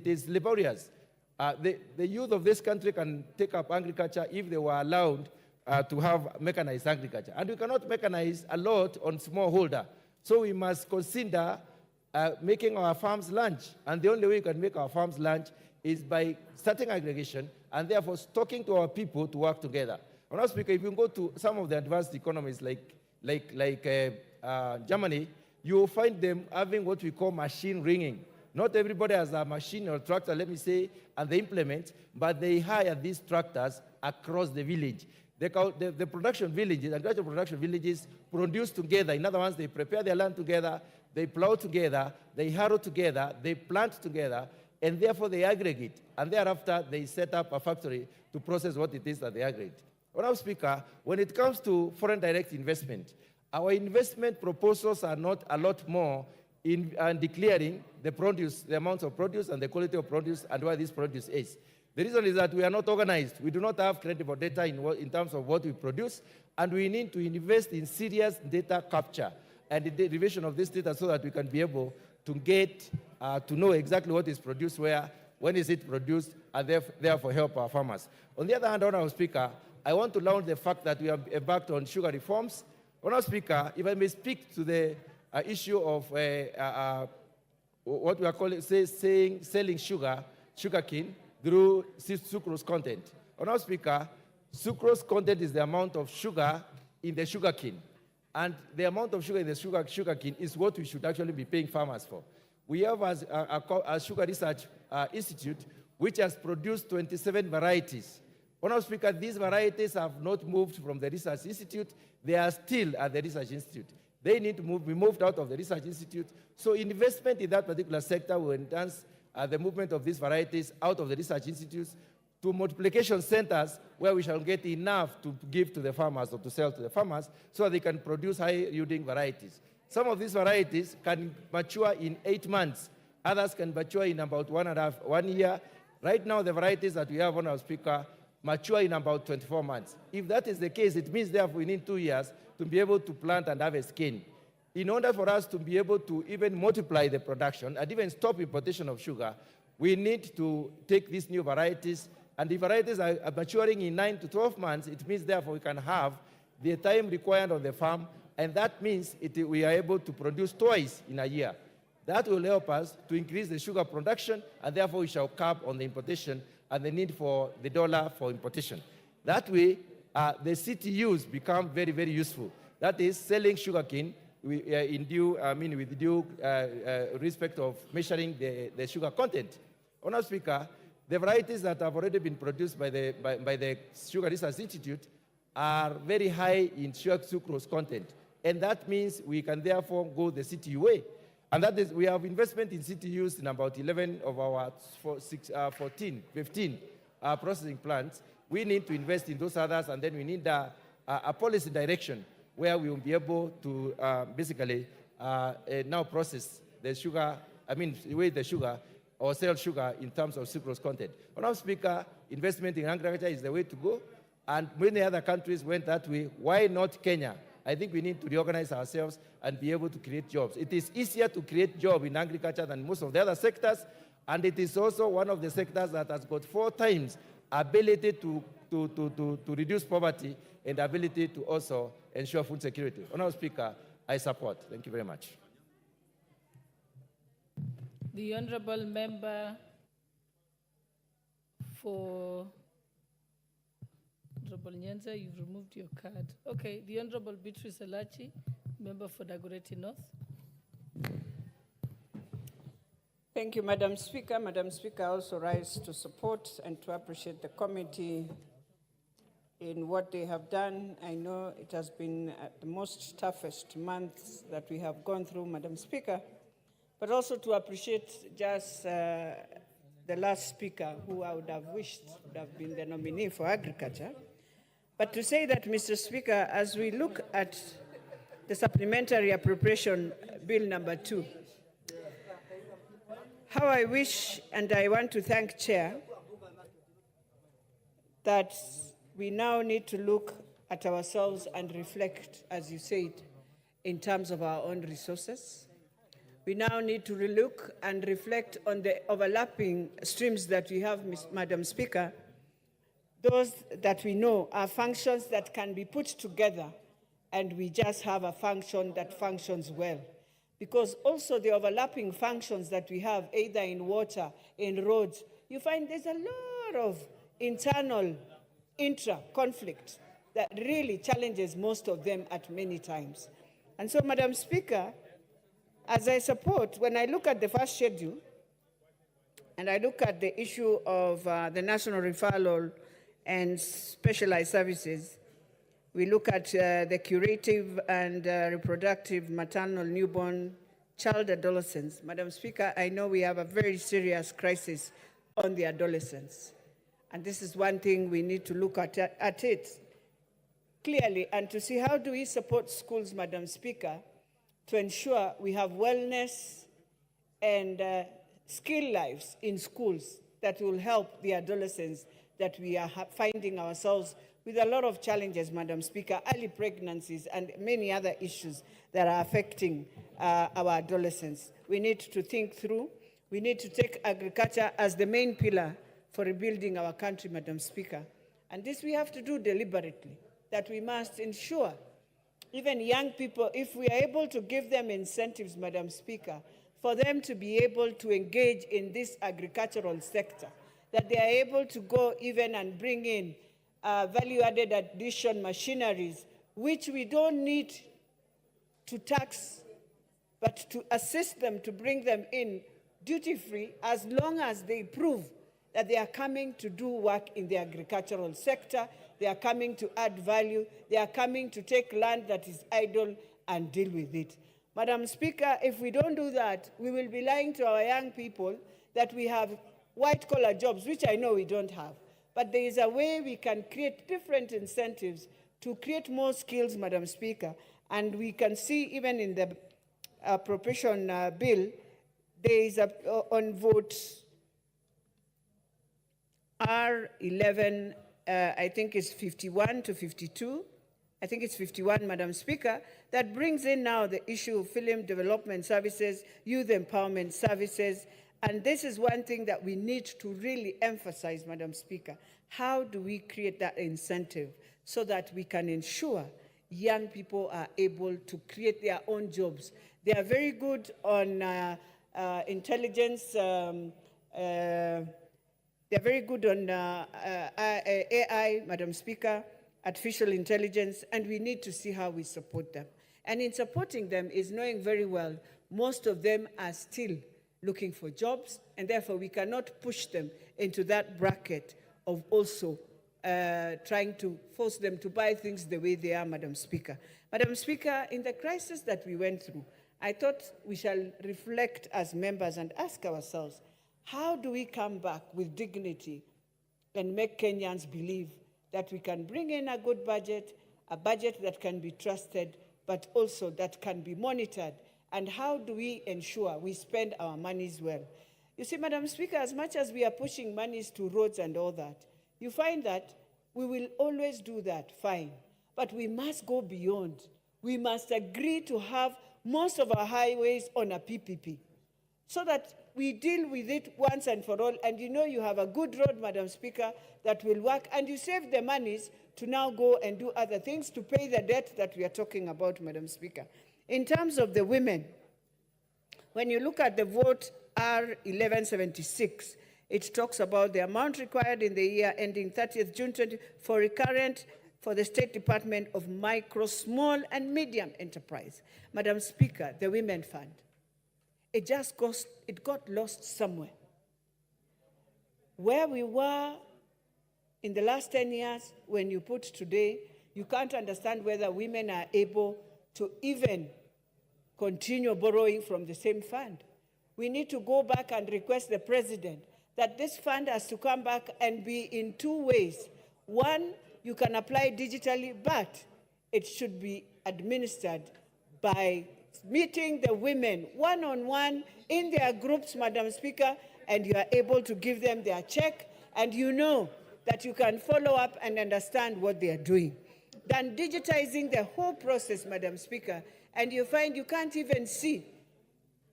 is laborious. The youth of this country can take up agriculture if they were allowed to have mechanized agriculture. And we cannot mechanize a lot on smallholder. So we must consider making our farms large. And the only way we can make our farms large is by starting aggregation and therefore talking to our people to work together. Honorable Speaker, if you go to some of the advanced economies like Germany, you will find them having what we call machine ringing. Not everybody has a machine or tractor, let me say, and they implement, but they hire these tractors across the village. The production villages, agricultural production villages, produce together. In other words, they prepare their land together, they plow together, they harrow together, they plant together, and therefore they aggregate. And thereafter, they set up a factory to process what it is that they aggregate. Honorable Speaker, when it comes to foreign direct investment, our investment proposals are not a lot more in declaring the produce, the amounts of produce and the quality of produce and where this produce is. The reason is that we are not organized. We do not have credible data in terms of what we produce, and we need to invest in serious data capture and the derivation of this data so that we can be able to get to know exactly what is produced where, when is it produced, and therefore help our farmers. On the other hand, Honorable Speaker, I want to launch the fact that we have embarked on sugar reforms. Honorable Speaker, if I may speak to the issue of what we are calling, selling sugarcane through sucrose content. Honorable Speaker, sucrose content is the amount of sugar in the sugarcane. And the amount of sugar in the sugarcane is what we should actually be paying farmers for. We have a Sugar Research Institute which has produced 27 varieties. Honorable Speaker, these varieties have not moved from the Research Institute. They are still at the Research Institute. They need to be moved out of the Research Institute. So investment in that particular sector will enhance the movement of these varieties out of the research institutes to multiplication centers where we shall get enough to give to the farmers or to sell to the farmers so that they can produce high-yielding varieties. Some of these varieties can mature in 8 months. Others can mature in about 1 year. Right now, the varieties that we have on our speaker mature in about 24 months. If that is the case, it means therefore we need 2 years to be able to plant and harvest cane. In order for us to be able to even multiply the production and even stop importation of sugar, we need to take these new varieties, and the varieties are maturing in 9 to 12 months. It means therefore we can have the time required on the farm, and that means we are able to produce twice in a year. That will help us to increase the sugar production, and therefore we shall cap on the importation and the need for the dollar for importation. That way, the CTUs become very, very useful. That is, selling sugarcane with due respect of measuring the sugar content. Honorable Speaker, the varieties that have already been produced by the Sugar Research Institute are very high in sugar sucrose content, and that means we can therefore go the CTU way. And that is, we have investment in CTUs in about 11 of our 15 processing plants. We need to invest in those others, and then we need a policy direction where we will be able to basically now process the sugar, weigh the sugar or sell sugar in terms of sucrose content. Honorable Speaker, investment in agriculture is the way to go, and many other countries went that way. Why not Kenya? I think we need to reorganize ourselves and be able to create jobs. It is easier to create jobs in agriculture than most of the other sectors, and it is also one of the sectors that has got 4 times ability to reduce poverty and ability to also ensure food security. Honorable Speaker, I support. Thank you very much.
The Honorable Member for Honorable Nyenza, you've removed your card. Okay, the Honorable Beatrice Elachi, member for Dagoretti North.
Thank you, Madam Speaker. Madam Speaker, I also rise to support and to appreciate the committee in what they have done. I know it has been the most toughest months that we have gone through, Madam Speaker, but also to appreciate just the last speaker, who I would have wished would have been the nominee for agriculture. But to say that, Mr. Speaker, as we look at the Supplementary Appropriation Bill number 2, how I wish, and I want to thank Chair, that we now need to look at ourselves and reflect, as you said, in terms of our own resources. We now need to relook and reflect on the overlapping streams that we have, Madam Speaker, those that we know are functions that can be put together, and we just have a function that functions well. Because also the overlapping functions that we have, either in water, in roads, you find there's a lot of internal intra-conflict that really challenges most of them at many times. And so, Madam Speaker, as I support, when I look at the first schedule, and I look at the issue of the national referral and specialized services, we look at the curative and reproductive maternal newborn child adolescents. Madam Speaker, I know we have a very serious crisis on the adolescents. And this is one thing we need to look at it clearly and to see how do we support schools, Madam Speaker, to ensure we have wellness and skill lives in schools that will help the adolescents that we are finding ourselves with a lot of challenges, Madam Speaker, early pregnancies and many other issues that are affecting our adolescents. We need to think through. We need to take agriculture as the main pillar for rebuilding our country, Madam Speaker. And this we have to do deliberately, that we must ensure even young people, if we are able to give them incentives, Madam Speaker, for them to be able to engage in this agricultural sector, that they are able to go even and bring in value-added addition machineries, which we don't need to tax, but to assist them to bring them in duty-free as long as they prove that they are coming to do work in the agricultural sector, they are coming to add value, they are coming to take land that is idle and deal with it. Madam Speaker, if we don't do that, we will be lying to our young people that we have white-collar jobs, which I know we don't have. But there is a way we can create different incentives to create more skills, Madam Speaker. And we can see even in the appropriation bill, there is on vote R11, I think it's 51 to 52. I think it's 51, Madam Speaker, that brings in now the issue of film development services, youth empowerment services. And this is one thing that we need to really emphasize, Madam Speaker. How do we create that incentive so that we can ensure young people are able to create their own jobs? They are very good on intelligence. They're very good on AI, Madam Speaker, artificial intelligence, and we need to see how we support them. And in supporting them is knowing very well most of them are still looking for jobs, and therefore we cannot push them into that bracket of also trying to force them to buy things the way they are, Madam Speaker. Madam Speaker, in the crisis that we went through, I thought we shall reflect as members and ask ourselves, how do we come back with dignity and make Kenyans believe that we can bring in a good budget, a budget that can be trusted, but also that can be monitored? And how do we ensure we spend our monies well? You see, Madam Speaker, as much as we are pushing monies to roads and all that, you find that we will always do that, fine. But we must go beyond. We must agree to have most of our highways on a PPP so that we deal with it once and for all. And you know you have a good road, Madam Speaker, that will work, and you save the monies to now go and do other things to pay the debt that we are talking about, Madam Speaker. In terms of the women, when you look at the vote R1176, It talks about the amount required in the year ending 30th June 20 for recurrent for the State Department of Micro, Small and Medium Enterprise. Madam Speaker, the Women Fund. It got lost somewhere. Where we were in the last 10 years, when you put today, you can't understand whether women are able to even continue borrowing from the same fund. We need to go back and request the president that this fund has to come back and be in two ways. One, you can apply digitally, but it should be administered by meeting the women one-on-one in their groups, Madam Speaker, and you are able to give them their check, and you know that you can follow up and understand what they are doing. Than digitizing the whole process, Madam Speaker, and you find you can't even see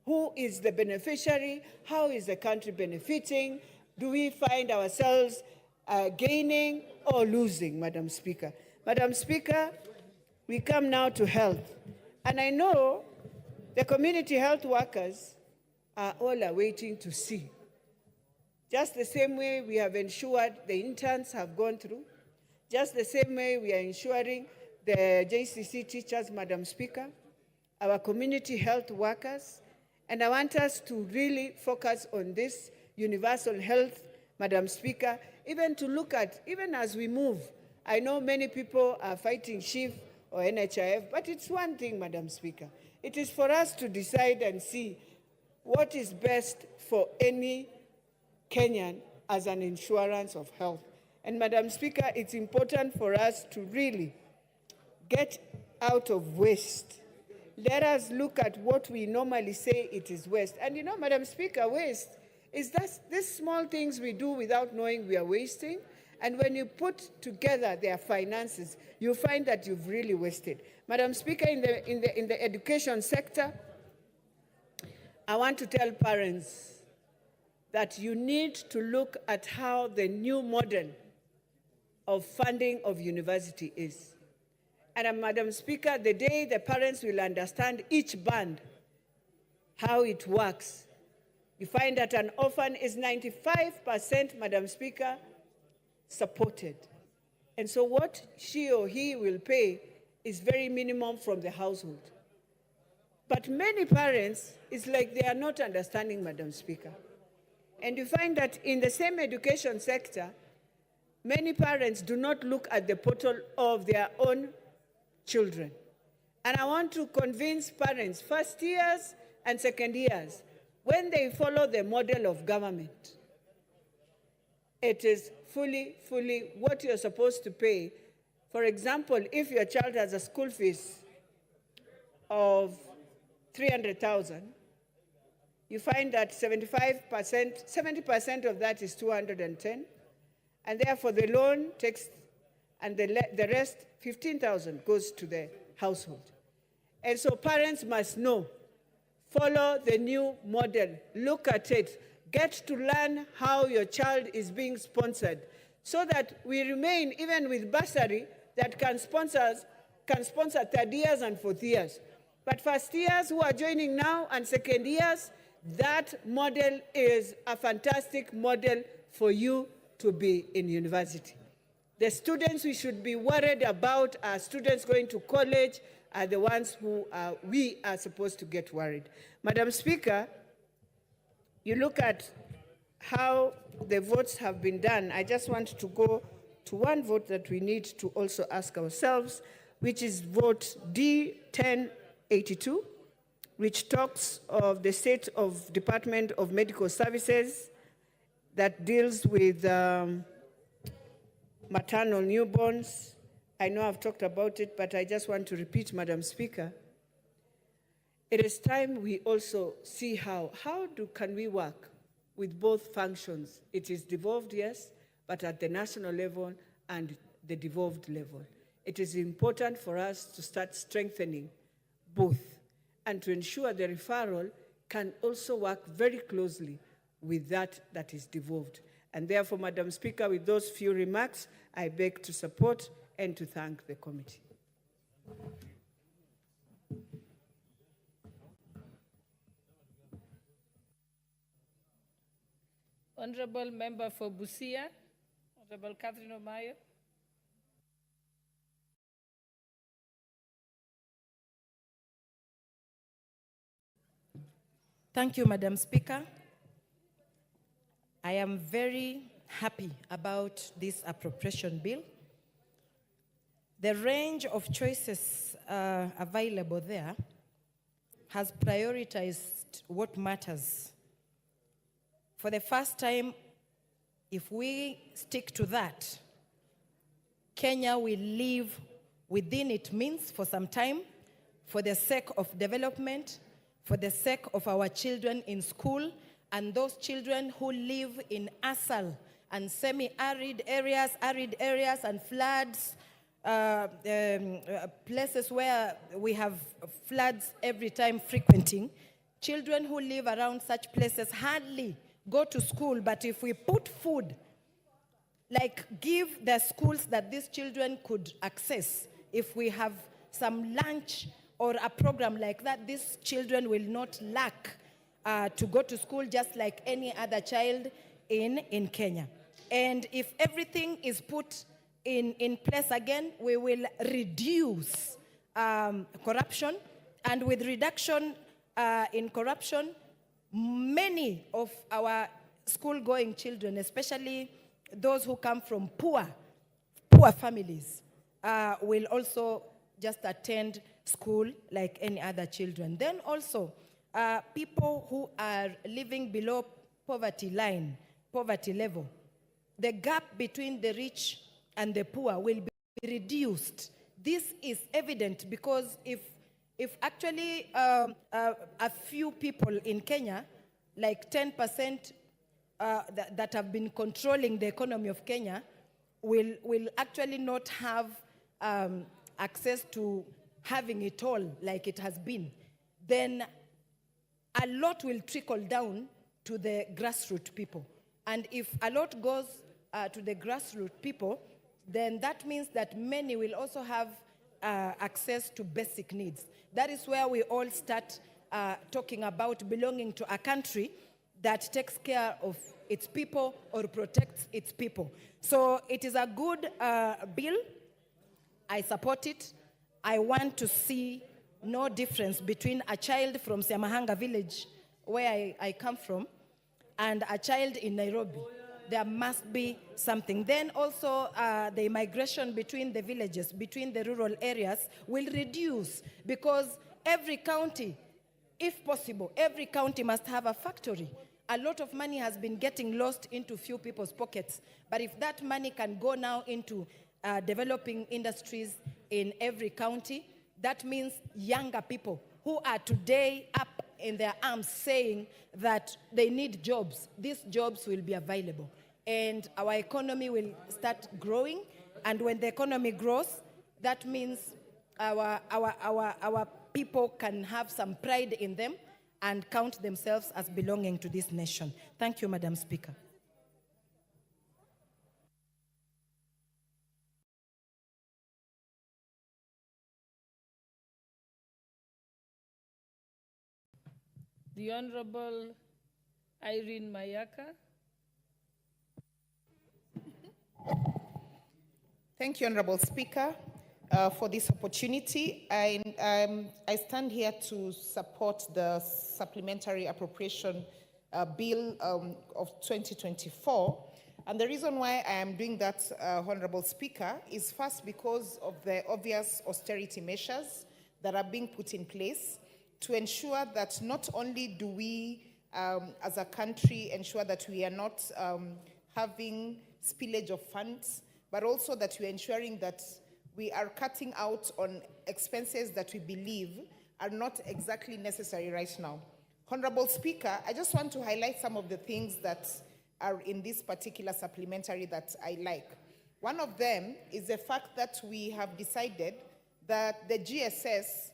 who is the beneficiary, how is the country benefiting, do we find ourselves gaining or losing, Madam Speaker. Madam Speaker, we come now to health. And I know the community health workers are all waiting to see. Just the same way we have ensured the interns have gone through, just the same way we are ensuring the JCC teachers, Madam Speaker, our community health workers, and I want us to really focus on this universal health, Madam Speaker, even to look at, even as we move, I know many people are fighting SHIF or NHIF, but it's one thing, Madam Speaker. It is for us to decide and see what is best for any Kenyan as an insurance of health. And Madam Speaker, it's important for us to really get out of waste. Let us look at what we normally say it is waste. And you know, Madam Speaker, waste is that these small things we do without knowing we are wasting. And when you put together their finances, you find that you've really wasted. Madam Speaker, in the education sector, I want to tell parents that you need to look at how the new model of funding of university is. And Madam Speaker, the day the parents will understand each band, how it works, you find that an orphan is 95%, Madam Speaker, supported. And so what she or he will pay is very minimum from the household. But many parents, it's like they are not understanding, Madam Speaker. And you find that in the same education sector, many parents do not look at the portal of their own children. And I want to convince parents, first years and second years, when they follow the model of government, it is fully what you're supposed to pay. For example, if your child has a school fees of 300,000, you find that 70% of that is 210, and therefore the loan takes, and the rest, 15,000, goes to the household. And so parents must know, follow the new model, look at it, get to learn how your child is being sponsored, so that we remain, even with bursary, that can sponsor third years and fourth years. But first years who are joining now and second years, that model is a fantastic model for you to be in university. The students we should be worried about are students going to college, are the ones who we are supposed to get worried. Madam Speaker, you look at how the votes have been done. I just want to go to one vote that we need to also ask ourselves, which is vote D1082, which talks of the state of Department of Medical Services that deals with maternal newborns. I know I've talked about it, but I just want to repeat, Madam Speaker, it is time we also see how can we work with both functions. It is devolved, yes, but at the national level and the devolved level. It is important for us to start strengthening both and to ensure the referral can also work very closely with that is devolved. And therefore, Madam Speaker, with those few remarks, I beg to support and to thank the committee.
Honorable Member for Busia, Honorable Catherine Omayo.
Thank you, Madam Speaker. I am very happy about this appropriation bill. The range of choices available there has prioritized what matters. For the first time, if we stick to that, Kenya will live within its means for some time, for the sake of development, for the sake of our children in school, and those children who live in ASAL and semi-arid areas, and floods, places where we have floods every time frequenting. Children who live around such places hardly go to school, but if we put food, like give the schools that these children could access, if we have some lunch or a program like that, these children will not lack to go to school just like any other child in Kenya. And if everything is put in place again, we will reduce corruption. And with reduction in corruption, many of our school-going children, especially those who come from poor families, will also just attend school like any other children. Then also, people who are living below poverty level, the gap between the rich and the poor will be reduced. This is evident because if actually a few people in Kenya, like 10% that have been controlling the economy of Kenya, will actually not have access to having it all like it has been, then a lot will trickle down to the grassroots people. And if a lot goes to the grassroots people, then that means that many will also have access to basic needs. That is where we all start talking about belonging to a country that takes care of its people or protects its people. So it is a good bill. I support it. I want to see no difference between a child from Siamahanga village, where I come from, and a child in Nairobi. There must be something. Then also the migration between the villages, between the rural areas will reduce, because every county, if possible, every county must have a factory. A lot of money has been getting lost into few people's pockets. But if that money can go now into developing industries in every county, that means younger people who are today up in their arms saying that they need jobs, these jobs will be available. And our economy will start growing. And when the economy grows, that means our people can have some pride in them and count themselves as belonging to this nation. Thank you, Madam Speaker.
The Honorable Irene Mayaka.
Thank you, Honorable Speaker, for this opportunity. I stand here to support the Supplementary Appropriation Bill of 2024. And the reason why I am doing that, Honorable Speaker, is first because of the obvious austerity measures that are being put in place to ensure that not only do we, as a country, ensure that we are not having spillage of funds, but also that we're ensuring that we are cutting out on expenses that we believe are not exactly necessary right now. Honorable Speaker, I just want to highlight some of the things that are in this particular supplementary that I like. One of them is the fact that we have decided that the GSS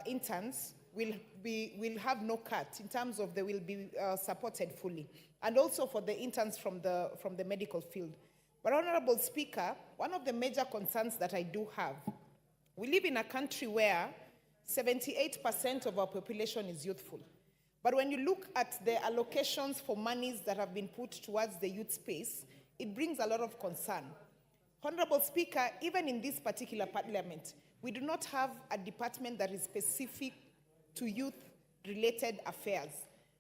interns will have no cut in terms of they will be supported fully, and also for the interns from the medical field. But Honorable Speaker, one of the major concerns that I do have, we live in a country where 78% of our population is youthful. But when you look at the allocations for monies that have been put towards the youth space, it brings a lot of concern. Honorable Speaker, even in this particular parliament, we do not have a department that is specific to youth-related affairs.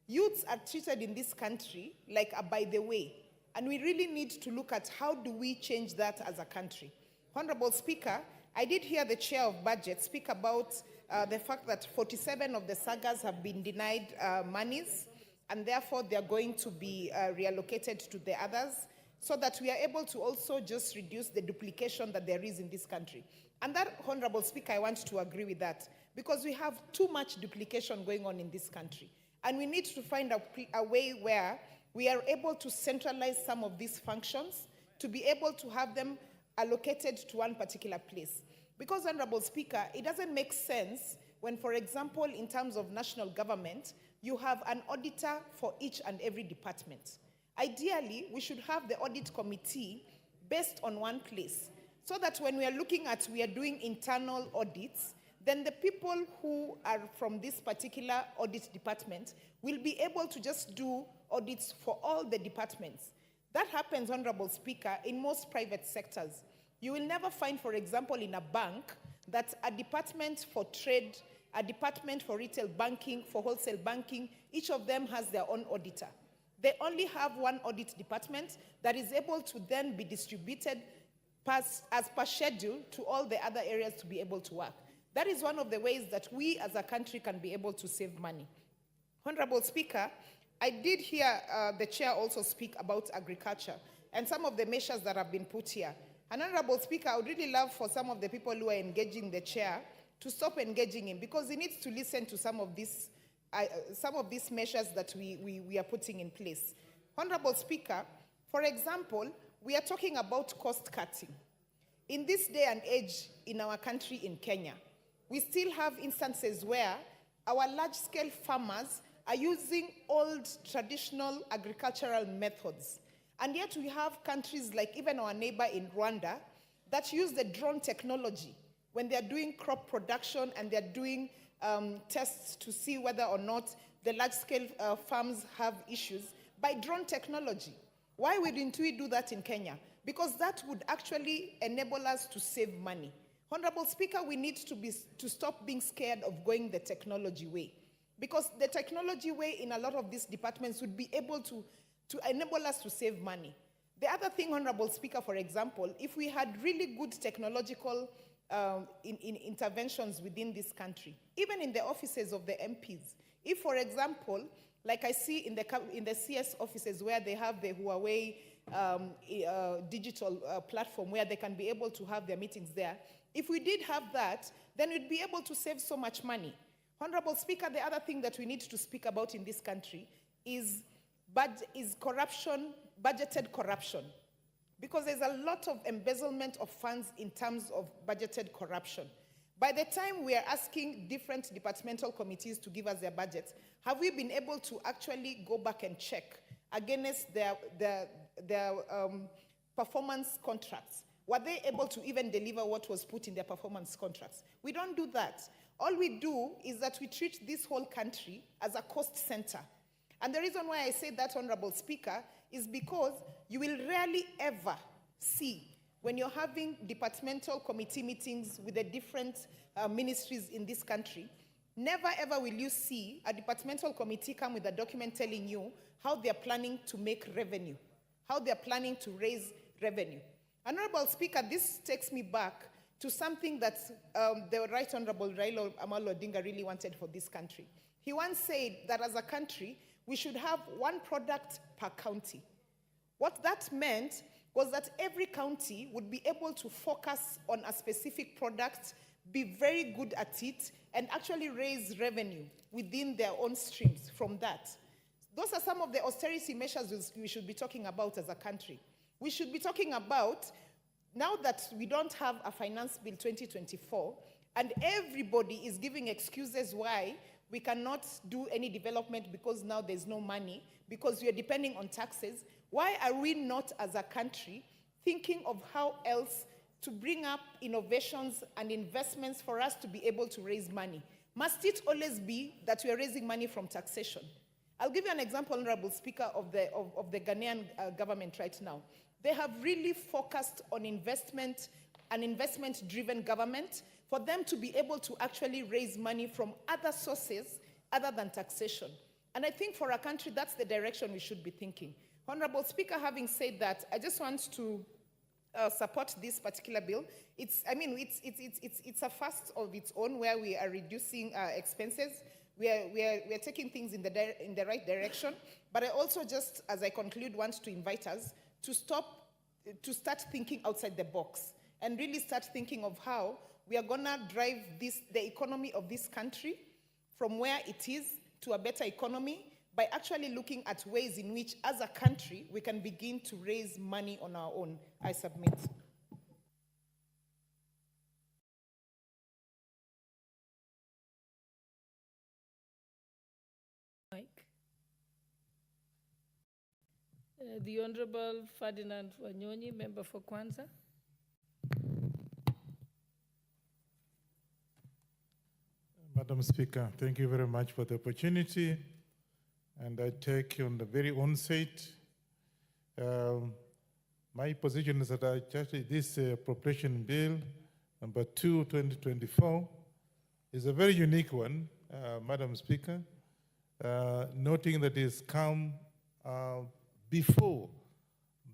Youths are treated in this country like a by the way, and we really need to look at how do we change that as a country. Honorable Speaker, I did hear the chair of budget speak about the fact that 47 of the sagas have been denied monies, and therefore they are going to be reallocated to the others, so that we are able to also just reduce the duplication that there is in this country. And that, Honorable Speaker, I want to agree with that, because we have too much duplication going on in this country. And we need to find a way where we are able to centralize some of these functions to be able to have them allocated to one particular place. Because, Honorable Speaker, it doesn't make sense when, for example, in terms of national government, you have an auditor for each and every department. Ideally, we should have the audit committee based on one place, so that when we are doing internal audits, then the people who are from this particular audit department will be able to just do audits for all the departments. That happens, Honorable Speaker, in most private sectors. You will never find, for example, in a bank, that a department for trade, a department for retail banking, for wholesale banking, each of them has their own auditor. They only have one audit department that is able to then be distributed as per schedule to all the other areas to be able to work. That is one of the ways that we as a country can be able to save money. Honorable Speaker, I did hear the chair also speak about agriculture and some of the measures that have been put here. And Honorable Speaker, I would really love for some of the people who are engaging the chair to stop engaging him, because he needs to listen to some of these measures that we are putting in place. Honorable Speaker, for example, we are talking about cost cutting. In this day and age in our country, in Kenya, we still have instances where our large-scale farmers are using old traditional agricultural methods. And yet we have countries like even our neighbor in Rwanda that use the drone technology when they're doing crop production and they're doing tests to see whether or not the large-scale farms have issues by drone technology. Why wouldn't we do that in Kenya? Because that would actually enable us to save money. Honorable Speaker, we need to stop being scared of going the technology way, because the technology way in a lot of these departments would be able to enable us to save money. The other thing, Honorable Speaker, for example, if we had really good technological interventions within this country, even in the offices of the MPs, if, for example, like I see in the CS offices where they have the Huawei digital platform where they can be able to have their meetings there, if we did have that, then we'd be able to save so much money. Honorable Speaker, the other thing that we need to speak about in this country is corruption, budgeted corruption. Because there's a lot of embezzlement of funds in terms of budgeted corruption. By the time we are asking different departmental committees to give us their budgets, have we been able to actually go back and check against their performance contracts? Were they able to even deliver what was put in their performance contracts? We don't do that. All we do is that we treat this whole country as a cost center. And the reason why I say that, Honorable Speaker, is because you will rarely ever see, when you're having departmental committee meetings with the different ministries in this country, never ever will you see a departmental committee come with a document telling you how they're planning to make revenue, how they're planning to raise revenue. Honorable Speaker, this takes me back to something that the Right Honorable Raila Amolo Odinga really wanted for this country. He once said that as a country, we should have one product per county. What that meant was that every county would be able to focus on a specific product, be very good at it, and actually raise revenue within their own streams from that. Those are some of the austerity measures we should be talking about as a country. We should be talking about, now that we don't have a finance bill 2024, and everybody is giving excuses why we cannot do any development because now there's no money, because we are depending on taxes. Why are we not, as a country, thinking of how else to bring up innovations and investments for us to be able to raise money? Must it always be that we are raising money from taxation? I'll give you an example, Honorable Speaker, of the Ghanaian government right now. They have really focused on investment, an investment-driven government, for them to be able to actually raise money from other sources other than taxation. And I think for our country, that's the direction we should be thinking. Honorable Speaker, having said that, I just want to support this particular bill. It's a first of its own where we are reducing expenses. We are taking things in the right direction. But I also just, as I conclude, want to invite us to start thinking outside the box and really start thinking of how we are gonna drive the economy of this country from where it is to a better economy by actually looking at ways in which, as a country, we can begin to raise money on our own. I submit.
Mike. The Honorable Ferdinand Wanyonyi, member for Kwanza.
Madam Speaker, thank you very much for the opportunity. And I take on the very onset, my position is that actually this appropriation bill, number 2, 2024, is a very unique one, Madam Speaker, noting that it's come before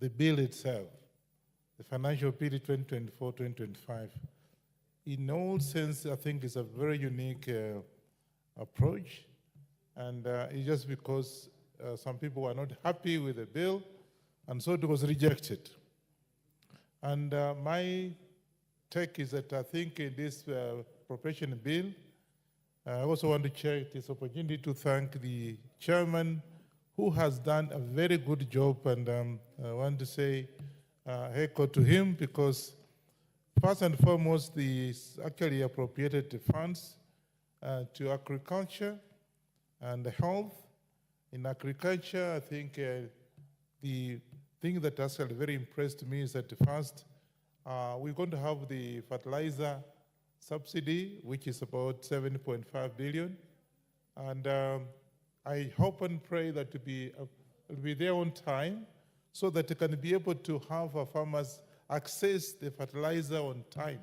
the bill itself, the financial period 2024-2025. In all sense, I think it's a very unique approach. And it's just because some people were not happy with the bill, and so it was rejected. And my take is that I think in this appropriation bill, I also want to take this opportunity to thank the chairman who has done a very good job, and I want to say echo to him, because first and foremost, the actually appropriated the funds to agriculture and health. In agriculture, I think the thing that actually very impressed me is that first, we're going to have the fertilizer subsidy, which is about 7.5 billion. And I hope and pray that it'll be there on time so that it can be able to have our farmers access the fertilizer on time.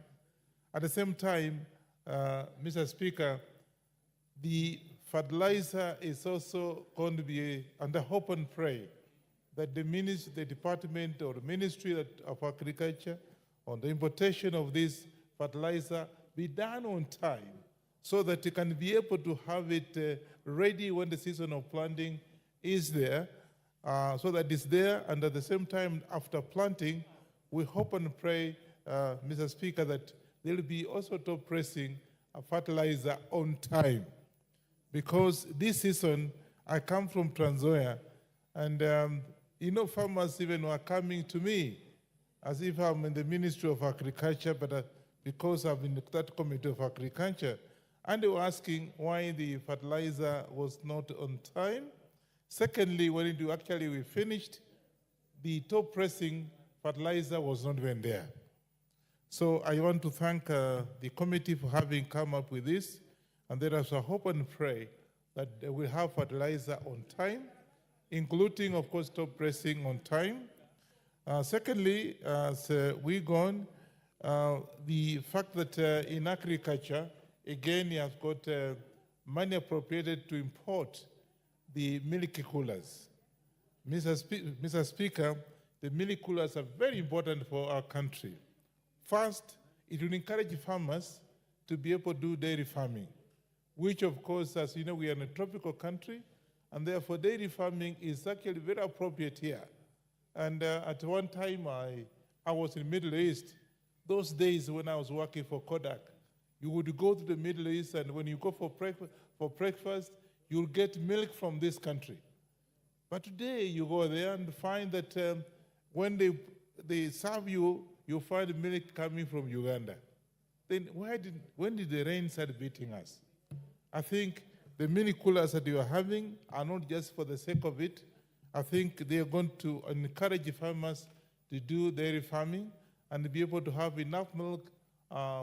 At the same time, Mr. Speaker, the fertilizer is also going to be under hope and pray that the department or the Ministry of Agriculture on the importation of this fertilizer be done on time so that it can be able to have it ready when the season of planting is there, so that it's there, and at the same time after planting, we hope and pray, Mr. Speaker, that there will be also top pressing fertilizer on time. Because this season, I come from Trans Nzoia, and farmers even were coming to me as if I'm in the Ministry of Agriculture, but because I'm in that Committee of Agriculture, and they were asking why the fertilizer was not on time. Secondly, when we finished, the top pressing fertilizer was not even there. So I want to thank the committee for having come up with this, and there is a hope and pray that we'll have fertilizer on time, including, of course, top pressing on time. Secondly, as we go on, the fact that in agriculture, again, you have got money appropriated to import the milk coolers. Mr. Speaker, the milk coolers are very important for our country. First, it will encourage farmers to be able to do dairy farming, which, of course, as you know, we are in a tropical country, and therefore dairy farming is actually very appropriate here. And at one time, I was in the Middle East. Those days when I was working for Kodak, you would go to the Middle East, and when you go for breakfast, you'll get milk from this country. But today, you go there and find that when they serve you, you find milk coming from Uganda. Then when did the rain start beating us? I think the milk coolers that you are having are not just for the sake of it. I think they are going to encourage farmers to do dairy farming and be able to have enough milk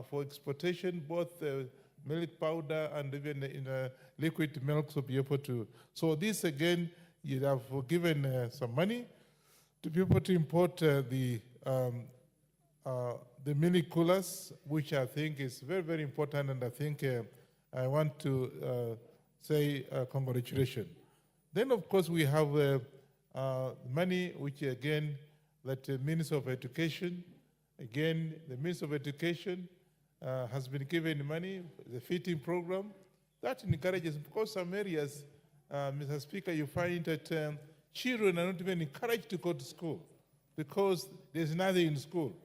for exportation, both milk powder and even in liquid milk to be able to. So this again, you have given some money to be able to import the mini coolers, which I think is very, very important, and I think I want to say congratulations. Then, of course, we have money, which again, that the Minister of Education, again, the Minister of Education has been given money, the feeding program. That encourages, because some areas, Mr. Speaker, you find that children are not even encouraged to go to school because there's nothing in school.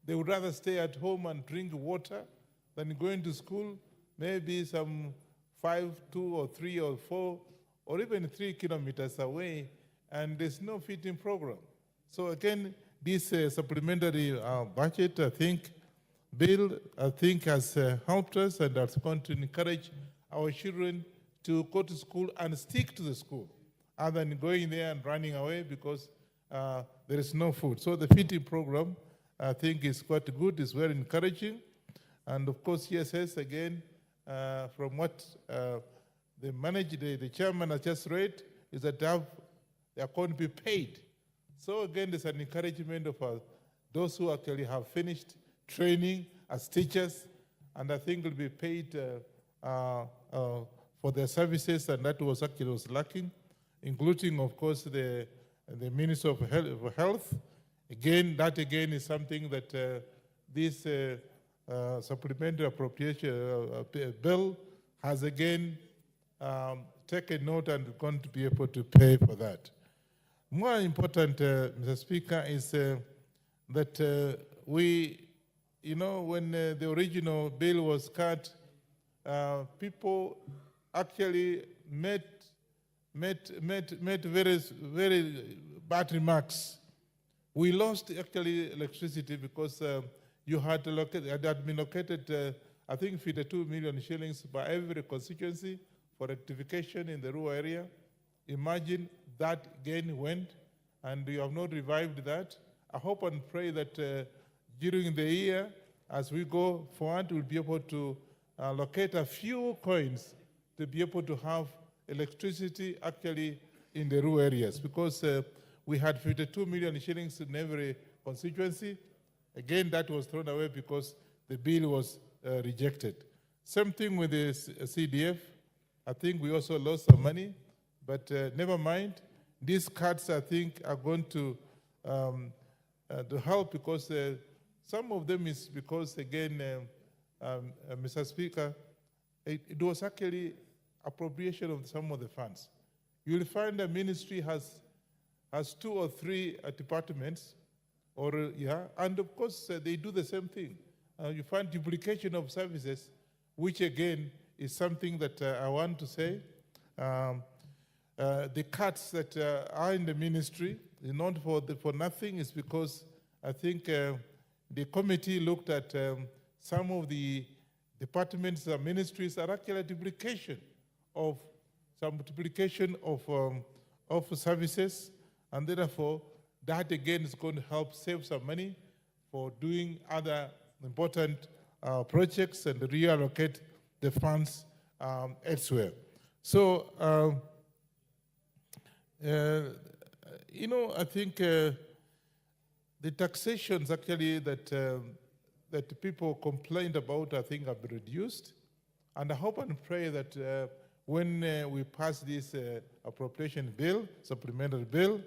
They would rather stay at home and drink water than going to school, maybe some 5, 2 or 3 or 4 or even 3 kilometers away, and there's no feeding program. So again, this supplementary budget, I think, bill, I think has helped us and has going to encourage our children to go to school and stick to the school, other than going there and running away because there is no food. So the feeding program, I think, is quite good, is very encouraging. And of course, CSS, again, from what the chairman has just read, is that they are going to be paid. So again, there's an encouragement of those who actually have finished training as teachers, and I think will be paid for their services, and that was actually lacking, including, of course, the Minister of Health. Again, that again is something that this supplementary appropriation bill has again taken note and going to be able to pay for that. More important, Mr. Speaker, is that we, when the original bill was cut, people actually made very, very bad remarks. We lost actually electricity because you had been located, I think, 52 million shillings by every constituency for rectification in the rural area. Imagine that again went, and you have not revived that. I hope and pray that during the year, as we go forward, we'll be able to locate a few coins to be able to have electricity actually in the rural areas, because we had 52 million shillings in every constituency. Again, that was thrown away because the bill was rejected. Same thing with the CDF. I think we also lost some money, but never mind. These cuts, I think, are going to help, because some of them is because, again, Mr. Speaker, it was actually appropriation of some of the funds. You'll find the ministry has 2 or 3 departments, and of course they do the same thing. You find duplication of services, which again is something that I want to say. The cuts that are in the ministry, not for nothing, is because I think the committee looked at some of the departments and ministries are actually a duplication of services, and therefore that again is going to help save some money for doing other important projects and reallocate the funds elsewhere. So, I think the taxations actually that people complained about, I think, have been reduced. And I hope and pray that when we pass this appropriation bill, supplementary bill,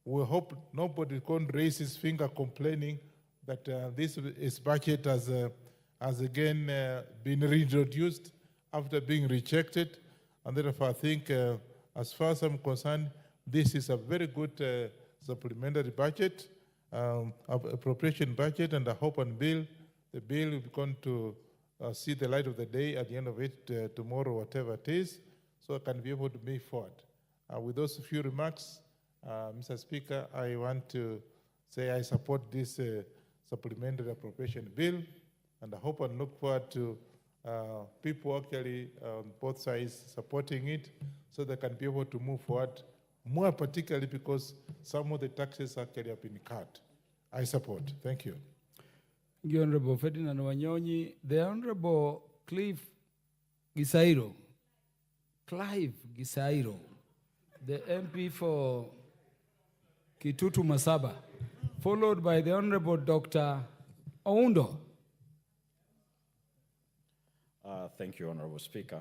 we hope nobody can raise his finger complaining that this budget has again been reintroduced after being rejected. And therefore, I think, as far as I'm concerned, this is a very good supplementary budget, appropriation budget, and I hope and the bill is going to see the light of the day at the end of it tomorrow, whatever it is, so I can be able to move forward. With those few remarks, Mr. Speaker, I want to say I support this supplementary appropriation bill, and I hope and look forward to people actually on both sides supporting it, so they can be able to move forward, more particularly because some of the taxes actually have been cut. I support. Thank you.
The Honorable Ferdinand Wanyonyi. The Honorable Cliff Gisairo, Clive Gisairo, the MP for Kitutu Masaba, followed by the Honorable Dr. Oundo.
Thank you, Honorable Speaker.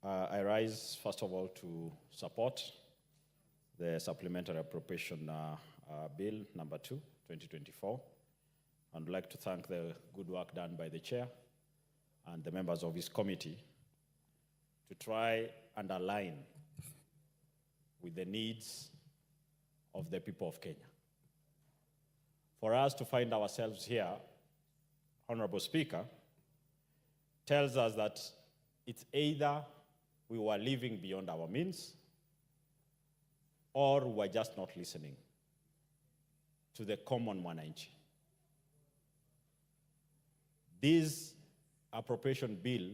I rise, first of all, to support the Supplementary Appropriation Bill number 2, 2024. I'd like to thank the good work done by the Chair and the members of his committee to try and align with the needs of the people of Kenya. For us to find ourselves here, Honorable Speaker, tells us that it's either we were living beyond our means or we were just not listening to the common mwananchi. This appropriation bill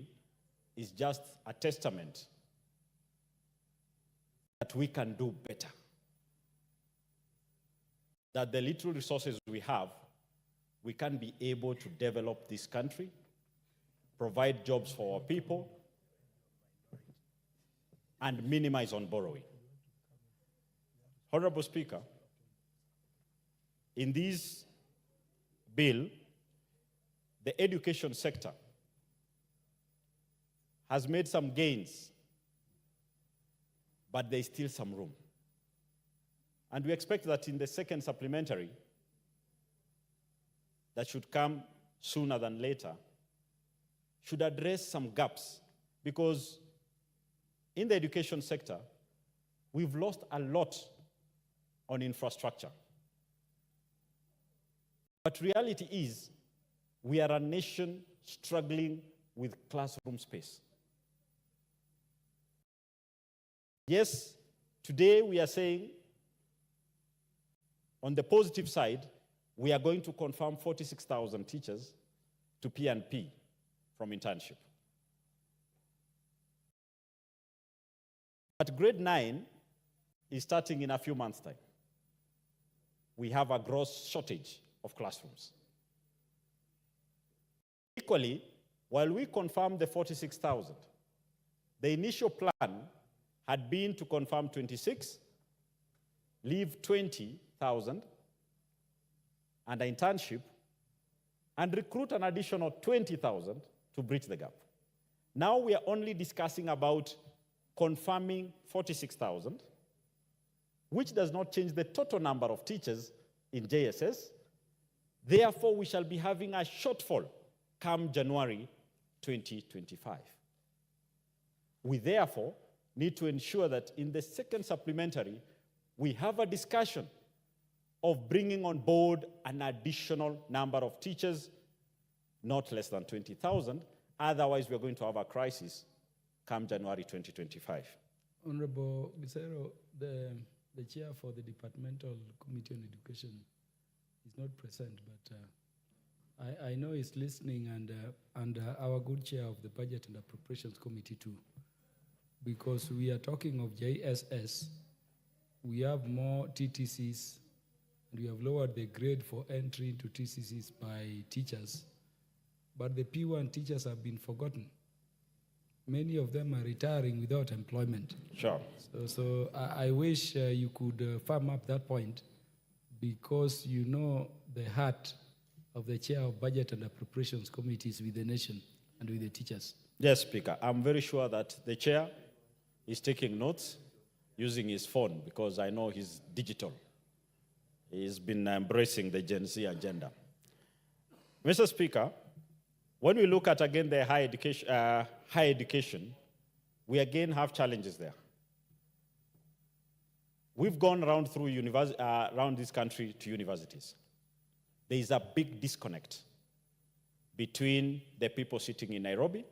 is just a testament that we can do better. That the little resources we have, we can be able to develop this country, provide jobs for our people, and minimize on borrowing. Honorable Speaker, in this bill, the education sector has made some gains, but there's still some room. And we expect that in the second supplementary, that should come sooner than later, should address some gaps, because in the education sector, we've lost a lot on infrastructure. But reality is, we are a nation struggling with classroom space. Yes, today we are saying, on the positive side, we are going to confirm 46,000 teachers to P&P from internship. But grade 9 is starting in a few months' time. We have a gross shortage of classrooms. Equally, while we confirmed the 46,000, the initial plan had been to confirm 26, leave 20,000, and an internship, and recruit an additional 20,000 to bridge the gap. Now we are only discussing about confirming 46,000, which does not change the total number of teachers in JSS. Therefore, we shall be having a shortfall come January 2025. We therefore need to ensure that in the second supplementary, we have a discussion of bringing on board an additional number of teachers, not less than 20,000. Otherwise, we're going to have a crisis come January 2025.
Honorable Gisero, the chair for the Departmental Committee on Education is not present, but I know he's listening, and our good chair of the Budget and Appropriations Committee too, because we are talking of JSS. We have more TTCs, and we have lowered the grade for entry into TCCs by teachers, but the P1 teachers have been forgotten. Many of them are retiring without employment.
Sure.
So I wish you could firm up that point, because you know the heart of the chair of Budget and Appropriations Committees with the nation and with the teachers.
Yes, Speaker. I'm very sure that the chair is taking notes using his phone, because I know he's digital. He's been embracing the Gen Z agenda. Mr. Speaker, when we look at, again, the higher education, we again have challenges there. We've gone around through around this country to universities. There is a big disconnect between the people sitting in Nairobi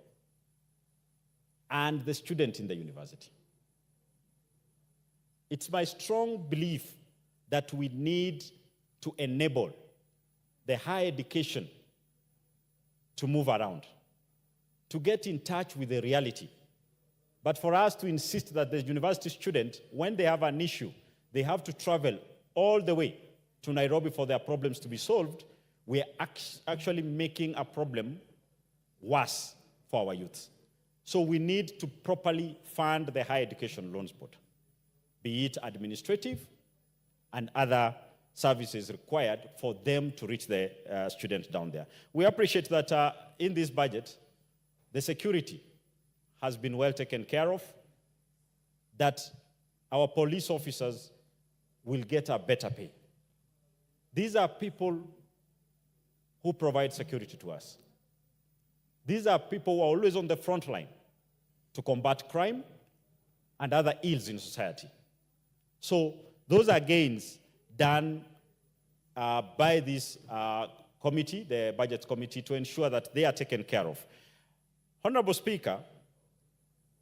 and the student in the university. It's my strong belief that we need to enable the higher education to move around, to get in touch with the reality. But for us to insist that the university student, when they have an issue, they have to travel all the way to Nairobi for their problems to be solved, we are actually making a problem worse
for our youth. So we need to properly fund the higher education loans board, be it administrative and other services required for them to reach the students down there. We appreciate that in this budget, the security has been well taken care of, that our police officers will get a better pay. These are people who provide security to us. These are people who are always on the front line to combat crime and other ills in society. So those are gains done by this committee, the Budget Committee, to ensure that they are taken care of. Honorable Speaker,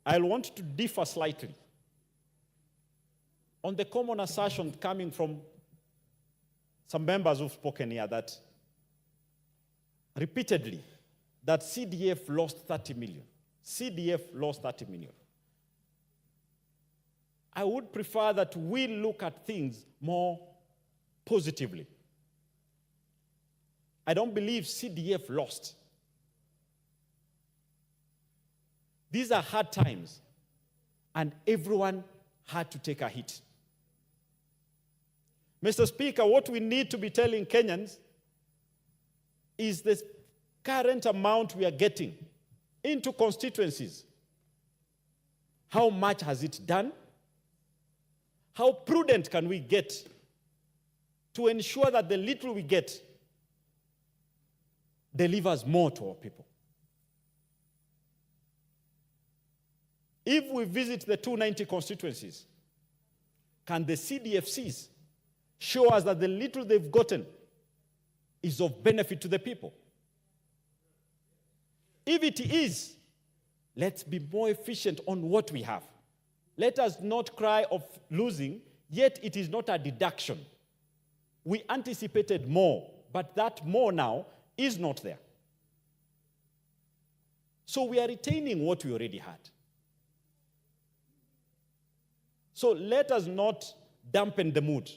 I want to differ slightly on the common assertion coming from some members who've spoken here that repeatedly that CDF lost 30 million. CDF lost 30 million. I would prefer that we look at things more positively. I don't believe CDF lost. These are hard times, and everyone had to take a hit. Mr. Speaker, what we need to be telling Kenyans is the current amount we are getting into constituencies. How much has it done? How prudent can we get to ensure that the little we get delivers more to our people? If we visit the 290 constituencies, can the CDFCs show us that the little they've gotten is of benefit to the people? If it is, let's be more efficient on what we have. Let us not cry of losing, yet it is not a deduction. We anticipated more, but that more now is not there. So we are retaining what we already had. So let us not dampen the mood.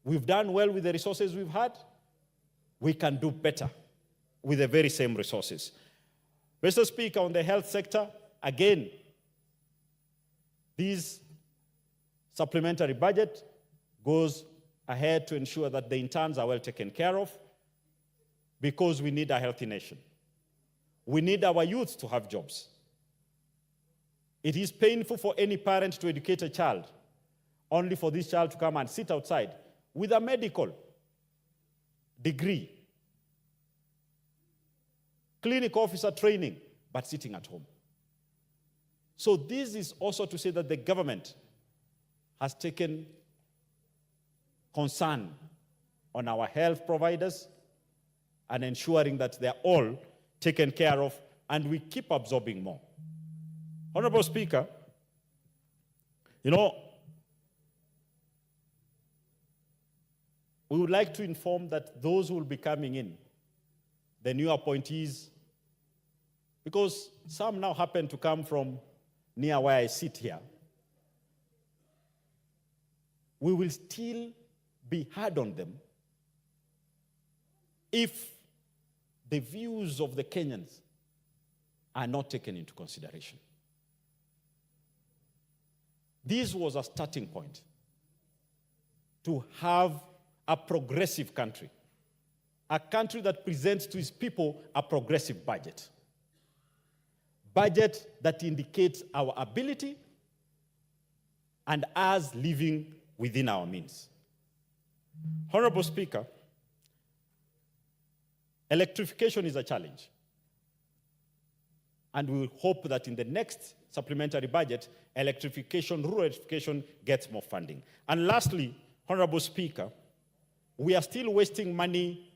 We've done well with the resources we've had. We can do better with the very same resources. Mr. Speaker, on the health sector, again, this supplementary budget goes ahead to ensure that the interns are well taken care of, because we need a healthy nation. We need our youth to have jobs. It is painful for any parent to educate a child, only for this child to come and sit outside with a medical degree, clinic officer training, but sitting at home. So this is also to say that the government has taken concern on our health providers and ensuring that they're all taken care of, and we keep absorbing more. Honorable Speaker, we would like to inform that those who will be coming in, the new appointees, because some now happen to come from near where I sit here, we will still be hard on them if the views of the Kenyans are not taken into consideration. This was a starting point to have a progressive country, a country that presents to its people a progressive budget that indicates our ability and us living within our means. Honorable Speaker, electrification is a challenge, and we hope that in the next supplementary budget, rural electrification gets more funding. And lastly, Honorable Speaker, we are still wasting money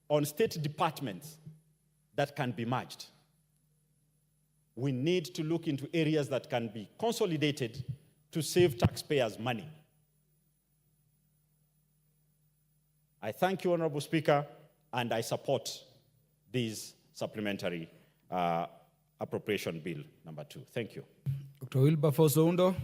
on state departments that can be merged. We need to look into areas that can be consolidated to save taxpayers money. I thank you, Honorable Speaker, and I support this supplementary appropriation bill number 2. Thank you.
Dr. Wilberforce Oundo.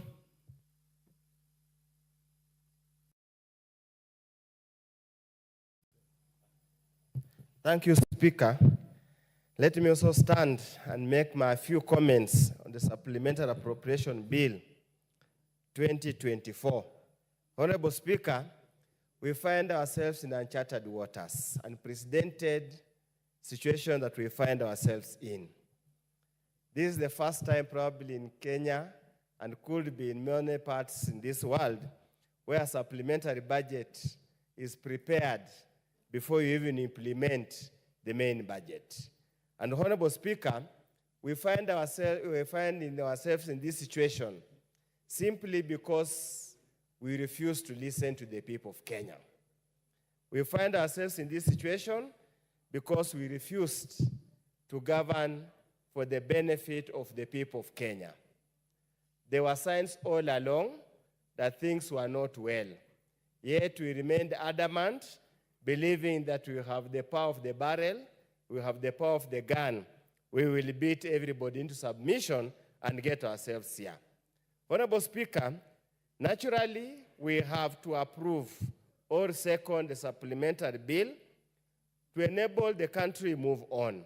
Thank you, Speaker.
Let me also stand and make my few comments on the Supplementary Appropriation Bill 2024. Honorable Speaker, we find ourselves in uncharted waters, unprecedented situation that we find ourselves in. This is the first time probably in Kenya, and could be in many parts in this world, where a supplementary budget is prepared before you even implement the main budget. And Honorable Speaker, we find ourselves in this situation simply because we refuse to listen to the people of Kenya. We find ourselves in this situation because we refused to govern for the benefit of the people of Kenya. There were signs all along that things were not well. Yet we remained adamant, believing that we have the power of the barrel, we have the power of the gun. We will beat everybody into submission and get ourselves here. Honorable Speaker, naturally, we have to approve or second the supplementary bill to enable the country move on.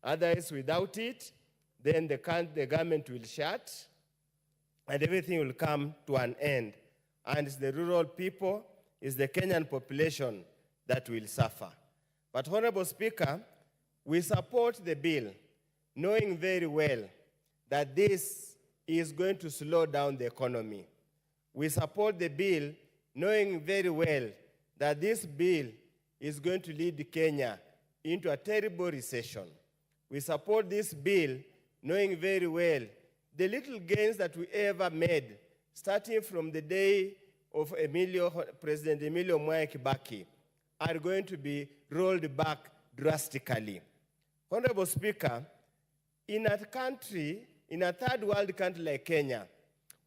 Otherwise, without it, then the government will shut and everything will come to an end. And it's the rural people, it's the Kenyan population that will suffer. But Honorable Speaker, we support the bill, knowing very well that this is going to slow down the economy. We support the bill, knowing very well that this bill is going to lead Kenya into a terrible recession. We support this bill, knowing very well the little gains that we ever made, starting from the day of President Emilio Mwai Kibaki, are going to be rolled back drastically. Honorable Speaker, in a third world country like Kenya,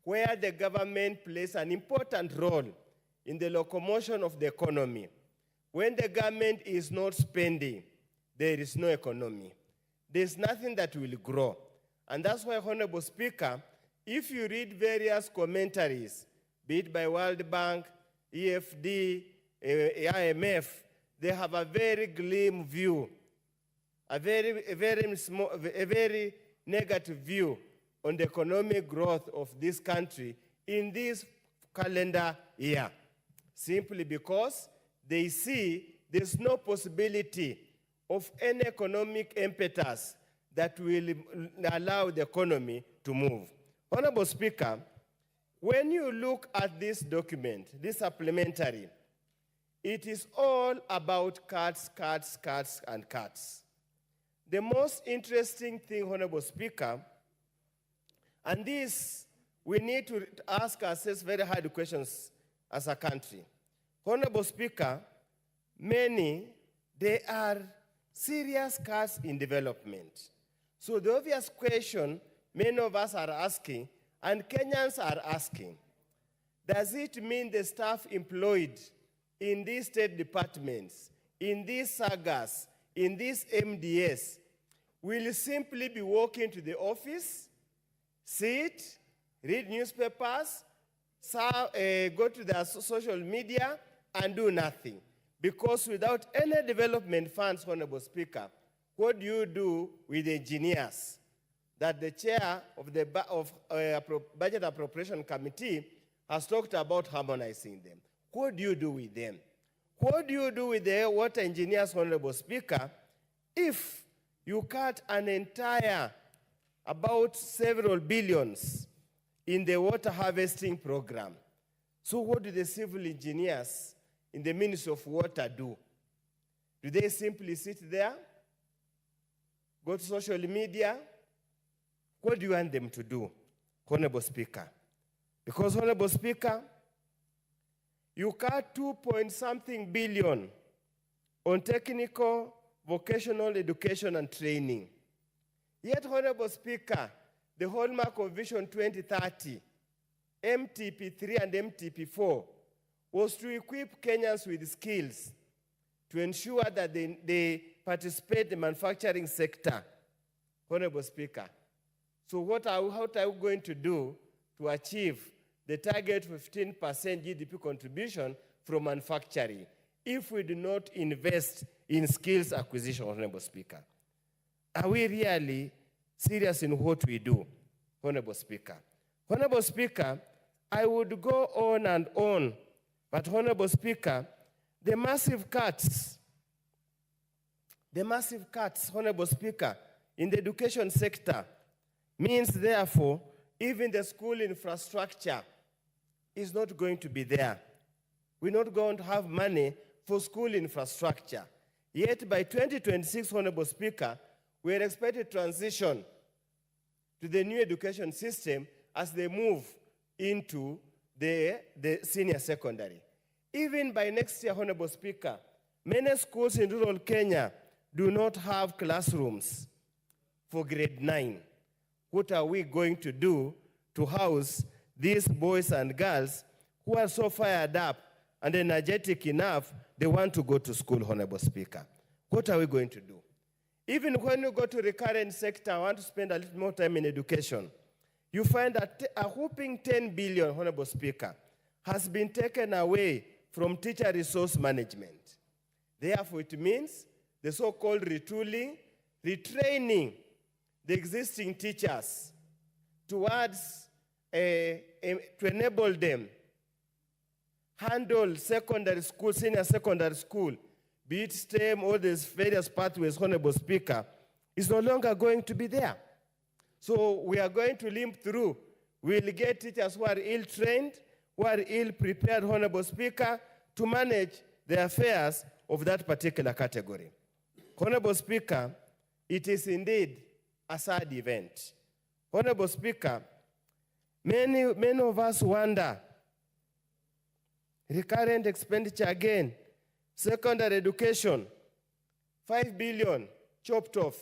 where the government plays an important role in the locomotion of the economy, when the government is not spending, there is no economy. There's nothing that will grow. And that's why, Honorable Speaker, if you read various commentaries, be it by World Bank, EFD, IMF, they have a very glim view, a very negative view on the economic growth of this country in this calendar year, simply because they see there's no possibility of any economic impetus that will allow the economy to move. Honorable Speaker, when you look at this document, this supplementary, it is all about cuts, cuts, cuts, and cuts. The most interesting thing, Honorable Speaker, and this, we need to ask ourselves very hard questions as a country. Honorable Speaker, there are serious cuts in development. So the obvious question many of us are asking, and Kenyans are asking, does it mean the staff employed in these state departments, in these sagas, in these MDS, will simply be walking to the office, sit, read newspapers, go to their social media, and do nothing? Because without any development funds, Honorable Speaker, what do you do with the engineers that the chair of the Budget Appropriation Committee has talked about harmonizing them? What do you do with them? What do you do with the water engineers, Honorable Speaker, if you cut an entire, about several billions in the water harvesting program? So what do the civil engineers in the Ministry of Water do? Do they simply sit there, go to social media? What do you want them to do, Honorable Speaker? Because, Honorable Speaker, you cut 2-point-something billion on technical, vocational education and training. Yet, Honorable Speaker, the hallmark of Vision 2030, MTP3 and MTP4, was to equip Kenyans with skills to ensure that they participate in the manufacturing sector. Honorable Speaker, so what are we going to do to achieve the target of 15% GDP contribution from manufacturing if we do not invest in skills acquisition, Honorable Speaker? are we really serious in what we do, Honorable Speaker? Honorable Speaker, I would go on and on, but Honorable Speaker, the massive cuts, Honorable Speaker, in the education sector means, therefore, even the school infrastructure is not going to be there. We're not going to have money for school infrastructure. Yet by 2026, Honorable Speaker, we are expected to transition to the new education system as they move into the senior secondary. Even by next year, Honorable Speaker, many schools in rural Kenya do not have classrooms for grade 9. What are we going to do to house these boys and girls who are so fired up and energetic enough, they want to go to school, Honorable Speaker? What are we going to do? Even when you go to the current sector, I want to spend a little more time in education. You find that a whopping 10 billion, Honorable Speaker, has been taken away from teacher resource management. Therefore, it means the so-called retooling, retraining the existing teachers towards to enable them handle secondary school, senior secondary school, be it STEM or these various pathways, Honorable Speaker, is no longer going to be there. So we are going to limp through. We'll get teachers who are ill-trained, who are ill-prepared, Honorable Speaker, to manage the affairs of that particular category. Honorable Speaker, it is indeed a sad event. Honorable Speaker, many of us wonder, recurrent expenditure again, secondary education, 5 billion chopped off.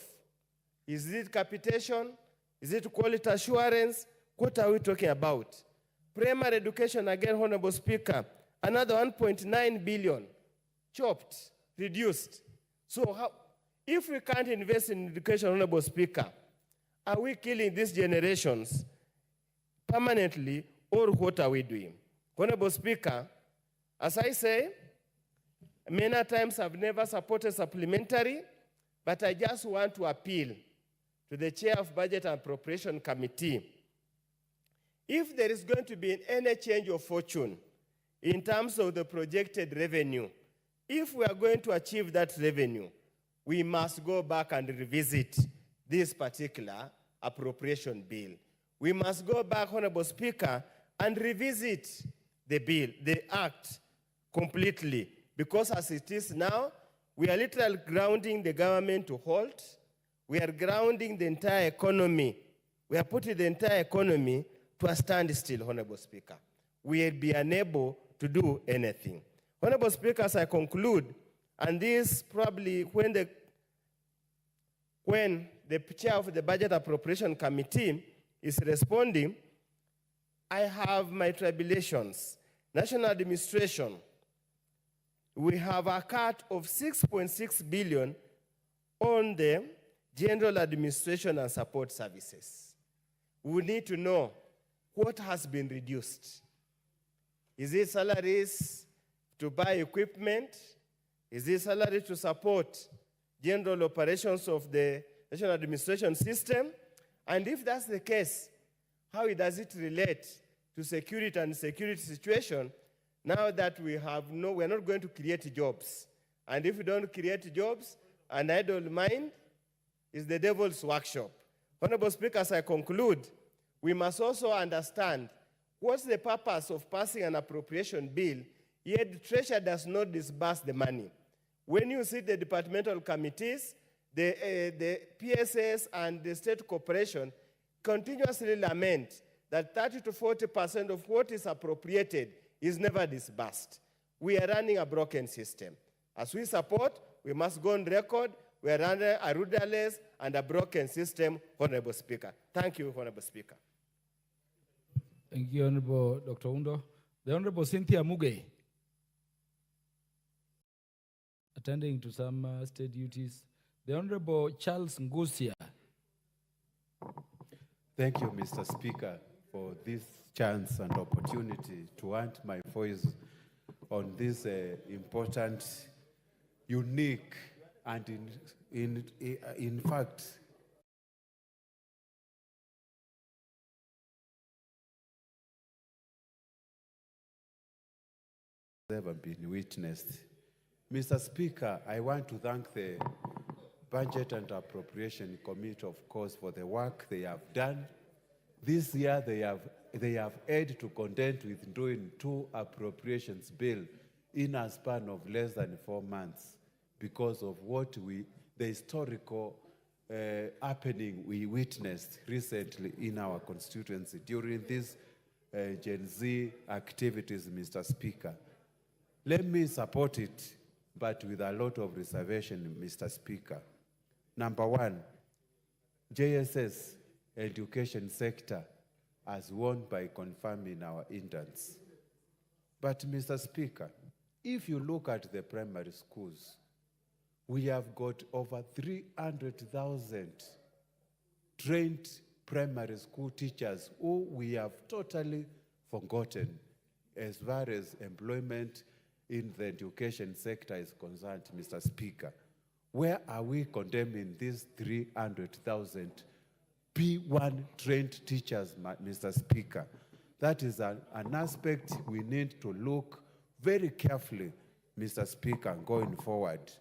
Is it capitation? Is it quality assurance? What are we talking about? Primary education, again, Honorable Speaker, another 1.9 billion chopped, reduced. So if we can't invest in education, Honorable Speaker, are we killing these generations permanently, or what are we doing? Honorable Speaker, as I say, many times I've never supported supplementary, but I just want to appeal to the Chair of Budget and Appropriation Committee. If there is going to be any change of fortune in terms of the projected revenue, if we are going to achieve that revenue, we must go back and revisit this particular appropriation bill. We must go back, Honorable Speaker, and revisit the bill, the act, completely. Because as it is now, we are literally grounding the government to halt. We are grounding the entire economy. We are putting the entire economy to a standstill, Honorable Speaker. We will be unable to do anything. Honorable Speaker, as I conclude, and this probably when the chair of the Budget Appropriation Committee is responding, I have my tribulations. National administration, we have a cut of 6.6 billion on the general administration and support services. We need to know what has been reduced. Is it salaries to buy equipment? Is it salary to support general operations of the national administration system? And if that's the case, how does it relate to security and security situation now that we're not going to create jobs? And if we don't create jobs, an idle mind is the devil's workshop. Honorable Speaker, as I conclude, we must also understand what's the purpose of passing an appropriation bill, yet the Treasury does not disburse the money. When you see the departmental committees, the PSS and the state corporation continuously lament that 30 to 40% of what is appropriated is never disbursed. We are running a broken system. As we support, we must go on record, we are running a rudderless and a broken system, Honorable Speaker. Thank you, Honorable Speaker.
Thank you, Honorable Dr. Undo. The Honorable Cynthia Muge, attending to some state duties. The Honorable Charles Ngusia.
Thank you, Mr. Speaker, for this chance and opportunity to want my voice on this important, unique, and in fact, ever been witnessed. Mr. Speaker, I want to thank the Budget and Appropriation Committee, of course, for the work they have done. This year, they have had to contend with doing 2 appropriations bill in a span of less than 4 months because of the historical happening we witnessed recently in our constituency during these Gen Z activities, Mr. Speaker. Let me support it, but with a lot of reservation, Mr. Speaker. Number one, JSS education sector has won by confirming our interns. But Mr. Speaker, if you look at the primary schools, we have got over 300,000 trained primary school teachers who we have totally forgotten as far as employment in the education sector is concerned, Mr. Speaker. Where are we condemning these 300,000 P1 trained teachers, Mr. Speaker? That is an aspect we need to look very carefully, Mr. Speaker, going forward.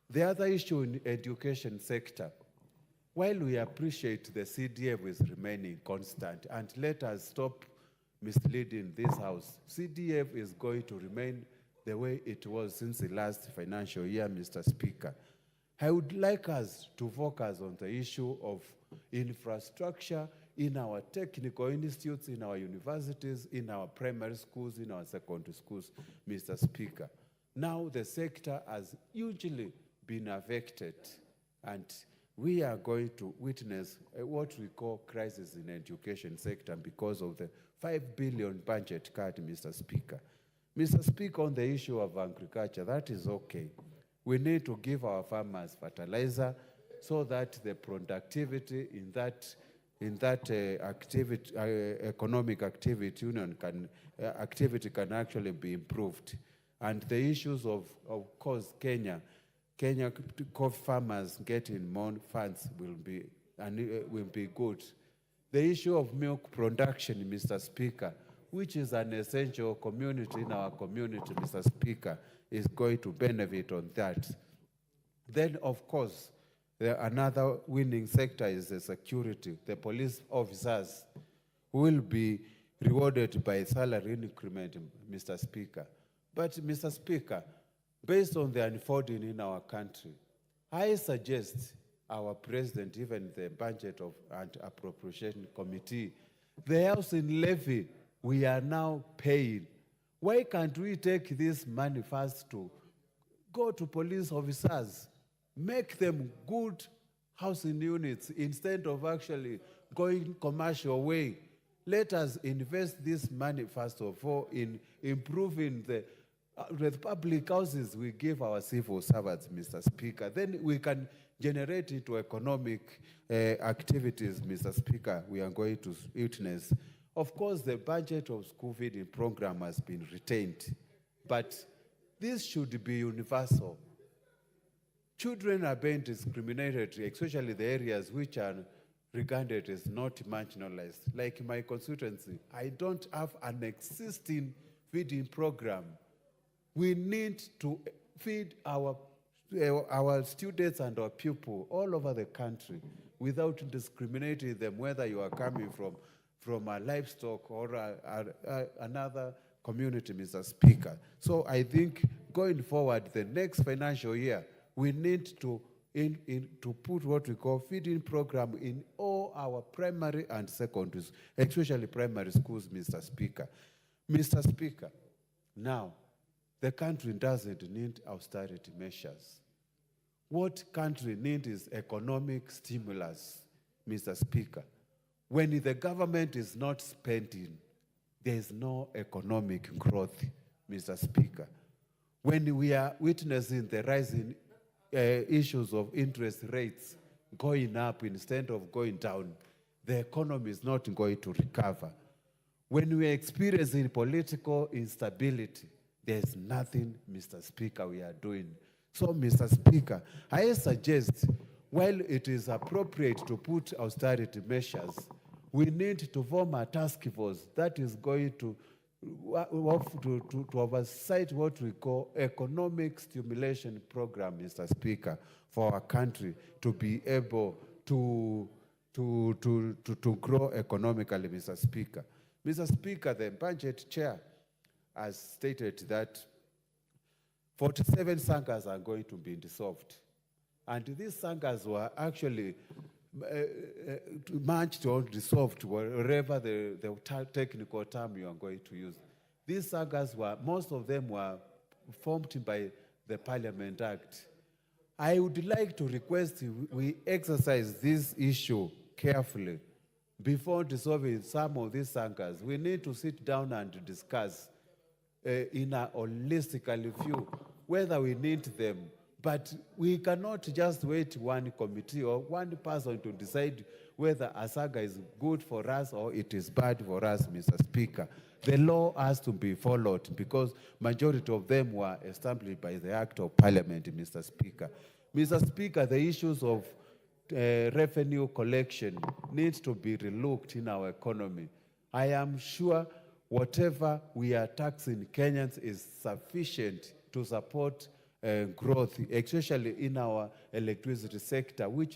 The other issue in the education sector, while we appreciate the CDF is remaining constant, and let us stop misleading this House, CDF is going to remain the way it was since the last financial year, Mr. Speaker. I would like us to focus on the issue of infrastructure in our technical institutes, in our universities, in our primary schools, in our secondary schools, Mr. Speaker. Now the sector has hugely been affected, and we are going to witness what we call crisis in the education sector because of the 5 billion budget cut, Mr. Speaker. Mr. Speaker, on the issue of agriculture, that is okay. We need to give our farmers fertilizer so that the productivity in that economic activity union activity can actually be improved. And the issues of course, Kenya coffee farmers getting more funds will be good. The issue of milk production, Mr. Speaker, which is an essential community in our community, Mr. Speaker, is going to benefit on that. Then, of course, another winning sector is the security. The police officers will be rewarded by salary increment, Mr. Speaker. But, Mr. Speaker, based on the unfolding in our country, I suggest our president, even the budget and appropriation committee, the housing levy we are now paying. Why can't we take this money first to go to police officers, make them good housing units instead of actually going commercial way? Let us invest this money first of all in improving the public houses we give our civil servants, Mr. Speaker. Then we can generate into economic activities, Mr. Speaker, we are going to witness. Of course, the budget of school feeding program has been retained, but this should be universal. Children are being discriminated, especially the areas which are regarded as not marginalized. Like my constituency, I don't have an existing feeding program. We need to feed our students and our pupils all over the country without discriminating them, whether you are coming from a livestock or another community, Mr. Speaker. So I think going forward, the next financial year, we need to put what we call feeding program in all our primary and secondaries, especially primary schools, Mr. Speaker. Mr. Speaker, now, the country doesn't need austerity measures. What country needs is economic stimulus, Mr. Speaker. When the government is not spending, there is no economic growth, Mr. Speaker. When we are witnessing the rising issues of interest rates going up instead of going down, the economy is not going to recover. When we are experiencing political instability, there's nothing, Mr. Speaker, we are doing. So, Mr. Speaker, I suggest, while it is appropriate to put austerity measures, we need to form a task force that is going to to oversight what we call economic stimulation program, Mr. Speaker, for our country to be able to grow economically, Mr. Speaker. Mr. Speaker, the budget chair has stated that 47 sanghas are going to be dissolved. And these sanghas were actually merged or dissolved, wherever the technical term you are going to use. These sanghas most of them were formed by the Parliament Act. I would like to request we exercise this issue carefully. Before dissolving some of these sanghas, we need to sit down and discuss in a holistically view whether we need them. But we cannot just wait one committee or one person to decide whether a saga is good for us or it is bad for us, Mr. Speaker. The law has to be followed because majority of them were established by the Act of Parliament, Mr. Speaker. Mr. Speaker, the issues of revenue collection needs to be relooked in our economy. I am sure whatever we are taxing Kenyans is sufficient to support growth, especially in our electricity sector, which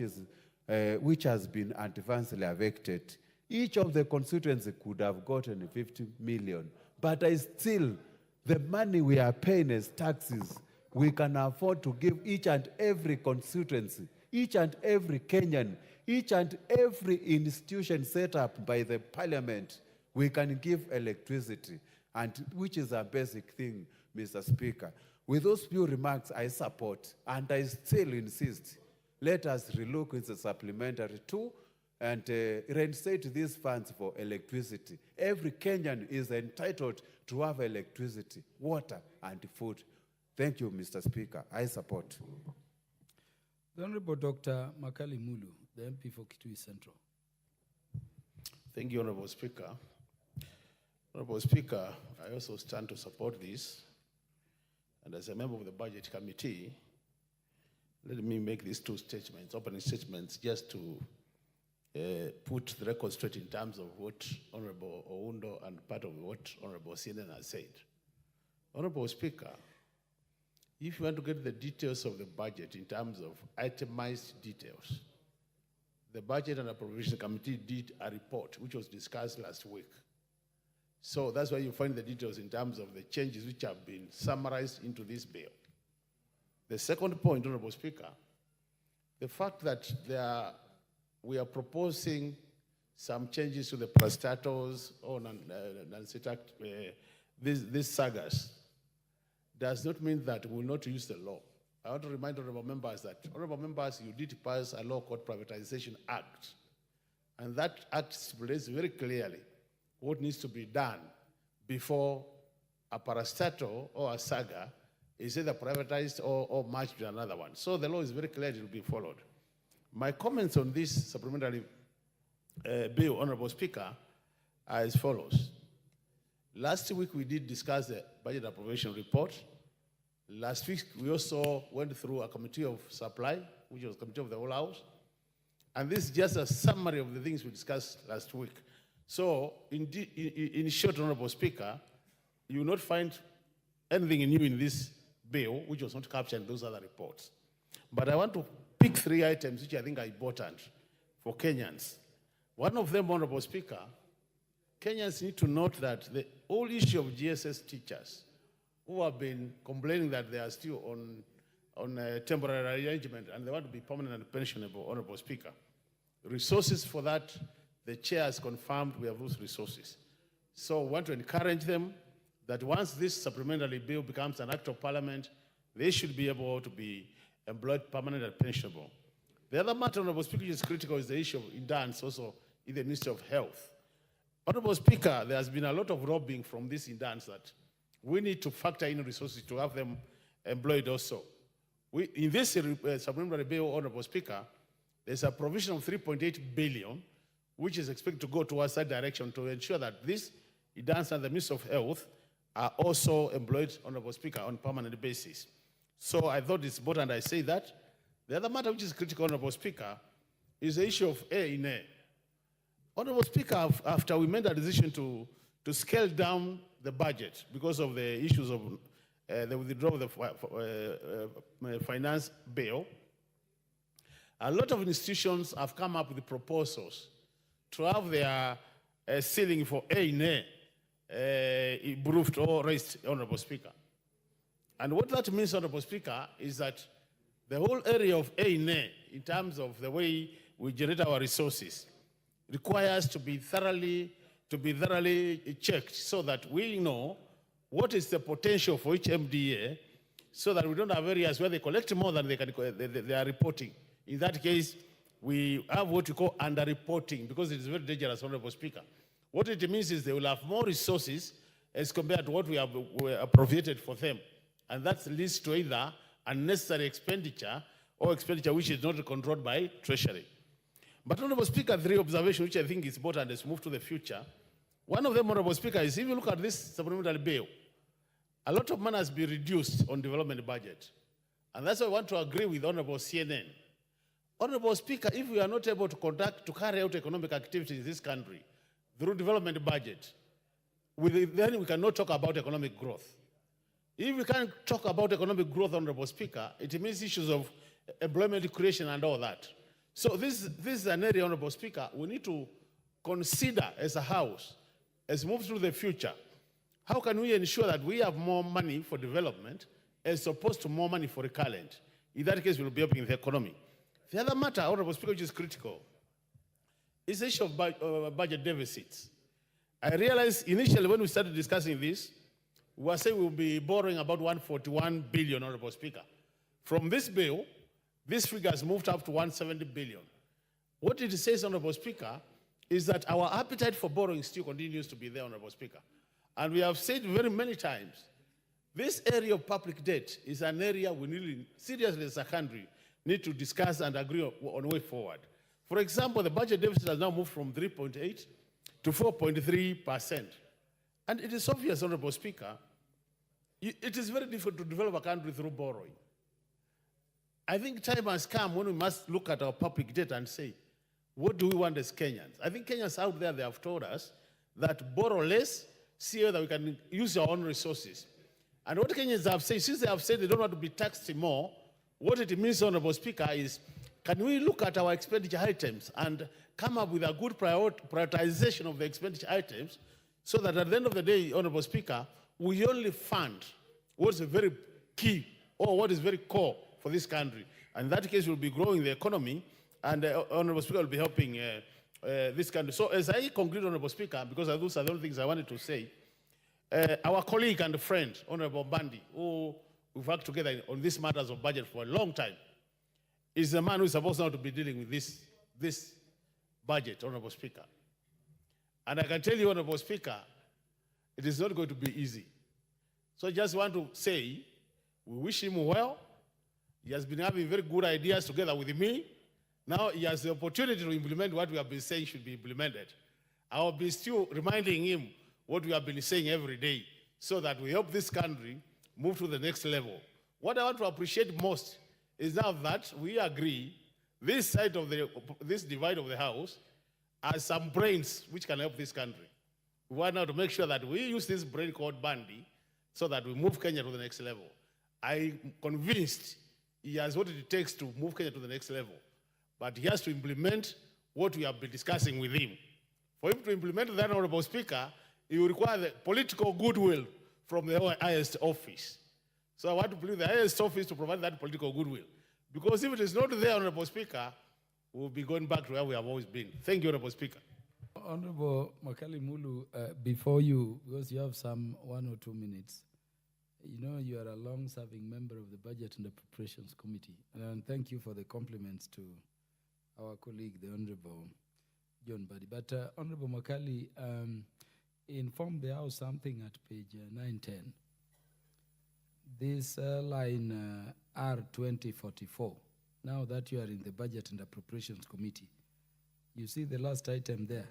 has been adversely affected. Each of the constituencies could have gotten 50 million, but the money we are paying as taxes, we can afford to give each and every constituency, each and every Kenyan, each and every institution set up by the Parliament, we can give electricity, and which is a basic thing, Mr. Speaker. With those few remarks, I support, and I still insist, let us relook into the supplementary too, and reinstate these funds for electricity. Every Kenyan is entitled to have electricity, water, and food. Thank you, Mr. Speaker. I support.
The Honorable Dr. Makali Mulu, the MP for Kitui Central.
Thank you, Honorable Speaker. Honorable Speaker, I also stand to support this. And as a member of the Budget Committee, let me make these two statements, opening statements, just to put the record straight in terms of what Honorable Oundo and part of what Honorable CNN has said. Honorable Speaker, if you want to get the details of the budget in terms of itemized details, the Budget and Appropriation Committee did a report which was discussed last week. So that's why you find the details in terms of the changes which have been summarized into this bill. The second point, Honorable Speaker, the fact that we are proposing some changes to the parastatals or these sagas does not mean that we will not use the law. I want to remind honorable members that, honorable members, you did pass a law called Privatization Act. And that act stipulates very clearly what needs to be done before a parastatal or a saga is either privatized or merged with another one. So the law is very clear, it will be followed. My comments on this supplementary bill, Honorable Speaker, are as follows. Last week we did discuss the budget appropriation report. Last week we also went through a committee of supply, which was a committee of the whole House. And this is just a summary of the things we discussed last week. So, in short, Honorable Speaker, you will not find anything new in this bill, which was not captured in those other reports. But I want to pick 3 items which I think are important for Kenyans. One of them, Honorable Speaker, Kenyans need to note that the whole issue of GSS teachers who have been complaining that they are still on a temporary arrangement and they want to be permanent and pensionable, Honorable Speaker. Resources for that, the chair has confirmed we have those resources. So we want to encourage them that once this supplementary bill becomes an act of parliament, they should be able to be employed permanent and pensionable. The other matter, Honorable Speaker, which is critical is the issue of indents also in the Ministry of Health. Honorable Speaker, there has been a lot of lobbying from these indents that we need to factor in resources to have them employed also. In this supplementary bill, Honorable Speaker, there's a provision of 3.8 billion, which is expected to go towards that direction to ensure that these indents and the Ministry of Health are also employed, Honorable Speaker, on a permanent basis. So I thought it's important I say that. The other matter which is critical, Honorable Speaker, is the issue of A in A. Honorable Speaker, after we made a decision to to scale down the budget because of the issues of the withdrawal of the finance bill. A lot of institutions have come up with proposals to have their ceiling for A&A improved or raised, Honorable Speaker. And what that means, Honorable Speaker, is that the whole area of A&A, in terms of the way we generate our resources, requires to be thoroughly checked so that we know what is the potential for each MDA, so that we don't have areas where they collect more than they are reporting. In that case, we have what we call underreporting, because it is very dangerous, Honorable Speaker. What it means is they will have more resources as compared to what we have appropriated for them. And that leads to either unnecessary expenditure or expenditure which is not controlled by Treasury. But, Honorable Speaker, three observations which I think is important as we move to the future. One of them, Honorable Speaker, is if you look at this supplementary bill, a lot of money has been reduced on development budget. And that's why I want to agree with Honorable CNN. Honorable Speaker, if we are not able to carry out economic activities in this country through development budget, then we cannot talk about economic growth. If we can't talk about economic growth, Honorable Speaker, it means issues of employment creation and all that. So this is an area, Honorable Speaker, we need to consider as a House, as we move through the future, how can we ensure that we have more money for development as opposed to more money for recurrent? In that case, we'll be helping the economy. The other matter, Honorable Speaker, which is critical, is the issue of budget deficits. I realized initially when we started discussing this, we were saying we'll be borrowing about 141 billion, Honorable Speaker. From this bill, this figure has moved up to 170 billion. What it says, Honorable Speaker, is that our appetite for borrowing still continues to be there, Honorable Speaker. And we have said very many times, this area of public debt is an area we really, seriously as a country, need to discuss and agree on the way forward. For example, the budget deficit has now moved from 3.8 to 4.3%. And it is obvious, Honorable Speaker, it is very difficult to develop a country through borrowing. I think time has come when we must look at our public debt and say, what do we want as Kenyans? I think Kenyans out there, they have told us that borrow less, see whether we can use our own resources. And what Kenyans have said, since they have said they don't want to be taxed more, what it means, Honorable Speaker, is can we look at our expenditure items and come up with a good prioritization of the expenditure items so that at the end of the day, Honorable Speaker, we only fund what is very key or what is very core for this country. And in that case, we'll be growing the economy, and Honorable Speaker will be helping this country. So as I conclude, Honorable Speaker, because those are the only things I wanted to say, our colleague and friend, Honorable Bandi, who we've worked together on these matters of budget for a long time, is the man who is supposed now to be dealing with this budget, Honorable Speaker. And I can tell you, Honorable Speaker, it is not going to be easy. So I just want to say, we wish him well. He has been having very good ideas together with me. Now he has the opportunity to implement what we have been saying should be implemented. I will be still reminding him what we have been saying every day so that we help this country move to the next level. What I want to appreciate most is now that we agree this side of this divide of the House has some brains which can help this country. We want now to make sure that we use this brain called Bandi so that we move Kenya to the next level. I'm convinced he has what it takes to move Kenya to the next level. But he has to implement what we have been discussing with him. For him to implement that, Honorable Speaker, he will require the political goodwill from the highest office. So I want to plead the highest office to provide that political goodwill. Because if it is not there, Honorable Speaker, we'll be going back to where we have always been. Thank you, Honorable Speaker.
Honorable Makali Mulu, before you, because you have some 1 or 2 minutes, you know you are a long-serving member of the Budget and Appropriations Committee. And thank you for the compliments to our colleague, the Honorable John Badi. But Honorable Makali, informed the House something at page 910. This line R2044, now that you are in the Budget and Appropriations Committee, you see the last item there?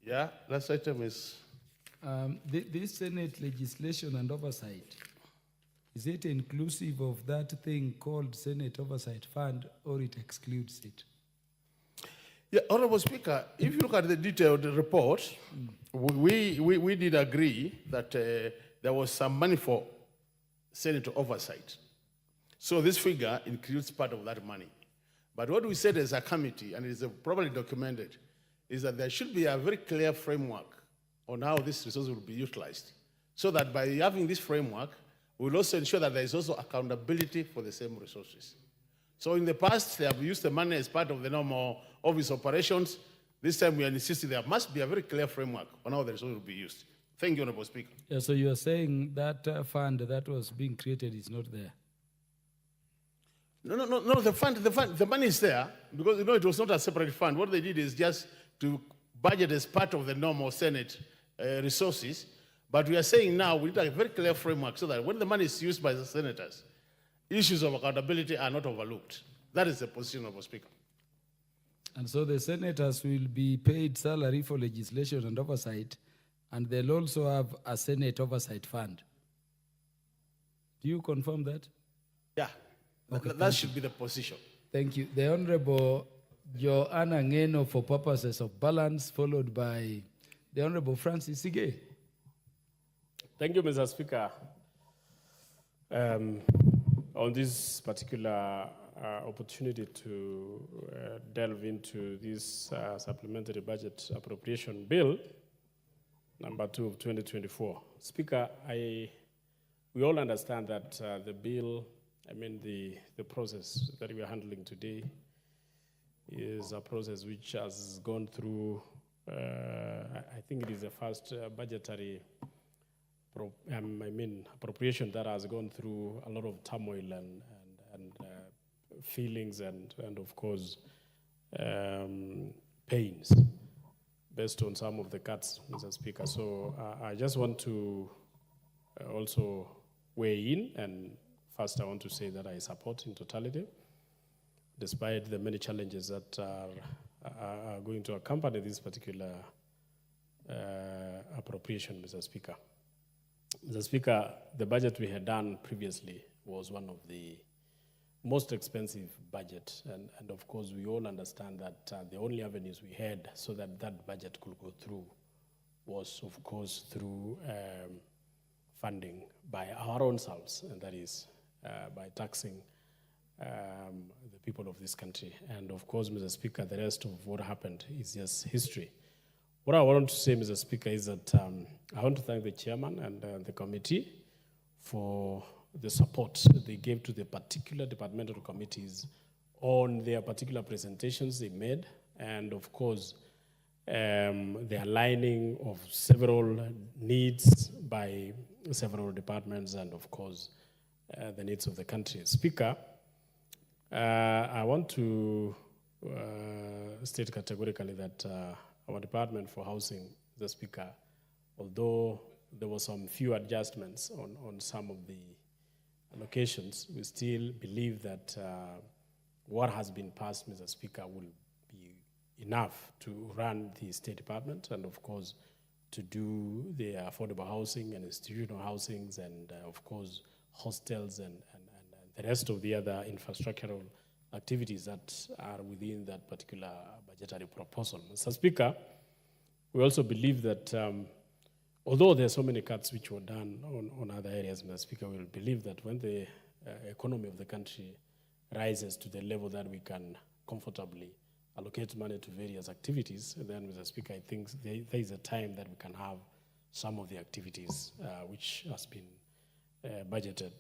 Yeah, last item is...
this Senate legislation and oversight, is it inclusive of that thing called Senate Oversight Fund, or it excludes it?
Yeah, Honorable Speaker, if you look at the detailed report, we did agree that there was some money for Senator oversight. So this figure includes part of that money. But what we said as a committee, and it is probably documented, is that there should be a very clear framework on how this resource will be utilized. So that by having this framework, we'll also ensure that there is also accountability for the same resources. So in the past, they have used the money as part of the normal office operations. This time we are insisting there must be a very clear framework on how the resources will be used. Thank you, Honorable Speaker.
Yeah, so you are saying that fund that was being created is not there?
No, the money is there because, it was not a separate fund. What they did is just to budget as part of the normal Senate resources. But we are saying now we need a very clear framework so that when the money is used by the senators, issues of accountability are not overlooked. That is the position of the Speaker.
And so the senators will be paid salary for legislation and oversight, and they'll also have a Senate oversight fund. Do you confirm that?
Yeah,
Okay,
that should be the position.
Thank you. The Honorable Joanna Ngeno for purposes of balance, followed by the Honorable Francis Sige.
Thank you, Mr. Speaker. On this particular opportunity to delve into this supplementary budget appropriation bill, number 2 of 2024. Speaker, we all understand that the bill, the process that we are handling today is a process which has gone through, I think it is the first budgetary appropriation that has gone through a lot of turmoil and feelings and of course pains based on some of the cuts, Mr. Speaker. So I just want to also weigh in, and first I want to say that I support in totality, despite the many challenges that are going to accompany this particular appropriation, Mr. Speaker. Mr. Speaker, the budget we had done previously was one of the most expensive budget, and of course we all understand that the only avenues we had so that that budget could go through was of course through funding by our own selves, and that is by taxing the people of this country. And of course, Mr. Speaker, the rest of what happened is just history. What I want to say, Mr. Speaker, is that I want to thank the chairman and the committee for the support they gave to the particular departmental committees on their particular presentations they made, and of course, the aligning of several needs by several departments and of course, the needs of the country. Speaker, I want to state categorically that our Department for Housing, the Speaker, although there were some few adjustments on some of the allocations, we still believe that what has been passed, Mr. Speaker, will be enough to run the State Department and, of course, to do the affordable housing and institutional housings and, of course, hostels and the rest of the other infrastructural activities that are within that particular budgetary proposal. Mr. Speaker, we also believe that although there are so many cuts which were done on other areas, Mr. Speaker, we believe that when the economy of the country rises to the level that we can comfortably allocate money to various activities, then, Mr. Speaker, I think there is a time that we can have some of the activities which has been budgeted,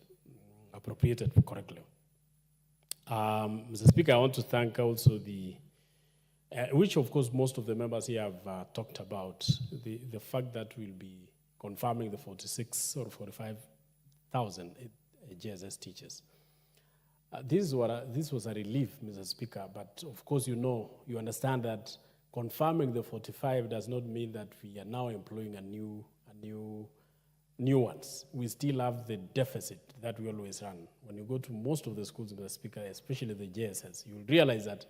appropriated correctly. Mr. Speaker, I want to thank also the, which of course most of the members here have talked about, the fact that we'll be confirming the 46 or 45,000 JSS teachers. This was a relief, Mr. Speaker, but of course you understand that confirming the 45 does not mean that we are now employing a new ones. We still have the deficit that we always run. When you go to most of the schools, Mr. Speaker, especially the JSS, you'll realize that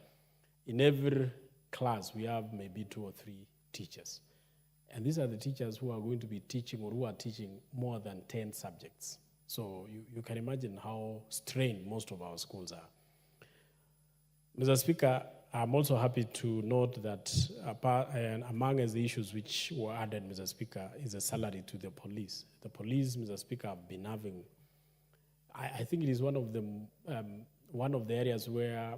in every class we have maybe 2 or 3 teachers. And these are the teachers who are going to be teaching or who are teaching more than 10 subjects. So you can imagine how strained most of our schools are. Mr. Speaker, I'm also happy to note that among the issues which were added, Mr. Speaker, is a salary to the police. The police, Mr. Speaker, have been having, I think it is one of the areas where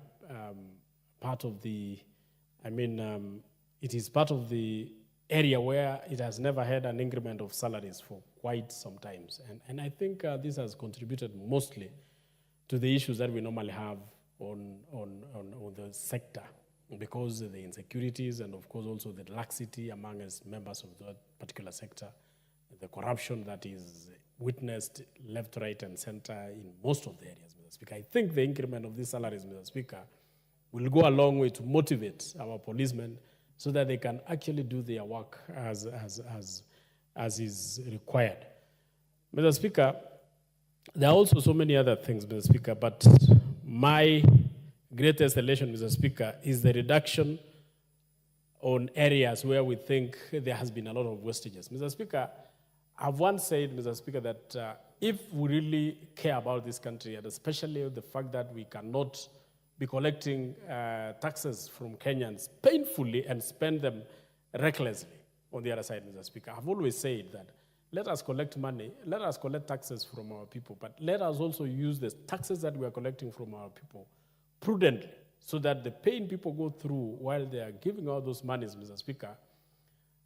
it is part of the area where it has never had an increment of salaries for quite some time. And I think this has contributed mostly to the issues that we normally have on the sector, because of the insecurities and of course also the laxity among us members of that particular sector, the corruption that is witnessed left, right, and center in most of the areas, Mr. Speaker. I think the increment of these salaries, Mr. Speaker, will go a long way to motivate our policemen so that they can actually do their work as is required. Mr. Speaker, there are also so many other things, Mr. Speaker, but my greatest elation, Mr. Speaker, is the reduction on areas where we think there has been a lot of wastages. Mr. Speaker, I've once said, Mr. Speaker, that if we really care about this country, and especially the fact that we cannot be collecting taxes from Kenyans painfully and spend them recklessly on the other side, Mr. Speaker, I've always said that let us collect money, let us collect taxes from our people, but let us also use the taxes that we are collecting from our people prudently, so that the pain people go through while they are giving out those monies, Mr. Speaker,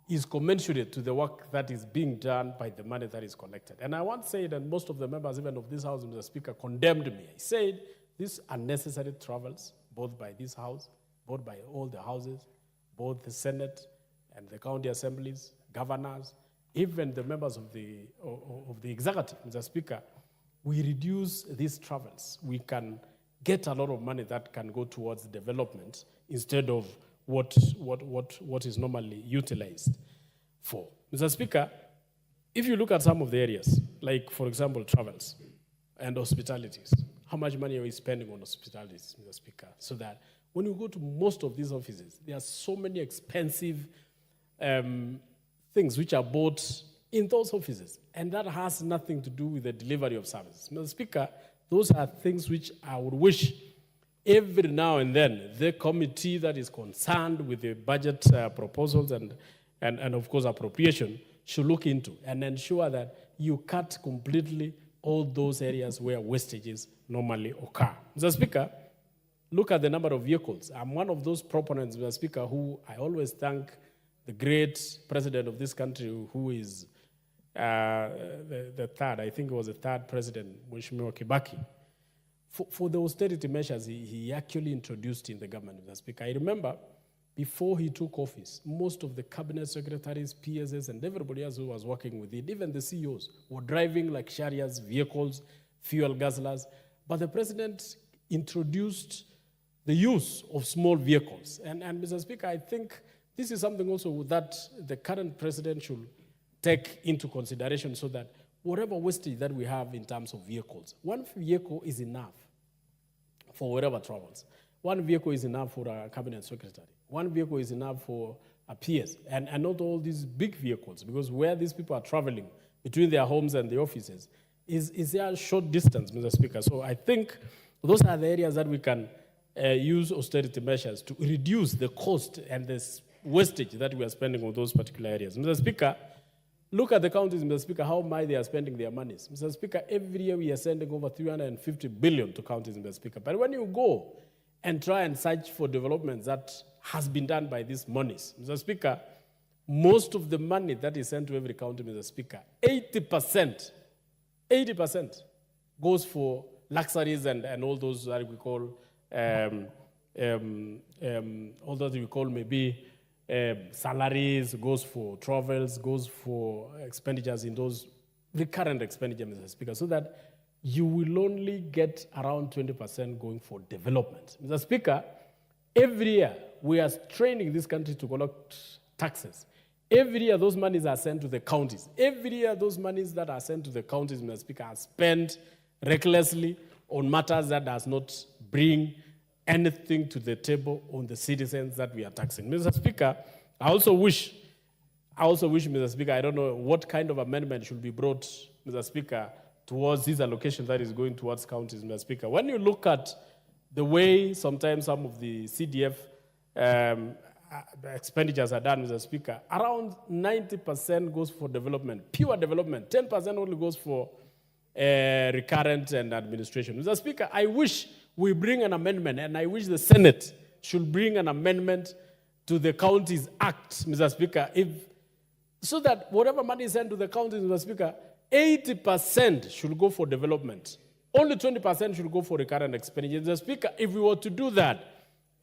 is commensurate to the work that is being done by the money that is collected. And I once said, and most of the members even of this House, Mr. Speaker, condemned me. I said, these unnecessary travels, both by this House, both by all the houses, both the Senate and the county assemblies, governors, even the members of the executive, Mr. Speaker, we reduce these travels. We can get a lot of money that can go towards development instead of what is normally utilized for. Mr. Speaker, if you look at some of the areas, like, for example, travels and hospitalities, how much money are we spending on hospitalities, Mr. Speaker? So that when you go to most of these offices, there are so many expensive things which are bought in those offices, and that has nothing to do with the delivery of services. Mr. Speaker, those are things which I would wish every now and then the committee that is concerned with the budget proposals and of course appropriation should look into and ensure that you cut completely all those areas where wastages normally occur. Mr. Speaker, look at the number of vehicles. I'm one of those proponents, Mr. Speaker, who I always thank the great president of this country, who is the third, I think it was the third president, Mheshimiwa Kibaki, for the austerity measures he actually introduced in the government, Mr. Speaker. I remember before he took office, most of the cabinet secretaries, PSs, and everybody else who was working with it, even the CEOs, were driving luxurious vehicles, fuel guzzlers. But the president introduced the use of small vehicles. And Mr. Speaker, I think this is something also that the current president should take into consideration, so that whatever wastage that we have in terms of vehicles, one vehicle is enough for whatever travels. One vehicle is enough for a cabinet secretary. One vehicle is enough for a PS, and not all these big vehicles, because where these people are traveling between their homes and the offices is a short distance, Mr. Speaker. So I think those are the areas that we can use austerity measures to reduce the cost and the wastage that we are spending on those particular areas. Mr. Speaker, look at the counties, Mr. Speaker, how much they are spending their monies. Mr. Speaker, every year we are sending over 350 billion to counties, Mr. Speaker. But when you go and try and search for developments that has been done by these monies, Mr. Speaker, most of the money that is sent to every county, Mr. Speaker, 80% goes for luxuries and all those that we call, all that we call maybe salaries, goes for travels, goes for expenditures in those recurrent expenditures, Mr. Speaker, so that you will only get around 20% going for development. Mr. Speaker, every year we are training this country to collect taxes. Every year those monies are sent to the counties. Every year those monies that are sent to the counties, Mr. Speaker, are spent recklessly on matters that does not bring anything to the table on the citizens that we are taxing. Mr. Speaker, I also wish, Mr. Speaker, I don't know what kind of amendment should be brought, Mr. Speaker, towards this allocation that is going towards counties, Mr. Speaker. When you look at the way sometimes some of the CDF expenditures are done, Mr. Speaker, around 90% goes for development, pure development. 10% only goes for recurrent and administration. Mr. Speaker, I wish we bring an amendment, and I wish the Senate should bring an amendment to the Counties Act, Mr. Speaker, so that whatever money is sent to the counties, Mr. Speaker, 80% should go for development. Only 20% should go for recurrent expenditure. Mr. Speaker, if we were to do that,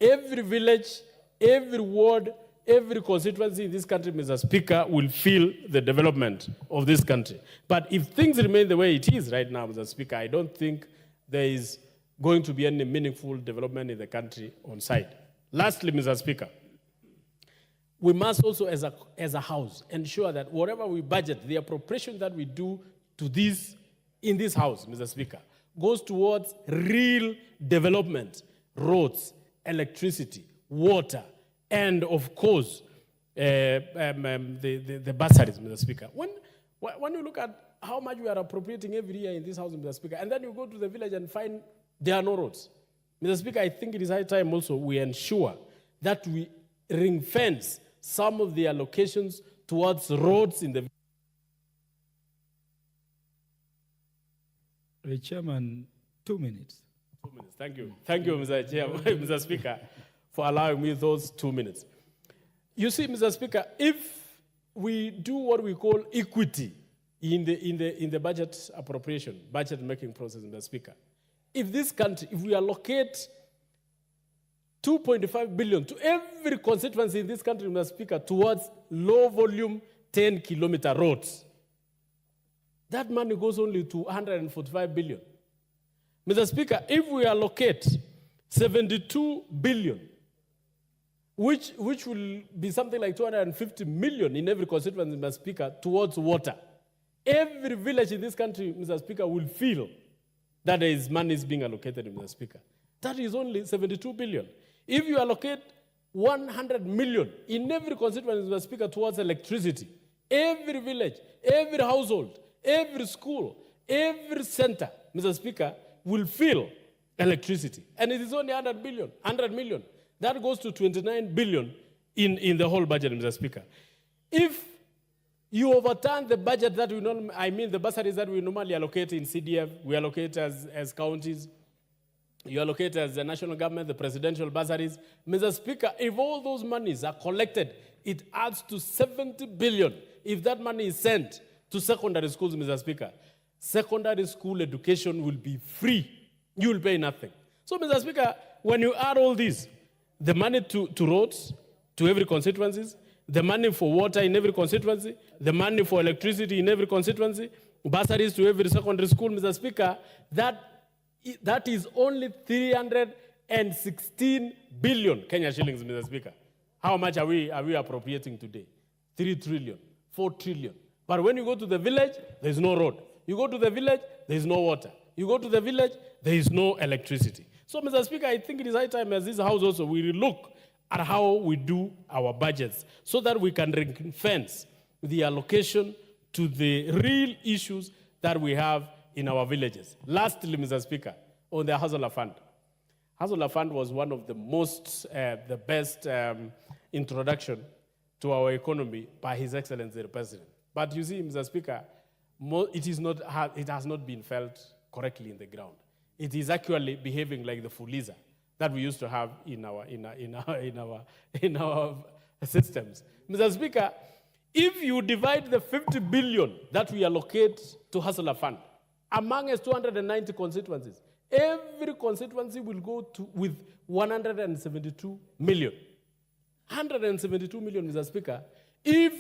every village, every ward, every constituency in this country, Mr. Speaker, will feel the development of this country. But if things remain the way it is right now, Mr. Speaker, I don't think there is going to be any meaningful development in the country on site. Lastly, Mr. Speaker, we must also, as a House, ensure that whatever we budget, the appropriation that we do to this, in this House, Mr. Speaker, goes towards real development, roads, electricity, water, and of course, the bursaries, Mr. Speaker. When you look at how much we are appropriating every year in this House, Mr. Speaker, and then you go to the village and find there are no roads. Mr. Speaker, I think it is high time also we ensure that we ring fence some of the allocations towards roads in the
Chairman, 2 minutes.
2 minutes. Thank you. Thank you, Mr. Chair, Mr. Speaker, for allowing me those 2 minutes. You see, Mr. Speaker, if we do what we call equity in the budget appropriation, budget making process, Mr. Speaker, if this country, if we allocate 2.5 billion to every constituency in this country, Mr. Speaker, towards low volume 10-kilometer roads, that money goes only to 145 billion. Mr. Speaker, if we allocate 72 billion, which will be something like 250 million in every constituency, Mr. Speaker, towards water, every village in this country, Mr. Speaker, will feel that there is money being allocated, Mr. Speaker. That is only 72 billion. If you allocate 100 million in every constituency, Mr. Speaker, towards electricity, every village, every household, every school, every center, Mr. Speaker, will feel electricity. And it is only 100 million. That goes to 29 billion in the whole budget, Mr. Speaker. If you overturn the budget that we normally, the bursaries that we normally allocate in CDF, we allocate as counties, you allocate as the national government, the presidential bursaries. Mr. Speaker, if all those monies are collected, it adds to 70 billion. If that money is sent to secondary schools, Mr. Speaker, secondary school education will be free. You will pay nothing. So, Mr. Speaker, when you add all this, the money to roads, to every constituency, the money for water in every constituency, the money for electricity in every constituency, bursaries to every secondary school, Mr. Speaker, that is only 316 billion Kenya shillings, Mr. Speaker. How much are we appropriating today? 3 trillion, 4 trillion. But when you go to the village, there is no road. You go to the village, there is no water. You go to the village, there is no electricity. So, Mr. Speaker, I think it is high time as this House also we look at how we do our budgets so that we can ring-fence the allocation to the real issues that we have in our villages. Lastly, Mr. Speaker, on the Hustler Fund. Hustler Fund was one of the the best introduction to our economy by His Excellency the President. But you see, Mr. Speaker, it has not been felt correctly in the ground. It is actually behaving like the Fuliza that we used to have in our systems. Mr. Speaker, if you divide the 50 billion that we allocate to Hustler Fund among us 290 constituencies, every constituency will go with 172 million. 172 million, Mr. Speaker. If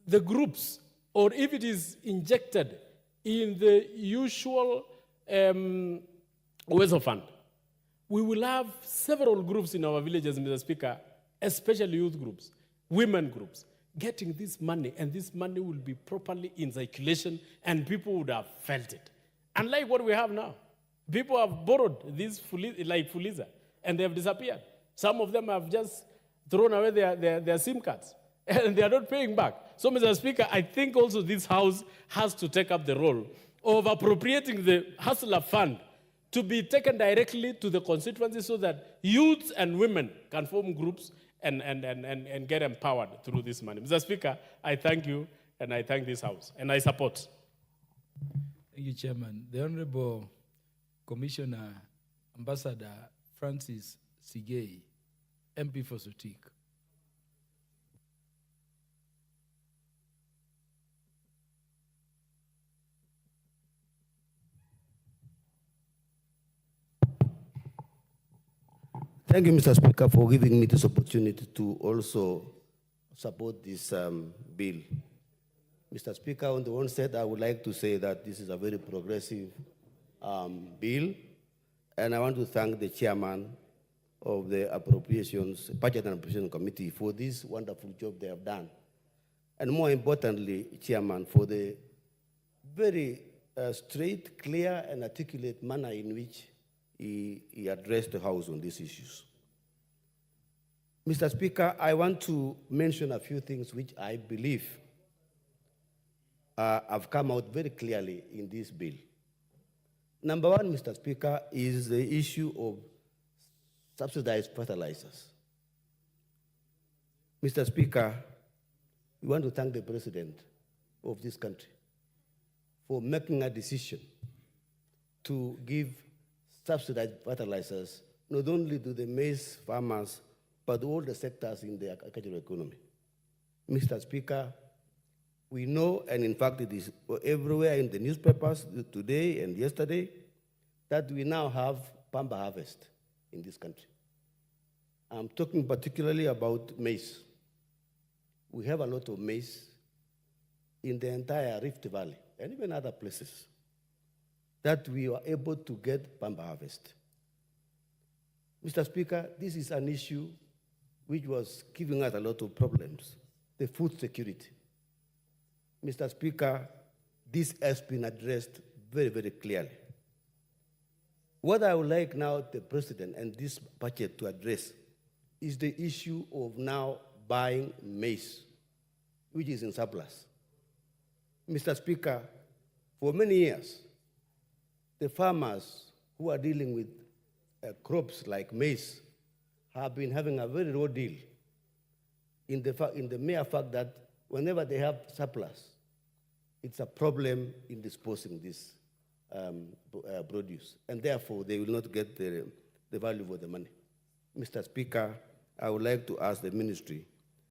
the groups, or if it is injected in the usual ways of fund, we will have several groups in our villages, Mr. Speaker, especially youth groups, women groups, getting this money, and this money will be properly in circulation, and people would have felt it. Unlike what we have now. People have borrowed these like Fuliza, and they have disappeared. Some of them have just thrown away their SIM cards, and they are not paying back. So, Mr. Speaker, I think also this House has to take up the role of appropriating the Hustler Fund to be taken directly to the constituency so that youths and women can form groups and get empowered through this money. Mr. Speaker, I thank you and I thank this House and I support.
Thank you, Chairman. The Honorable Commissioner Ambassador Francis Sigei, MP for Sotik.
Thank you, Mr. Speaker, for giving me this opportunity to also support this bill. Mr. Speaker, on the onset, I would like to say that this is a very progressive bill, and I want to thank the chairman of the Budget and Appropriation Committee for this wonderful job they have done. And more importantly, Chairman, for the very straight, clear, and articulate manner in which he addressed the House on these issues. Mr. Speaker, I want to mention a few things which I believe have come out very clearly in this bill. Number one, Mr. Speaker, is the issue of subsidized fertilizers. Mr. Speaker, we want to thank the President of this country for making a decision to give subsidized fertilizers not only to the maize farmers, but all the sectors in the agricultural economy. Mr. Speaker, we know, and in fact it is everywhere in the newspapers today and yesterday, that we now have pamba harvest in this country. I'm talking particularly about maize. We have a lot of maize in the entire Rift Valley and even other places that we are able to get pamba harvest. Mr. Speaker, this is an issue which was giving us a lot of problems, the food security. Mr. Speaker, this has been addressed very, very clearly. What I would like now the President and this budget to address is the issue of now buying maize, which is in surplus. Mr. Speaker, for many years, the farmers who are dealing with crops like maize have been having a very raw deal in the mere fact that whenever they have surplus, it's a problem in disposing this produce, and therefore they will not get the value for the money. Mr. Speaker, I would like to ask the ministry